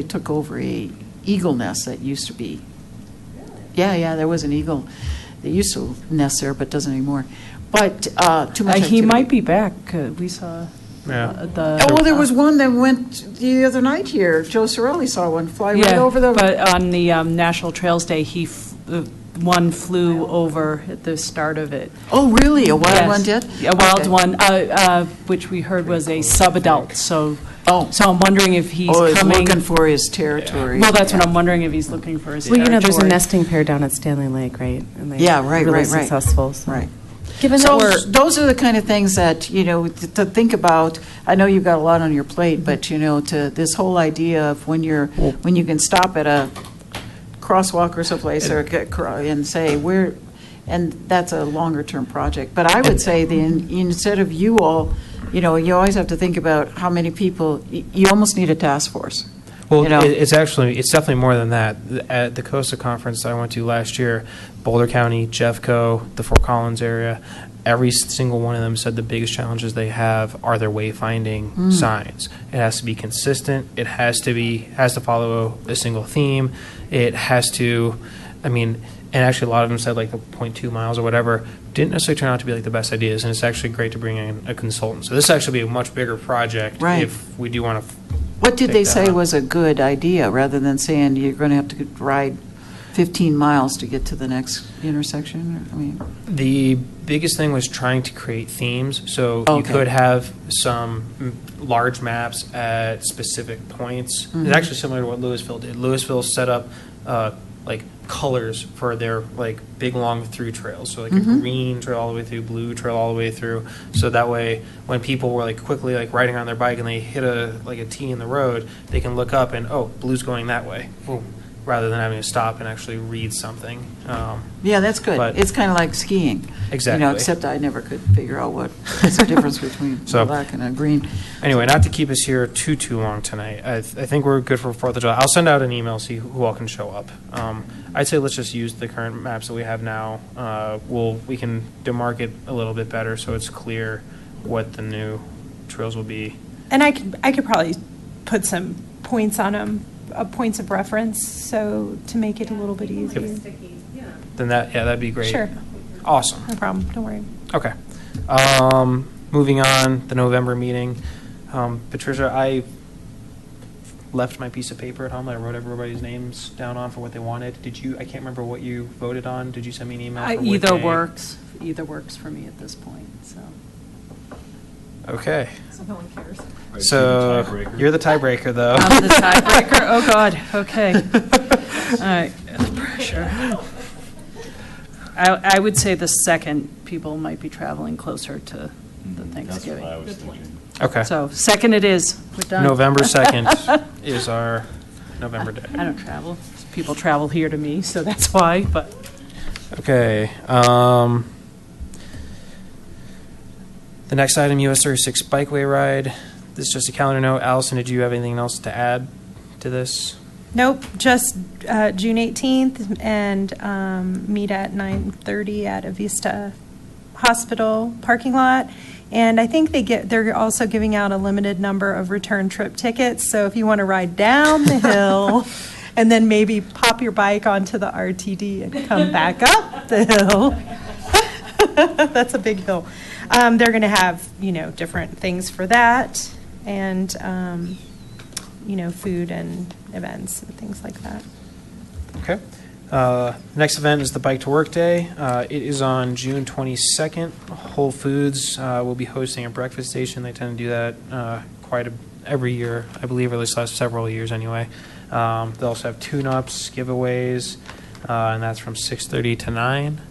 took over a eagle nest that used to be. Yeah. There was an eagle that used to nest there, but doesn't anymore. But too much. He activity. might be back, we saw Yeah. the. Oh, well, there was one that went the other night here. Joe Sorelli saw one fly right over the. But on the National Trails Day, one flew over at the start of it. Oh, really? A wild Yes. one did? A wild Okay. one, which we heard was a sub-adult, so I'm wondering if he's Oh, he's coming. looking for his territory. Well, that's what I'm wondering, if he's looking for his Well, territory. there's a nesting pair down at Stanley Lake, right? And they're Yeah, right, really right, right. successful. So. Right. Given that So we're those are the kind of things that, to think about. I know you've got a lot on your plate, but, to this whole idea of when you can stop at a crosswalk or someplace and say where, and that's a longer term project. But I would say instead of you all, you always have to think about how many people, you almost need a task force. Well, You know? it's definitely more than that. At the Costa Conference I went to last year, Boulder County, Jeffco, the Fort Collins area, every single one of them said the biggest challenges they have are their wayfinding signs. It has to be consistent. It has to follow a single theme. It has to, and actually a lot of them said like the 0.2 miles or whatever didn't necessarily turn out to be like the best ideas, and it's actually great to bring in a consultant. So this will actually be a much bigger project Right. if we do want to. What did take they that say on. was a good idea, rather than saying you're going to have to ride 15 miles to get to the next intersection? The biggest thing was trying to create themes. So you Okay. could have some large maps at specific points. Mhm. It's actually similar to what Louisville did. Louisville set up like colors for their like big long through trails. So like a green trail all the way through, blue trail all the way through. So that way when people were like quickly like riding on their bike and they hit a T in the road, they can look up and, oh, blue's going that way. Boom. Rather than having to stop and actually read something. Yeah, that's good. But- It's kind of like skiing. Exactly. Except I never could figure out what's the difference between So- a black and a green. Anyway, not to keep us here too long tonight, I think we're good for 4th of July. I'll send out an email, see who all can show up. I'd say let's just use the current maps that we have now. We can demarcate a little bit better so it's clear what the new trails will be. And I could probably put some points on them, points of reference, so to make it a little bit easier. Then that'd be great. Sure. Awesome. No problem, don't worry. Okay. Moving on, the November meeting. Patricia, I left my piece of paper at home that I wrote everybody's names down on for what they wanted. Did you, I can't remember what you voted on. Did you send me an email? for what Either day? works for me at this point, so. Okay. So no one cares. Right, So you're the tiebreaker. you're the tiebreaker, though. I'm the tiebreaker? Oh, God, okay. All right, pressure. I would say the second, people might be traveling closer to the That's Thanksgiving. what I was thinking. Okay. So, second it is, we're done. November 2nd is our November day. I don't travel. People travel here to me, so that's why, but. Okay. The next item, US 36 Bikeway Ride. This is just a calendar note. Allison, did you have anything else to add to this? Nope, just June 18th, and meet at 9:30 at Avista Hospital parking lot. And I think they're also giving out a limited number of return trip tickets, so if you want to ride down the hill and then maybe pop your bike onto the RTD and come back up the hill. That's a big hill. They're going to have, different things for that, and, food and events and things like that. Okay. Next event is the Bike to Work Day. It is on June 22nd. Whole Foods will be hosting a breakfast station. They tend to do that every year, I believe, or at least last several years anyway. They also have tune-ups, giveaways, and that's from 6:30 to 9.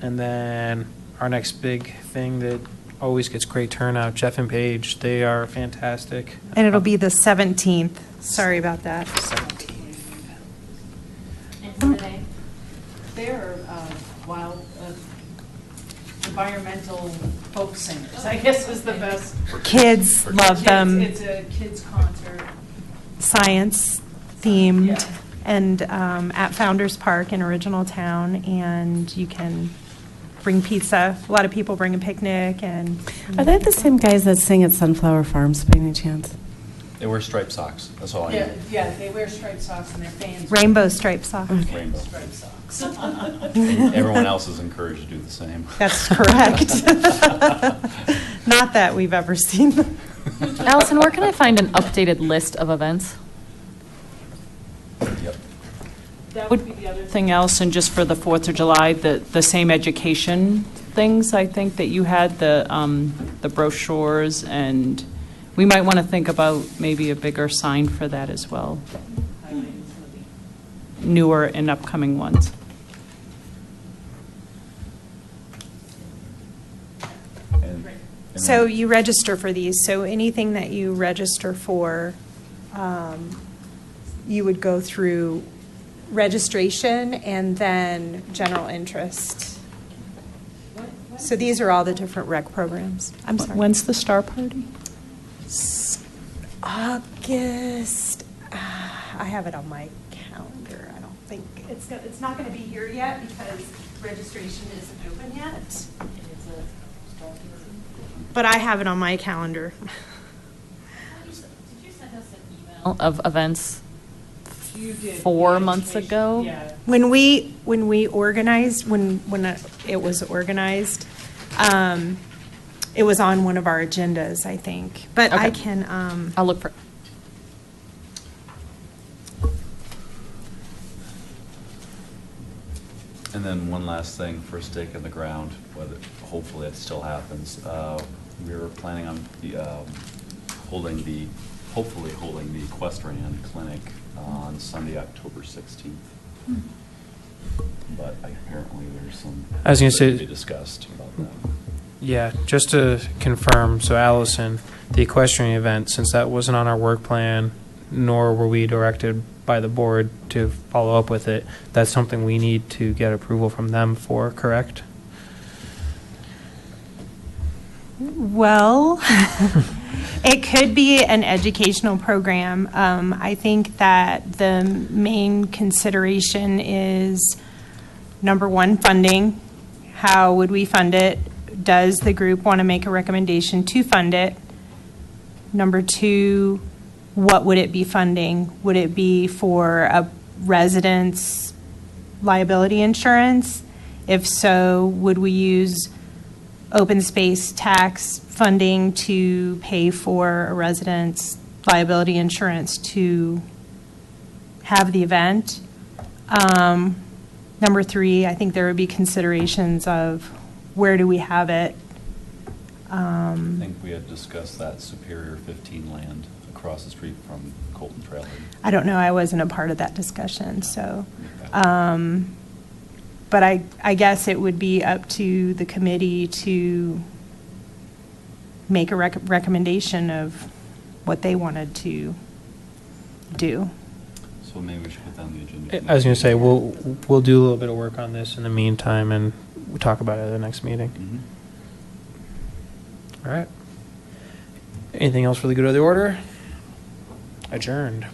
And then our next big thing that always gets great turnout, Jeff and Paige. They are fantastic. And it'll be the 17th. Sorry about that. 17th. They're wild, environmental folk singers, I guess is the best. Kids love them. It's a kids' concert. Science themed, Yeah. and at Founders Park in Original Town, and you can bring pizza. A lot of people bring a picnic, and Are they the same guys that sing at Sunflower Farms by any chance? They wear striped socks. That's all I know. Yeah, they wear striped socks and their fans. rainbow striped socks. Rainbow. Striped socks. And everyone else is encouraged to do the same. That's correct. Not that we've ever seen them. Allison, where can I find an updated list of events? Yep. That would be the other thing, Allison, just for the 4th of July, the same education things, I think, that you had, the brochures, and we might want to think about maybe a bigger sign for that as well. Newer and upcoming ones. And So you register for these, so anything that you register for, you would go through registration and then general interest. So these are all the different rec programs. I'm sorry. When's the Star Party? August, I have it on my calendar. I don't think, it's not going to be here yet because registration isn't open yet. But I have it on my calendar. Did you send us an email of events You did. 4 months ago? Yeah. When we organized, when it was organized, it was on one of our agendas, I think. But I Okay. can, I'll look for. And then one last thing for a stake in the ground, whether, hopefully it still happens. We were planning on hopefully holding the equestrian clinic on Sunday, October 16th. But apparently there's some. I was gonna say- to be discussed about that. Yeah, just to confirm, so Allison, the equestrian event, since that wasn't on our work plan, nor were we directed by the board to follow up with it, that's something we need to get approval from them for, correct? well, it could be an educational program. I think that the main consideration is, number one, funding. How would we fund it? Does the group want to make a recommendation to fund it? Number two, what would it be funding? Would it be for a resident's liability insurance? If so, would we use open space tax funding to pay for a resident's liability insurance to have the event? Number three, I think there would be considerations of where do we have it? I think we had discussed that Superior 15 land across the street from Colton Trailhead. I don't know, I wasn't a part of that discussion, so. Okay. But I guess it would be up to the committee to make a recommendation of what they wanted to do. So maybe we should put that on the agenda. I was going to say, we'll do a little bit of work on this in the meantime, and we'll talk about it at the next meeting. Mhm. All right. Anything else for the good of the order? Adjourned.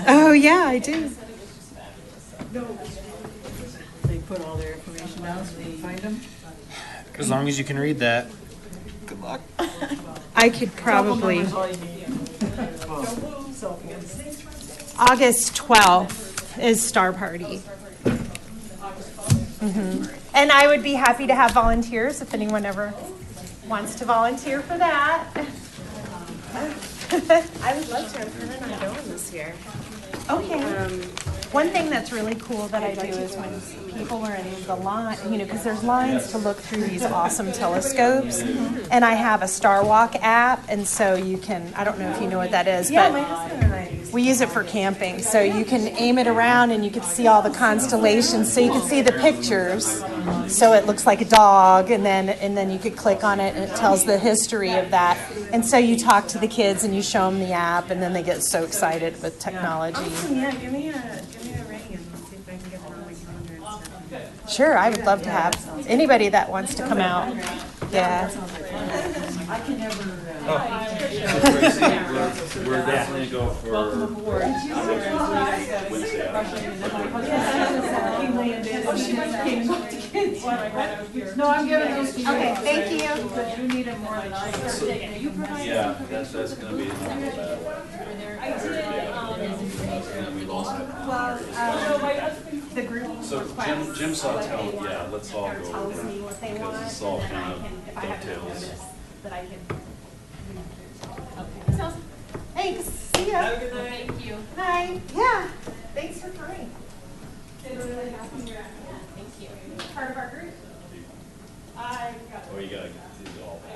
Oh, yeah, I do. They put all their information down so we can find them? As long as you can read that. I could probably. August 12th is Star Party. And I would be happy to have volunteers if anyone ever wants to volunteer for that. I would love to. I'm planning on going this year. Okay. One thing that's really cool that I do is when people are in the line, because there's lines to look through these awesome telescopes, and I have a Star Walk app, and so you can, I don't know if you know what that is, Yeah, but my husband and I use it. we use it for camping. So you can aim it around and you can see all the constellations, so you can see the pictures. So it looks like a dog, and then you could click on it and it tells the history of that. And so you talk to the kids and you show them the app, and then they get so excited with technology. Yeah, give me a ring and see if I can get it on my calendar and stuff. Sure, I would love to have anybody that wants to come out. Yeah. We're definitely go for No, I'm giving those to you. Okay, thank you. Because you need it more than I do. Yeah, that's gonna be another battle. And we've also The group So Jim Sawtelle, yeah, let's all go tells over me it, what they want, because it's all and then kind I of can, if I have to dovetails. notice, that I can. Thanks, see ya. Have a good night. Thank you. Hi, yeah, thanks for coming. Thank you. Part of our group. I got. Oh, you gotta do all that.